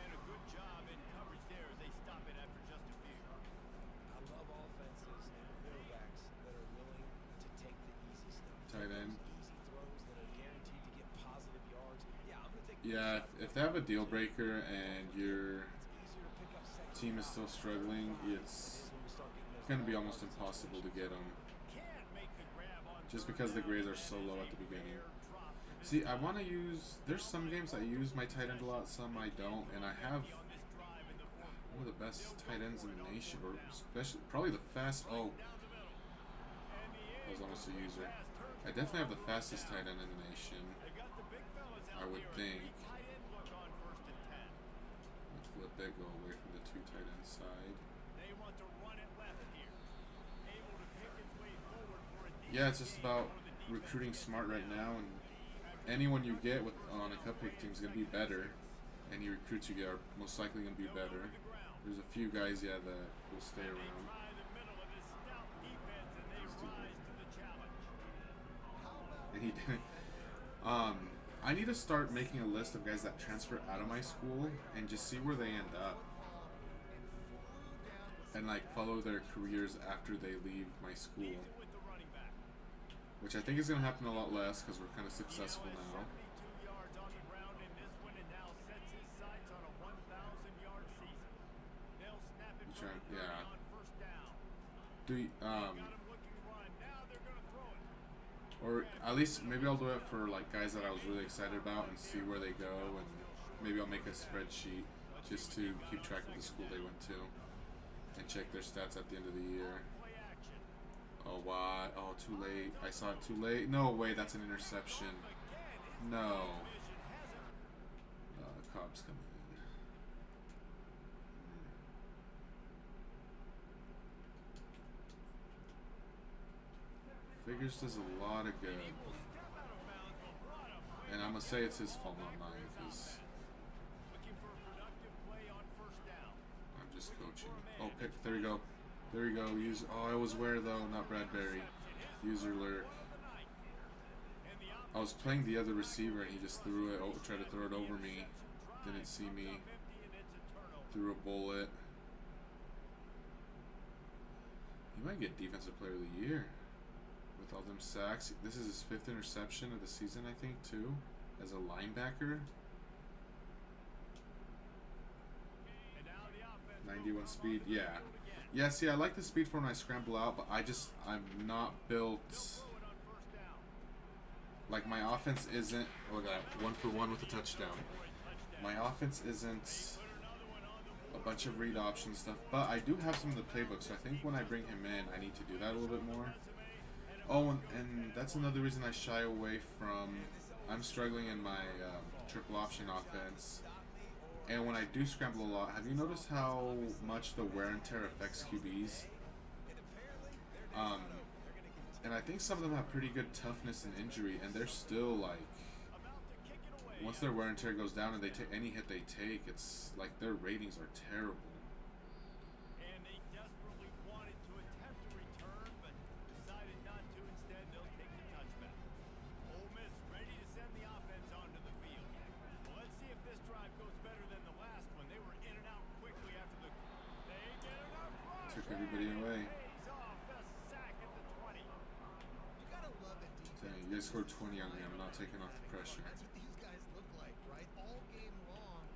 And a good job in coverage there as they stop it after just a few. I love offenses and quarterbacks that are willing to take the easy stuff. Tight end. Easy throws that are guaranteed to get positive yards. Yeah, I'm gonna take. Yeah, if they have a deal breaker and you're It's easier to pick up second team is still struggling, it's going to be almost impossible to get them. Just because the grades are so low at the beginning. See, I want to use... There's some games I use my tight end a lot, some I don't, and I have one of the best tight ends in the nation, or especially probably the fast. Oh, I was almost a user. I definitely have the fastest tight end in the nation, I would think. Let's flip it, go away from the two tight end side. Yeah, it's just about recruiting smart right now, and anyone you get with on a cupcake team is going to be better. Any recruits you get are most likely going to be better. There's a few guys, yeah, that will stay around. And he didn't. I need to start making a list of guys that transfer out of my school and just see where they end up. And like follow their careers after they leave my school. Which I think is going to happen a lot less because we're kind of successful now. Yeah. Do you, or at least maybe I'll do it for like guys that I was really excited about and see where they go, and maybe I'll make a spreadsheet just to keep track of the school they went to and check their stats at the end of the year. Oh, why? Oh, too late. I saw it too late. No way, that's an interception. No. Cobb's coming in. Figures does a lot of good. And I'm going to say it's his fault, not mine, because I'm just coaching. Oh, pick. There you go. There you go. Use. Oh, I was where though? Not Bradbury. User lurk. I was playing the other receiver and he just threw it. Oh, tried to throw it over me. Didn't see me. Threw a bullet. He might get Defensive Player of the Year with all them sacks. This is his 5th interception of the season, I think, too, as a linebacker. 91 speed. Yeah. Yeah, see, I like the speed for when I scramble out, but I'm not built, like my offense isn't, oh look at that, 1 for 1 with a touchdown. My offense isn't a bunch of read option stuff, but I do have some of the playbook, so I think when I bring him in, I need to do that a little bit more. Oh, and that's another reason I shy away from, I'm struggling in my triple option offense. And when I do scramble a lot, have you noticed how much the wear and tear affects QBs? And I think some of them have pretty good toughness and injury, and they're still like, once their wear and tear goes down and they take any hit they take, it's like their ratings are terrible. Took everybody away. Dang, you guys scored 20 on me. I'm not taking off the pressure. That's what these guys look like, right? All game long,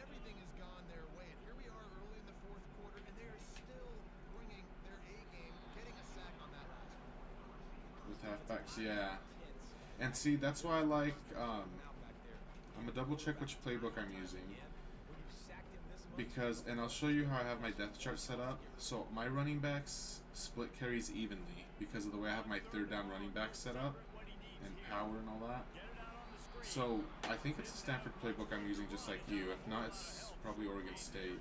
everything has gone their way. And here we are early in the 4th quarter, and they are still bringing their A game, getting a sack on that last one. With halfbacks, yeah. And see, that's why I like, I'm going to double check which playbook I'm using. Because, and I'll show you how I have my depth chart set up. So my running backs split carries evenly because of the way I have my 3rd down running back set up and power and all that. So I think it's a Stanford playbook I'm using just like you. If not, it's probably Oregon State.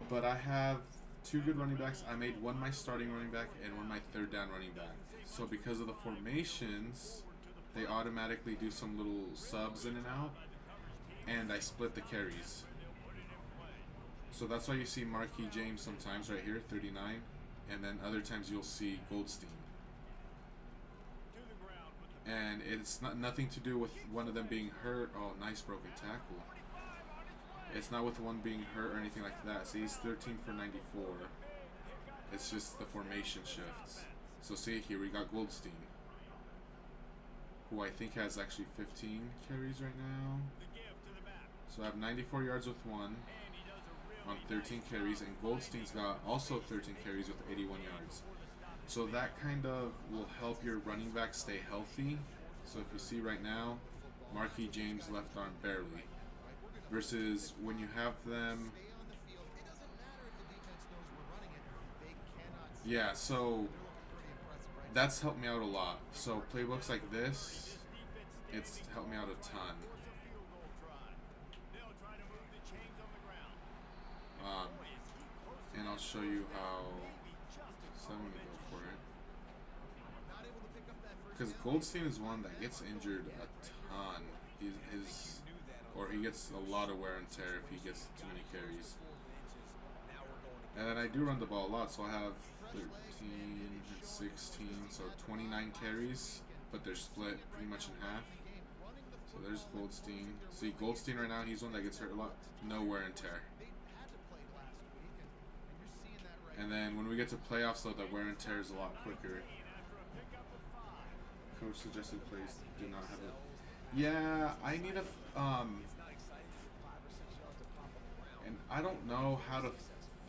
But I have 2 good running backs. I made one my starting running back and one my 3rd down running back. So because of the formations, they automatically do some little subs in and out. And I split the carries. So that's why you see Marquis James sometimes right here, 39, and then other times you'll see Goldstein. And it's nothing to do with one of them being hurt. Oh, nice broken tackle. It's not with one being hurt or anything like that. See, he's 13 for 94. It's just the formation shifts. So see here, we got Goldstein, who I think has actually 15 carries right now. So I have 94 yards with one. on 13 carries, and Goldstein's got also 13 carries with 81 yards. So that kind of will help your running back stay healthy. So if you see right now, Marquis James left arm barely. Versus when you have them, yeah, so that's helped me out a lot. So playbooks like this, it's helped me out a ton. And I'll show you how. So I'm gonna go for it. Because Goldstein is one that gets injured a ton. He gets a lot of wear and tear if he gets too many carries. And then I do run the ball a lot, so I have 13 and 16, so 29 carries, but they're split pretty much in half. So there's Goldstein. See, Goldstein right now, he's one that gets hurt a lot. No wear and tear. And then when we get to playoffs, though, the wear and tear is a lot quicker. Coach suggested plays do not have it. Yeah, I need a and I don't know how to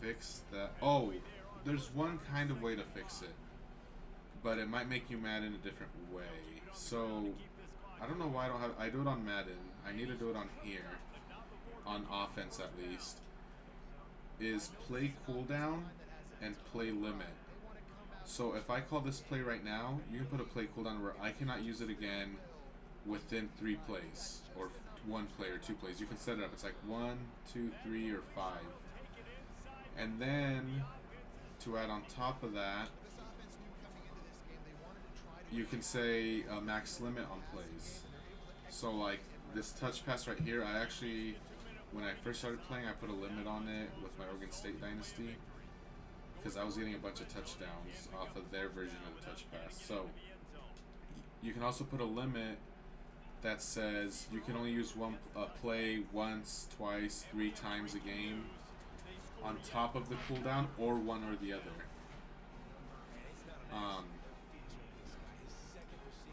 fix that. Oh, there's one kind of way to fix it, but it might make you mad in a different way. So I don't know why I do it on Madden. I need to do it on here, on offense at least. Is play cooldown and play limit. So if I call this play right now, you can put a play cooldown where I cannot use it again within 3 plays, or 1 play or 2 plays. You can set it up. It's like 1, 2, 3, or 5. And then to add on top of that, you can say a max limit on plays. So like this touch pass right here, I actually, when I first started playing, I put a limit on it with my Oregon State dynasty because I was getting a bunch of touchdowns off of their version of the touch pass. So you can also put a limit that says you can only use one play once, twice, 3 times a game on top of the cooldown, or one or the other.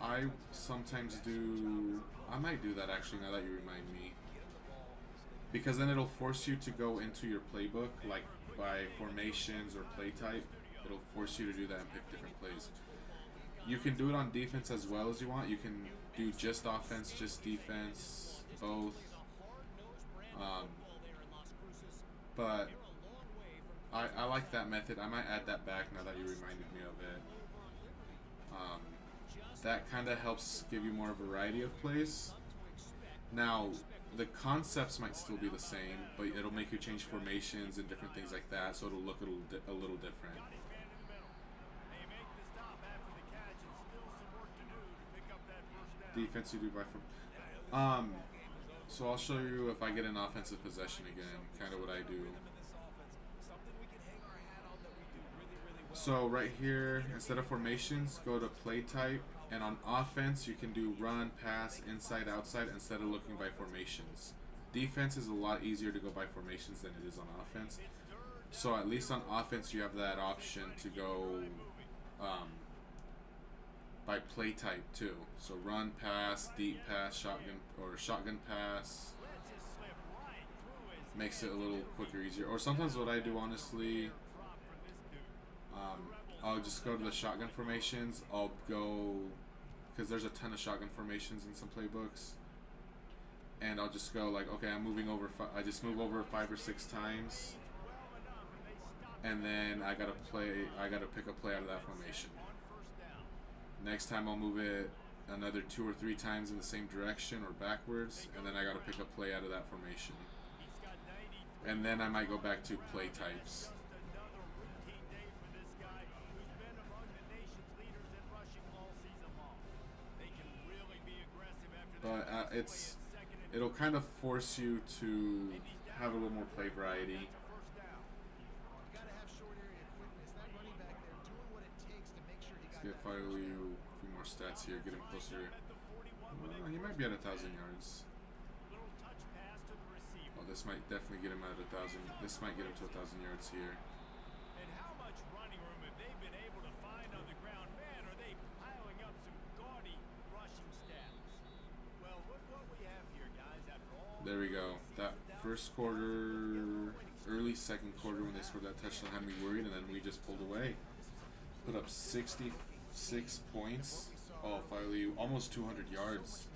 I sometimes do. I might do that actually now that you remind me, because then it'll force you to go into your playbook, like by formations or play type. It'll force you to do that and pick different plays. You can do it on defense as well as you want. You can do just offense, just defense, both. But I like that method. I might add that back now that you reminded me of it. That kind of helps give you more variety of plays. Now, the concepts might still be the same, but it'll make you change formations and different things like that, so it'll look a little different. Defense you do by so I'll show you if I get an offensive possession again, kind of what I do. So right here, instead of formations, go to play type, and on offense you can do run, pass, inside, outside instead of looking by formations. Defense is a lot easier to go by formations than it is on offense. So at least on offense you have that option to go by play type too. So run, pass, deep pass, shotgun pass. Makes it a little quicker, easier. Or sometimes what I do, honestly, I'll just go to the shotgun formations. I'll go, because there's a ton of shotgun formations in some playbooks, and I'll just go like, okay, I'm moving over. I just move over 5 or 6 times, and then I gotta pick a play out of that formation. Next time I'll move it another 2 or 3 times in the same direction or backwards, and then I gotta pick a play out of that formation. And then I might go back to play types. But it'll kind of force you to have a little more play variety. Let's get finally a few more stats here, get him closer. He might be at 1,000 yards. Oh, this might definitely get him at 1,000. This might get him to 1,000 yards here. And how much running room have they been able to find on the ground? Man, are they piling up some gaudy rushing stats? Well, look what we have here, guys. After all, there we go. That first quarter, early second quarter when they scored that touchdown had me worried, and then we just pulled away. Put up 66 points. Oh, finally, almost 200 yards.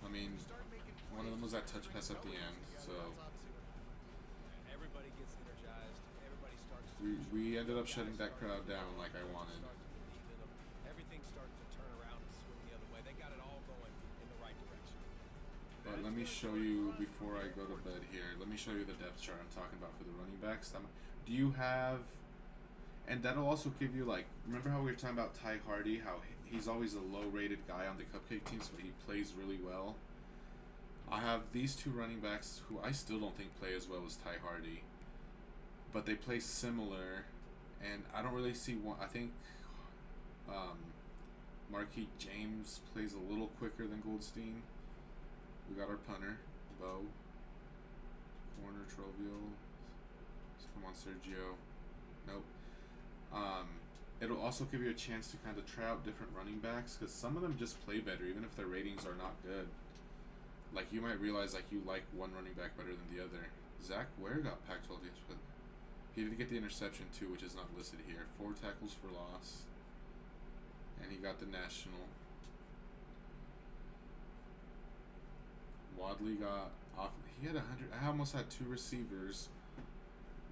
I mean, one of them was that touch pass at the end, so Everybody gets energized. Everybody starts to we ended up shutting that crowd down like I wanted. Everything starts to turn around and swing the other way. They got it all going in the right direction. But let me show you before I go to bed here. Let me show you the depth chart I'm talking about for the running backs. Do you have? And that'll also give you, like, remember how we were talking about Ty Hardy? How he's always a low-rated guy on the Cupcake team, so he plays really well. I have these two running backs who I still don't think play as well as Ty Hardy, but they play similar, and I don't really see one. I think Marquis James plays a little quicker than Goldstein. We got our punter, Bo. Corner, Trovio. Come on, Sergio. Nope. It'll also give you a chance to kind of try out different running backs, because some of them just play better, even if their ratings are not good. Like, you might realize, like, you like one running back better than the other. Zach Ware got Pac-12 games, but he did get the interception too, which is not listed here. 4 tackles for loss. And he got the national. Wadley got off. He had 100. I almost had 2 receivers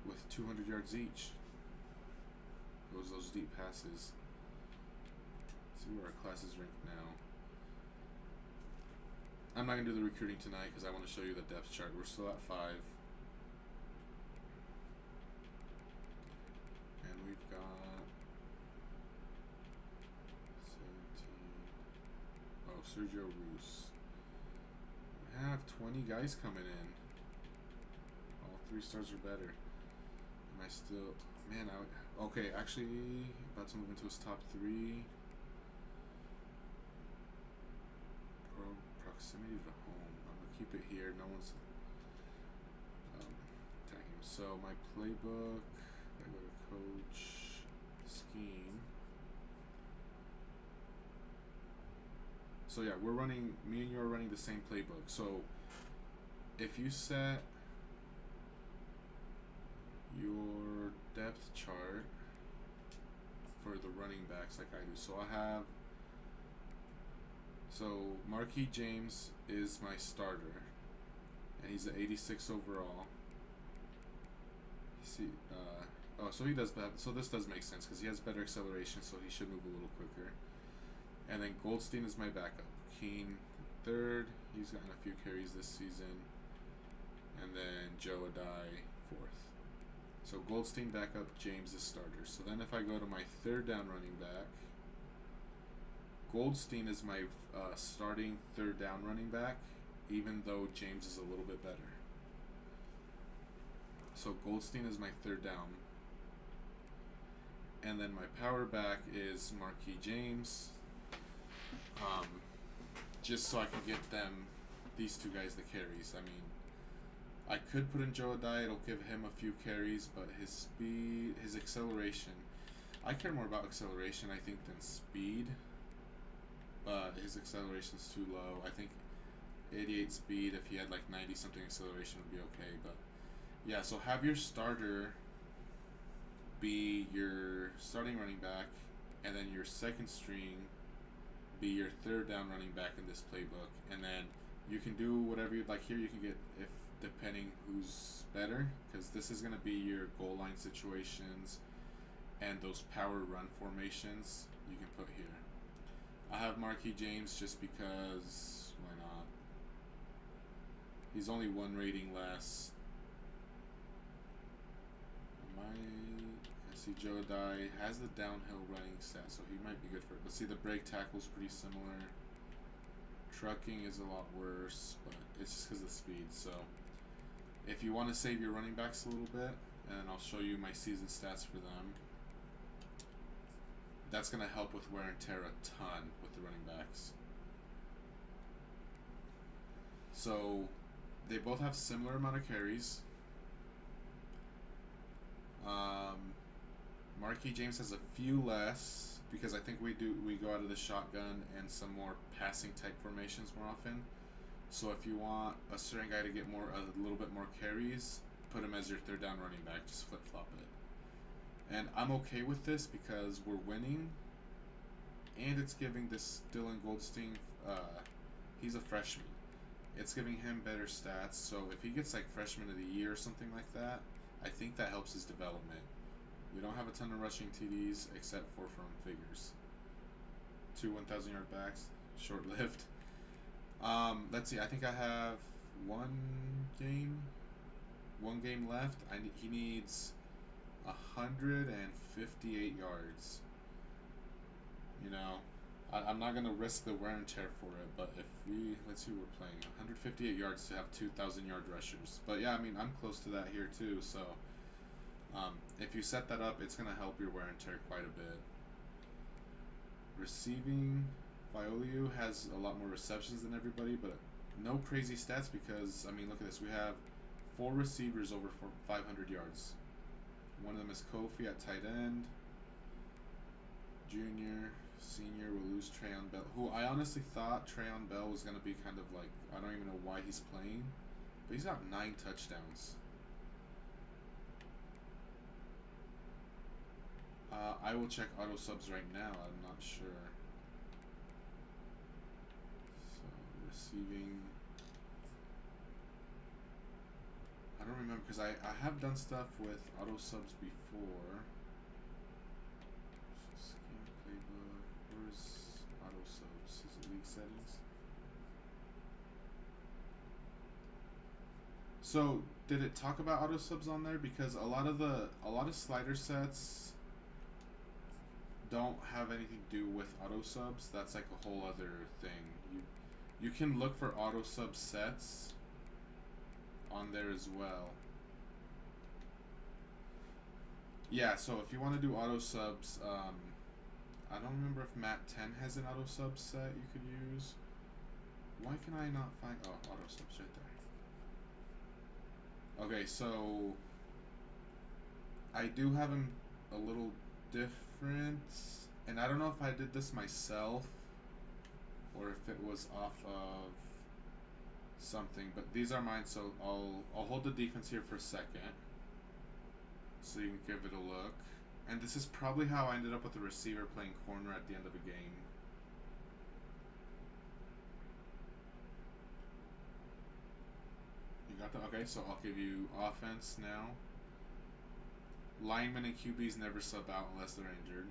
with 200 yards each. Those deep passes. Let's see where our class is ranked now. I'm not going to do the recruiting tonight because I want to show you the depth chart. We're still at 5. And we've got 17. Oh, Sergio Roos. We have 20 guys coming in. All 3 stars or better. Am I still... Man, okay, actually, about to move into his top 3. Proximity to home. I'm gonna keep it here. No one's attacking him. So my playbook. I go to coach scheme. So yeah, we're running. Me and you are running the same playbook. So if you set your depth chart for the running backs like I do. So I have, so Marquis James is my starter, and he's an 86 overall. See, so he does bad. So this does make sense because he has better acceleration, so he should move a little quicker. And then Goldstein is my backup. Keen, third. He's gotten a few carries this season. And then Joe Adai, fourth. So Goldstein backup, James is starter. So then if I go to my third down running back, Goldstein is my starting third down running back, even though James is a little bit better. So Goldstein is my third down. And then my power back is Marquis James. Just so I can get them, these 2 guys, the carries. I mean, I could put in Joe Adai, it'll give him a few carries, but his speed, his acceleration, I care more about acceleration, I think, than speed. But his acceleration's too low. I think 88 speed, if he had like 90 something acceleration, would be okay. But yeah, so have your starter be your starting running back, and then your second string be your third down running back in this playbook. And then you can do whatever you'd like here. You can get, if depending who's better, because this is going to be your goal line situations and those power run formations you can put here. I have Marquis James just because, why not? He's only 1 rating less. I see Joe Adai has the downhill running stat, so he might be good for it. But see, the break tackle's pretty similar. Trucking is a lot worse, but it's just because of the speed. So if you want to save your running backs a little bit, and I'll show you my season stats for them. That's going to help with wear and tear a ton with the running backs. So they both have similar amount of carries. Marquis James has a few less because I think we go out of the shotgun and some more passing type formations more often. So if you want a certain guy to get a little bit more carries, put him as your third down running back. Just flip flop it. And I'm okay with this because we're winning, and it's giving this Dylan Goldstein, he's a freshman. It's giving him better stats, so if he gets like freshman of the year or something like that, I think that helps his development. We don't have a ton of rushing TDs except for from Figures. 2 1,000-yard backs, short-lived. Let's see, I think I have one game left. He needs 158 yards. You know, I'm not going to risk the wear and tear for it, but if we, let's see, we're playing 158 yards to have 2,000-yard rushers. But yeah, I mean, I'm close to that here too, so if you set that up, it's going to help your wear and tear quite a bit. Receiving, Violiu has a lot more receptions than everybody, but no crazy stats because, I mean, look at this. We have 4 receivers over 500 yards. One of them is Kofi at tight end. Junior, senior, we'll lose Trayon Bell, who I honestly thought Trayon Bell was going to be kind of like, I don't even know why he's playing, but he's got 9 touchdowns. I will check auto subs right now, I'm not sure. So, receiving, I don't remember, because I have done stuff with auto subs before. Scan playbook, where's auto subs? Is it league settings? So, did it talk about auto subs on there? Because a lot of slider sets don't have anything to do with auto subs. That's like a whole other thing. You can look for auto sub sets on there as well. Yeah, so if you want to do auto subs, I don't remember if Mat 10 has an auto sub set you could use. Why can I not find, oh, auto subs right there. Okay, so I do have them a little different, and I don't know if I did this myself or if it was off of something, but these are mine, so I'll hold the defense here for a second so you can give it a look. And this is probably how I ended up with the receiver playing corner at the end of a game. You got that? Okay, so I'll give you offense now. Linemen and QBs never sub out unless they're injured.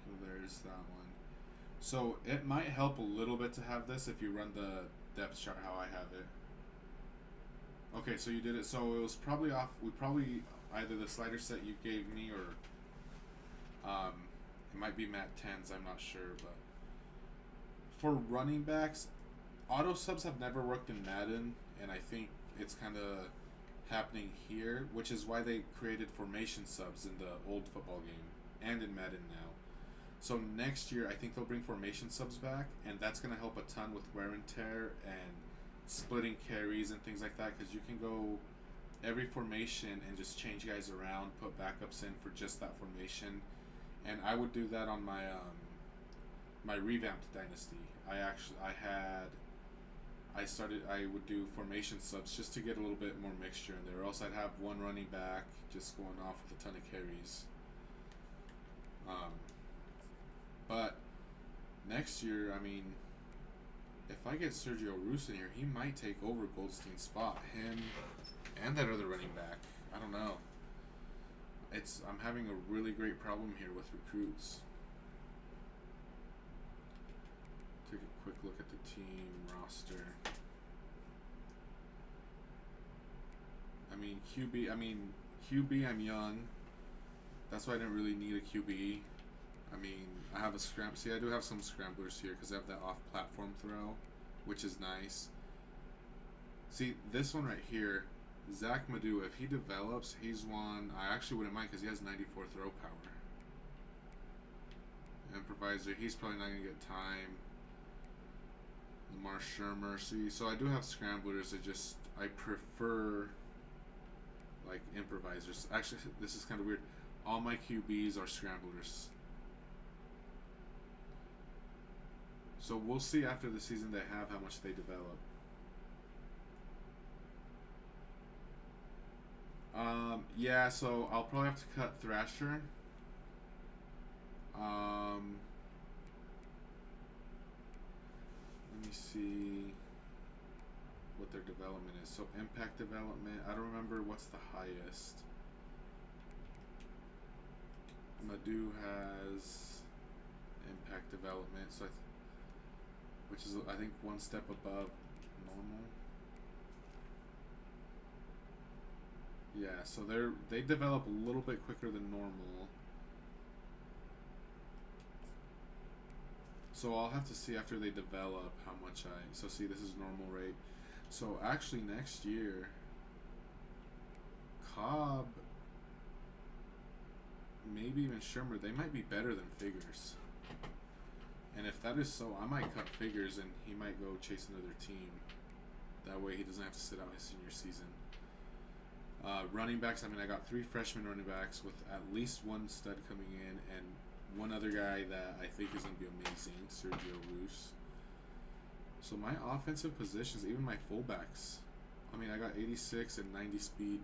So there's that one. So it might help a little bit to have this if you run the depth chart how I have it. Okay, so you did it. So it was probably off. We probably either the slider set you gave me or it might be Mat 10s. I'm not sure, but for running backs, auto subs have never worked in Madden, and I think it's kind of happening here, which is why they created formation subs in the old football game and in Madden now. So next year, I think they'll bring formation subs back, and that's going to help a ton with wear and tear and splitting carries and things like that, because you can go every formation and just change guys around, put backups in for just that formation. And I would do that on my my revamped dynasty. I would do formation subs just to get a little bit more mixture in there, or else I'd have one running back just going off with a ton of carries. But next year, I mean, if I get Sergio Roos in here, he might take over Goldstein's spot. Him and that other running back. I don't know. I'm having a really great problem here with recruits. Take a quick look at the team roster. QB, I'm young. That's why I didn't really need a QB. I have a I do have some scramblers here because I have that off-platform throw, which is nice. See, this one right here, Zach Madu, if he develops, he's one I actually wouldn't mind because he has 94 throw power. Improviser, he's probably not going to get time. Lamar Shermer, see, so I do have scramblers. I prefer like improvisers. Actually, this is kind of weird. All my QBs are scramblers. So we'll see after the season they have how much they develop. Yeah, so I'll probably have to cut Thrasher. Let me see what their development is. So impact development, I don't remember what's the highest. Madhu has impact development, so which is I think one step above normal. Yeah, so they develop a little bit quicker than normal. So I'll have to see after they develop how much so see, this is normal rate. So actually next year, Cobb, maybe even Shermer, they might be better than Figures. And if that is so, I might cut Figures and he might go chase another team. That way he doesn't have to sit out his senior season. Running backs, I mean, I got 3 freshman running backs with at least one stud coming in and one other guy that I think is going to be amazing, Sergio Roos. So my offensive positions, even my fullbacks, I mean, I got 86 and 90 speed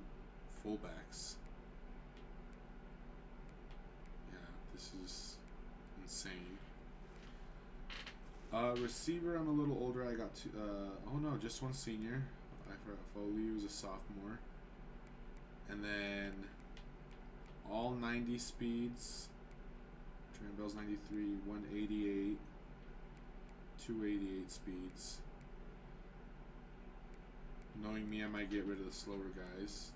fullbacks. Yeah, this is insane. Receiver, I'm a little older. I got two, oh no, just one senior. I forgot Foley was a sophomore. And then all 90 speeds. Trent Bell's 93, 188, 288 speeds. Knowing me, I might get rid of the slower guys.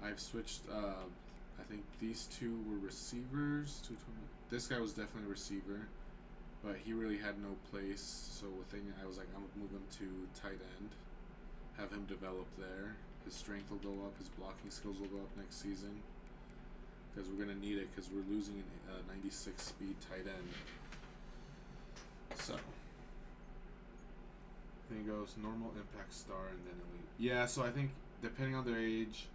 I've switched, I think these two were receivers. 220. This guy was definitely a receiver, but he really had no place. So within, I was like, I'm gonna move him to tight end, have him develop there. His strength will go up, his blocking skills will go up next season, because we're gonna need it, because we're losing a 96 speed tight end. So then it goes normal, impact, star, and then elite. Yeah, so I think depending on their age,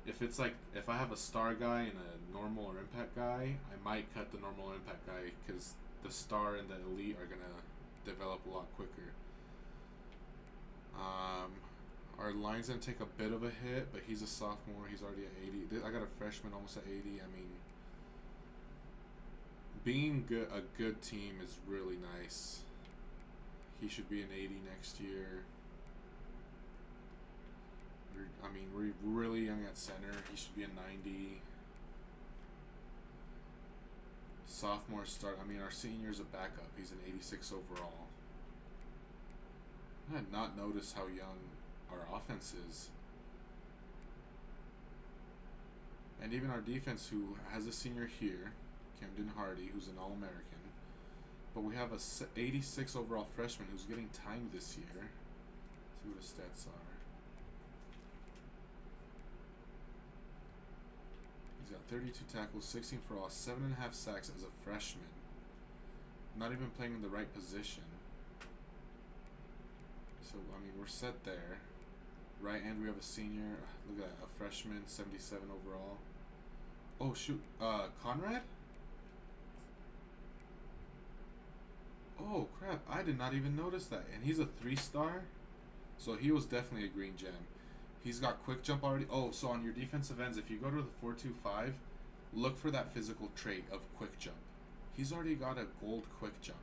if it's like, if I have a star guy and a normal or impact guy, I might cut the normal or impact guy, because the star and the elite are gonna develop a lot quicker. Our line's gonna take a bit of a hit, but he's a sophomore. He's already at 80. I got a freshman almost at 80. I mean, being a good team is really nice. He should be an 80 next year. We're really young at center. He should be a 90. Sophomore start. I mean, our senior's a backup. He's an 86 overall. I had not noticed how young our offense is. And even our defense, who has a senior here, Camden Hardy, who's an All-American. But we have a 86 overall freshman who's getting time this year. Let's see what his stats are. He's got 32 tackles, 16 for all, 7.5 sacks as a freshman. Not even playing in the right position. So, I mean, we're set there. Right end, we have a senior. Look at that, a freshman, 77 overall. Oh, shoot. Conrad? Oh, crap. I did not even notice that. And he's a 3-star? So he was definitely a green gem. He's got quick jump already. Oh, so on your defensive ends, if you go to the 4.25, look for that physical trait of quick jump. He's already got a gold quick jump.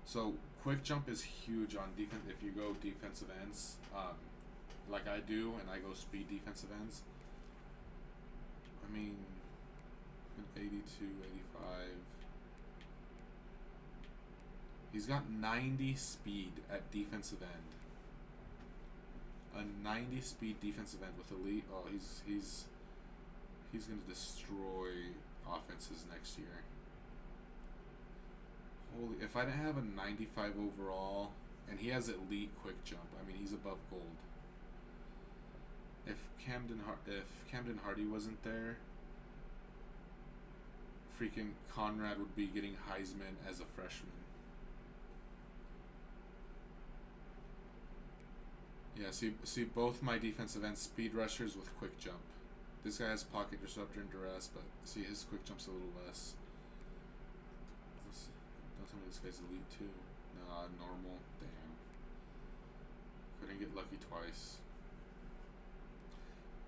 So quick jump is huge on defense. If you go defensive ends, like I do, and I go speed defensive ends. I mean, 82, 85. He's got 90 speed at defensive end. A 90 speed defensive end with elite. Oh, he's gonna destroy offenses next year. Holy! If I didn't have a 95 overall, and he has elite quick jump, I mean, he's above gold. If Camden Hardy wasn't there, freaking Conrad would be getting Heisman as a freshman. Yeah, see both my defensive ends speed rushers with quick jump. This guy has pocket disruptor and duress, but see his quick jump's a little less. tell me this guy's elite too. Nah, normal. Damn. Couldn't get lucky twice.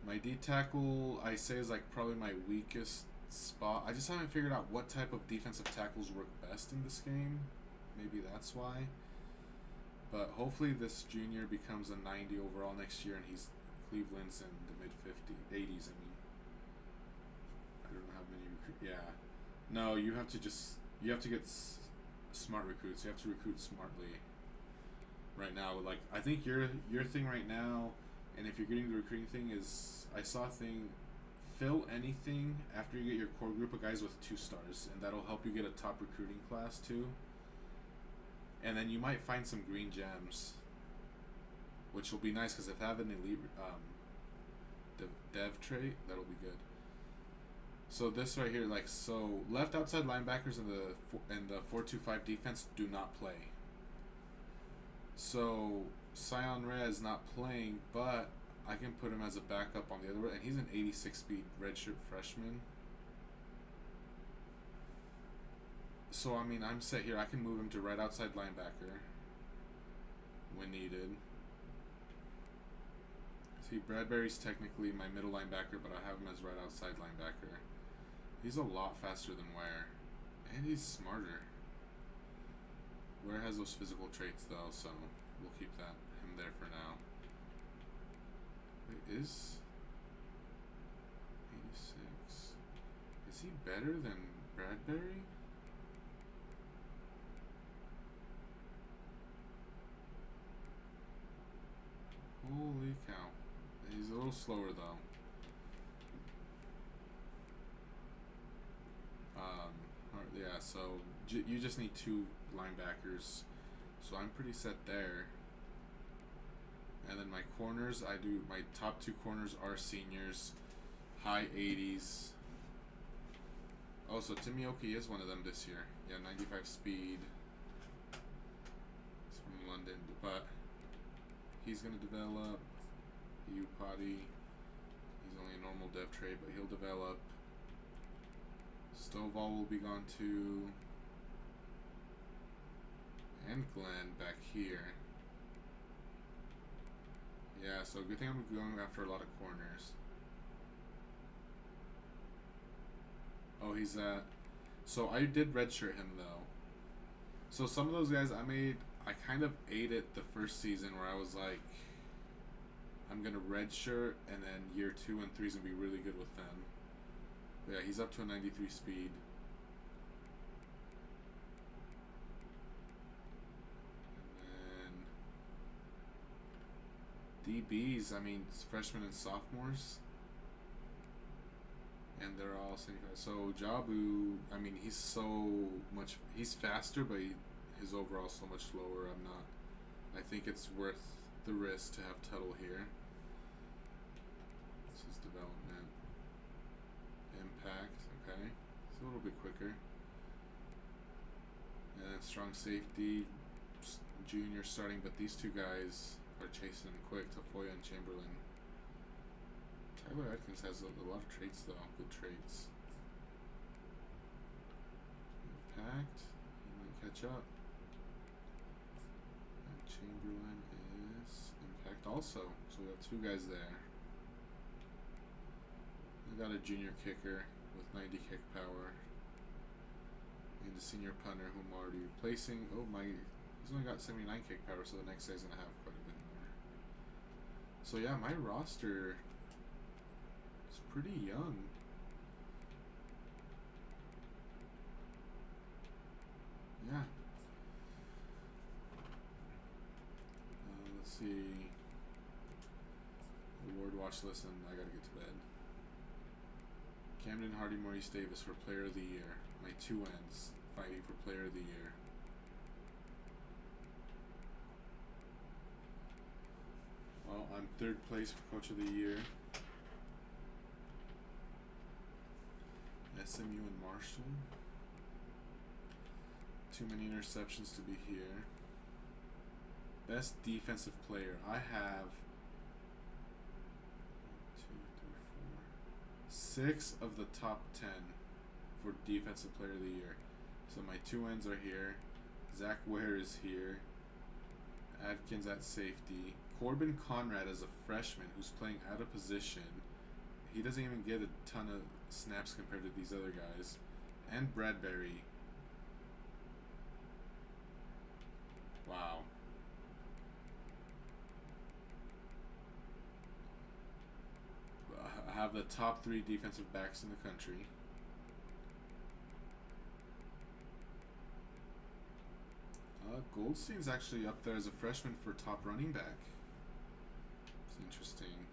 My D tackle, I say, is like probably my weakest spot. I just haven't figured out what type of defensive tackles work best in this game. Maybe that's why. But hopefully this junior becomes a 90 overall next year and he's Cleveland's in the mid 80s, I mean. I don't know how many yeah. No, you have to get smart recruits. You have to recruit smartly. Right now, like I think your thing right now, and if you're getting the recruiting thing is, I saw a thing, fill anything after you get your core group of guys with 2 stars, and that'll help you get a top recruiting class too. And then you might find some green gems, which will be nice because if I have an elite dev trait, that'll be good. So this right here, like, so left outside linebackers in the 4-2-5 defense do not play. So Sion Rea is not playing, but I can put him as a backup on the other way, and he's an 86 speed redshirt freshman. So I mean, I'm set here. I can move him to right outside linebacker when needed. See, Bradbury's technically my middle linebacker, but I have him as right outside linebacker. He's a lot faster than Ware, and he's smarter. Ware has those physical traits though, so we'll keep him there for now. Wait, is 86? Is he better than Bradbury? Holy cow. He's a little slower though. Yeah, so you just need 2 linebackers. So I'm pretty set there. And then my corners, my top 2 corners are seniors, high 80s. Oh, so Timioki is one of them this year. Yeah, 95 speed. He's from London, but he's going to develop. Potty. He's only a normal dev trait, but he'll develop. Stovall will be gone too. And Glenn back here. Yeah, so good thing I'm going after a lot of corners. Oh, he's at... So I did redshirt him though. So some of those guys I kind of ate it the first season where I was like, I'm going to redshirt, and then year 2 and 3 is going to be really good with them. But yeah, he's up to a 93 speed. And then DBs, I mean, it's freshmen and sophomores. And they're all 75. So Jabu, I mean, he's faster, but his overall so much lower. I think it's worth the risk to have Tuttle here. This is development. Impact, okay. It's a little bit quicker. And then strong safety, junior starting, but these 2 guys are chasing him quick, Tafoya and Chamberlain. Tyler Atkins has a lot of traits though, good traits. Impact, he might catch up. And Chamberlain is impact also, so we have 2 guys there. We got a junior kicker with 90 kick power. And a senior punter whom I'm already replacing. Oh my, he's only got 79 kick power, so the next guy's gonna have quite a bit more. So yeah, my roster is pretty young. Yeah. Let's see. Award watch list, and I gotta get to bed. Camden Hardy, Maurice Davis for Player of the Year. My 2 ends fighting for Player of the Year. Well, I'm 3rd place for Coach of the Year. SMU and Marshall. Too many interceptions to be here. Best defensive player. I have 6 of the top 10 for defensive player of the year. So my 2 ends are here. Zach Ware is here. Adkins at safety. Corbin Conrad is a freshman who's playing out of position. He doesn't even get a ton of snaps compared to these other guys. And Bradbury. Wow. I have the top 3 defensive backs in the country. Goldstein's actually up there as a freshman for top running back. It's interesting.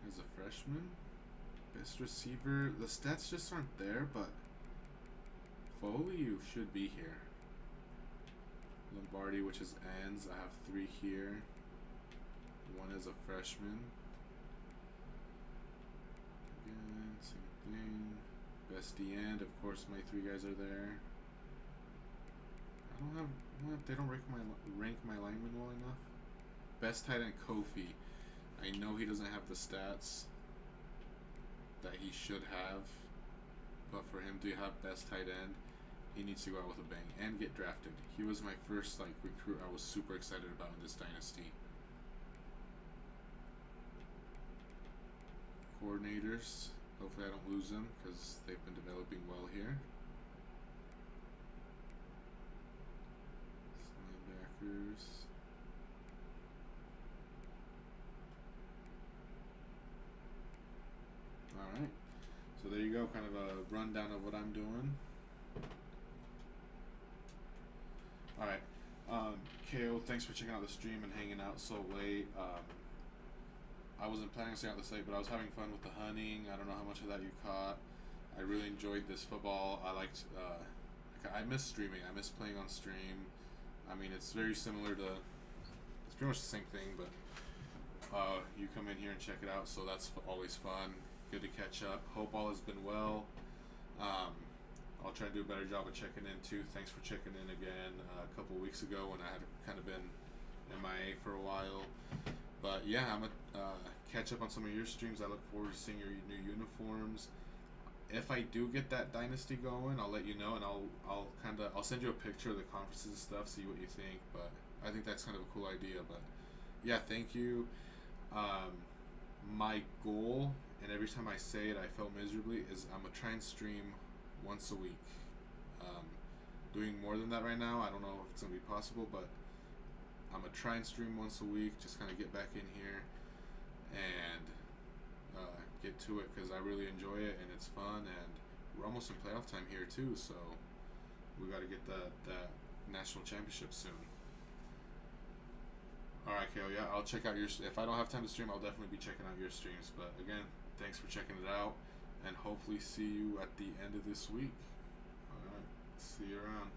As a freshman, best receiver. The stats just aren't there, but Foley, you should be here. Lombardi, which is ends. I have 3 here. 1 as a freshman. Again, same thing. Best D end, of course. My 3 guys are there. I don't have. They don't rank my linemen well enough. Best tight end Kofi. I know he doesn't have the stats that he should have, but for him to have best tight end, he needs to go out with a bang and get drafted. He was my first recruit I was super excited about in this dynasty. Coordinators. Hopefully I don't lose them because they've been developing well here. Linebackers. Alright. So there you go, kind of a rundown of what I'm doing. Alright. KO, thanks for checking out the stream and hanging out so late. I wasn't planning on staying out this late, but I was having fun with the hunting. I don't know how much of that you caught. I really enjoyed this football. I liked, I miss streaming. I miss playing on stream. I mean, it's very similar to, it's pretty much the same thing, but you come in here and check it out, so that's always fun. Good to catch up. Hope all has been well. I'll try to do a better job of checking in too. Thanks for checking in again a couple weeks ago when I had kind of been MIA for a while. But yeah, I'm gonna catch up on some of your streams. I look forward to seeing your new uniforms. If I do get that dynasty going, I'll let you know, and I'll send you a picture of the conferences and stuff, see what you think. But I think that's kind of a cool idea. But yeah, thank you. My goal, and every time I say it, I fail miserably, is I'm gonna try and stream once a week. Doing more than that right now, I don't know if it's gonna be possible, but I'm gonna try and stream once a week, just kind of get back in here and get to it, because I really enjoy it and it's fun, and we're almost in playoff time here too, so we got to get that national championship soon. Alright, Kale, yeah, I'll check out if I don't have time to stream, I'll definitely be checking out your streams. But again, thanks for checking it out, and hopefully see you at the end of this week. Alright, see you around.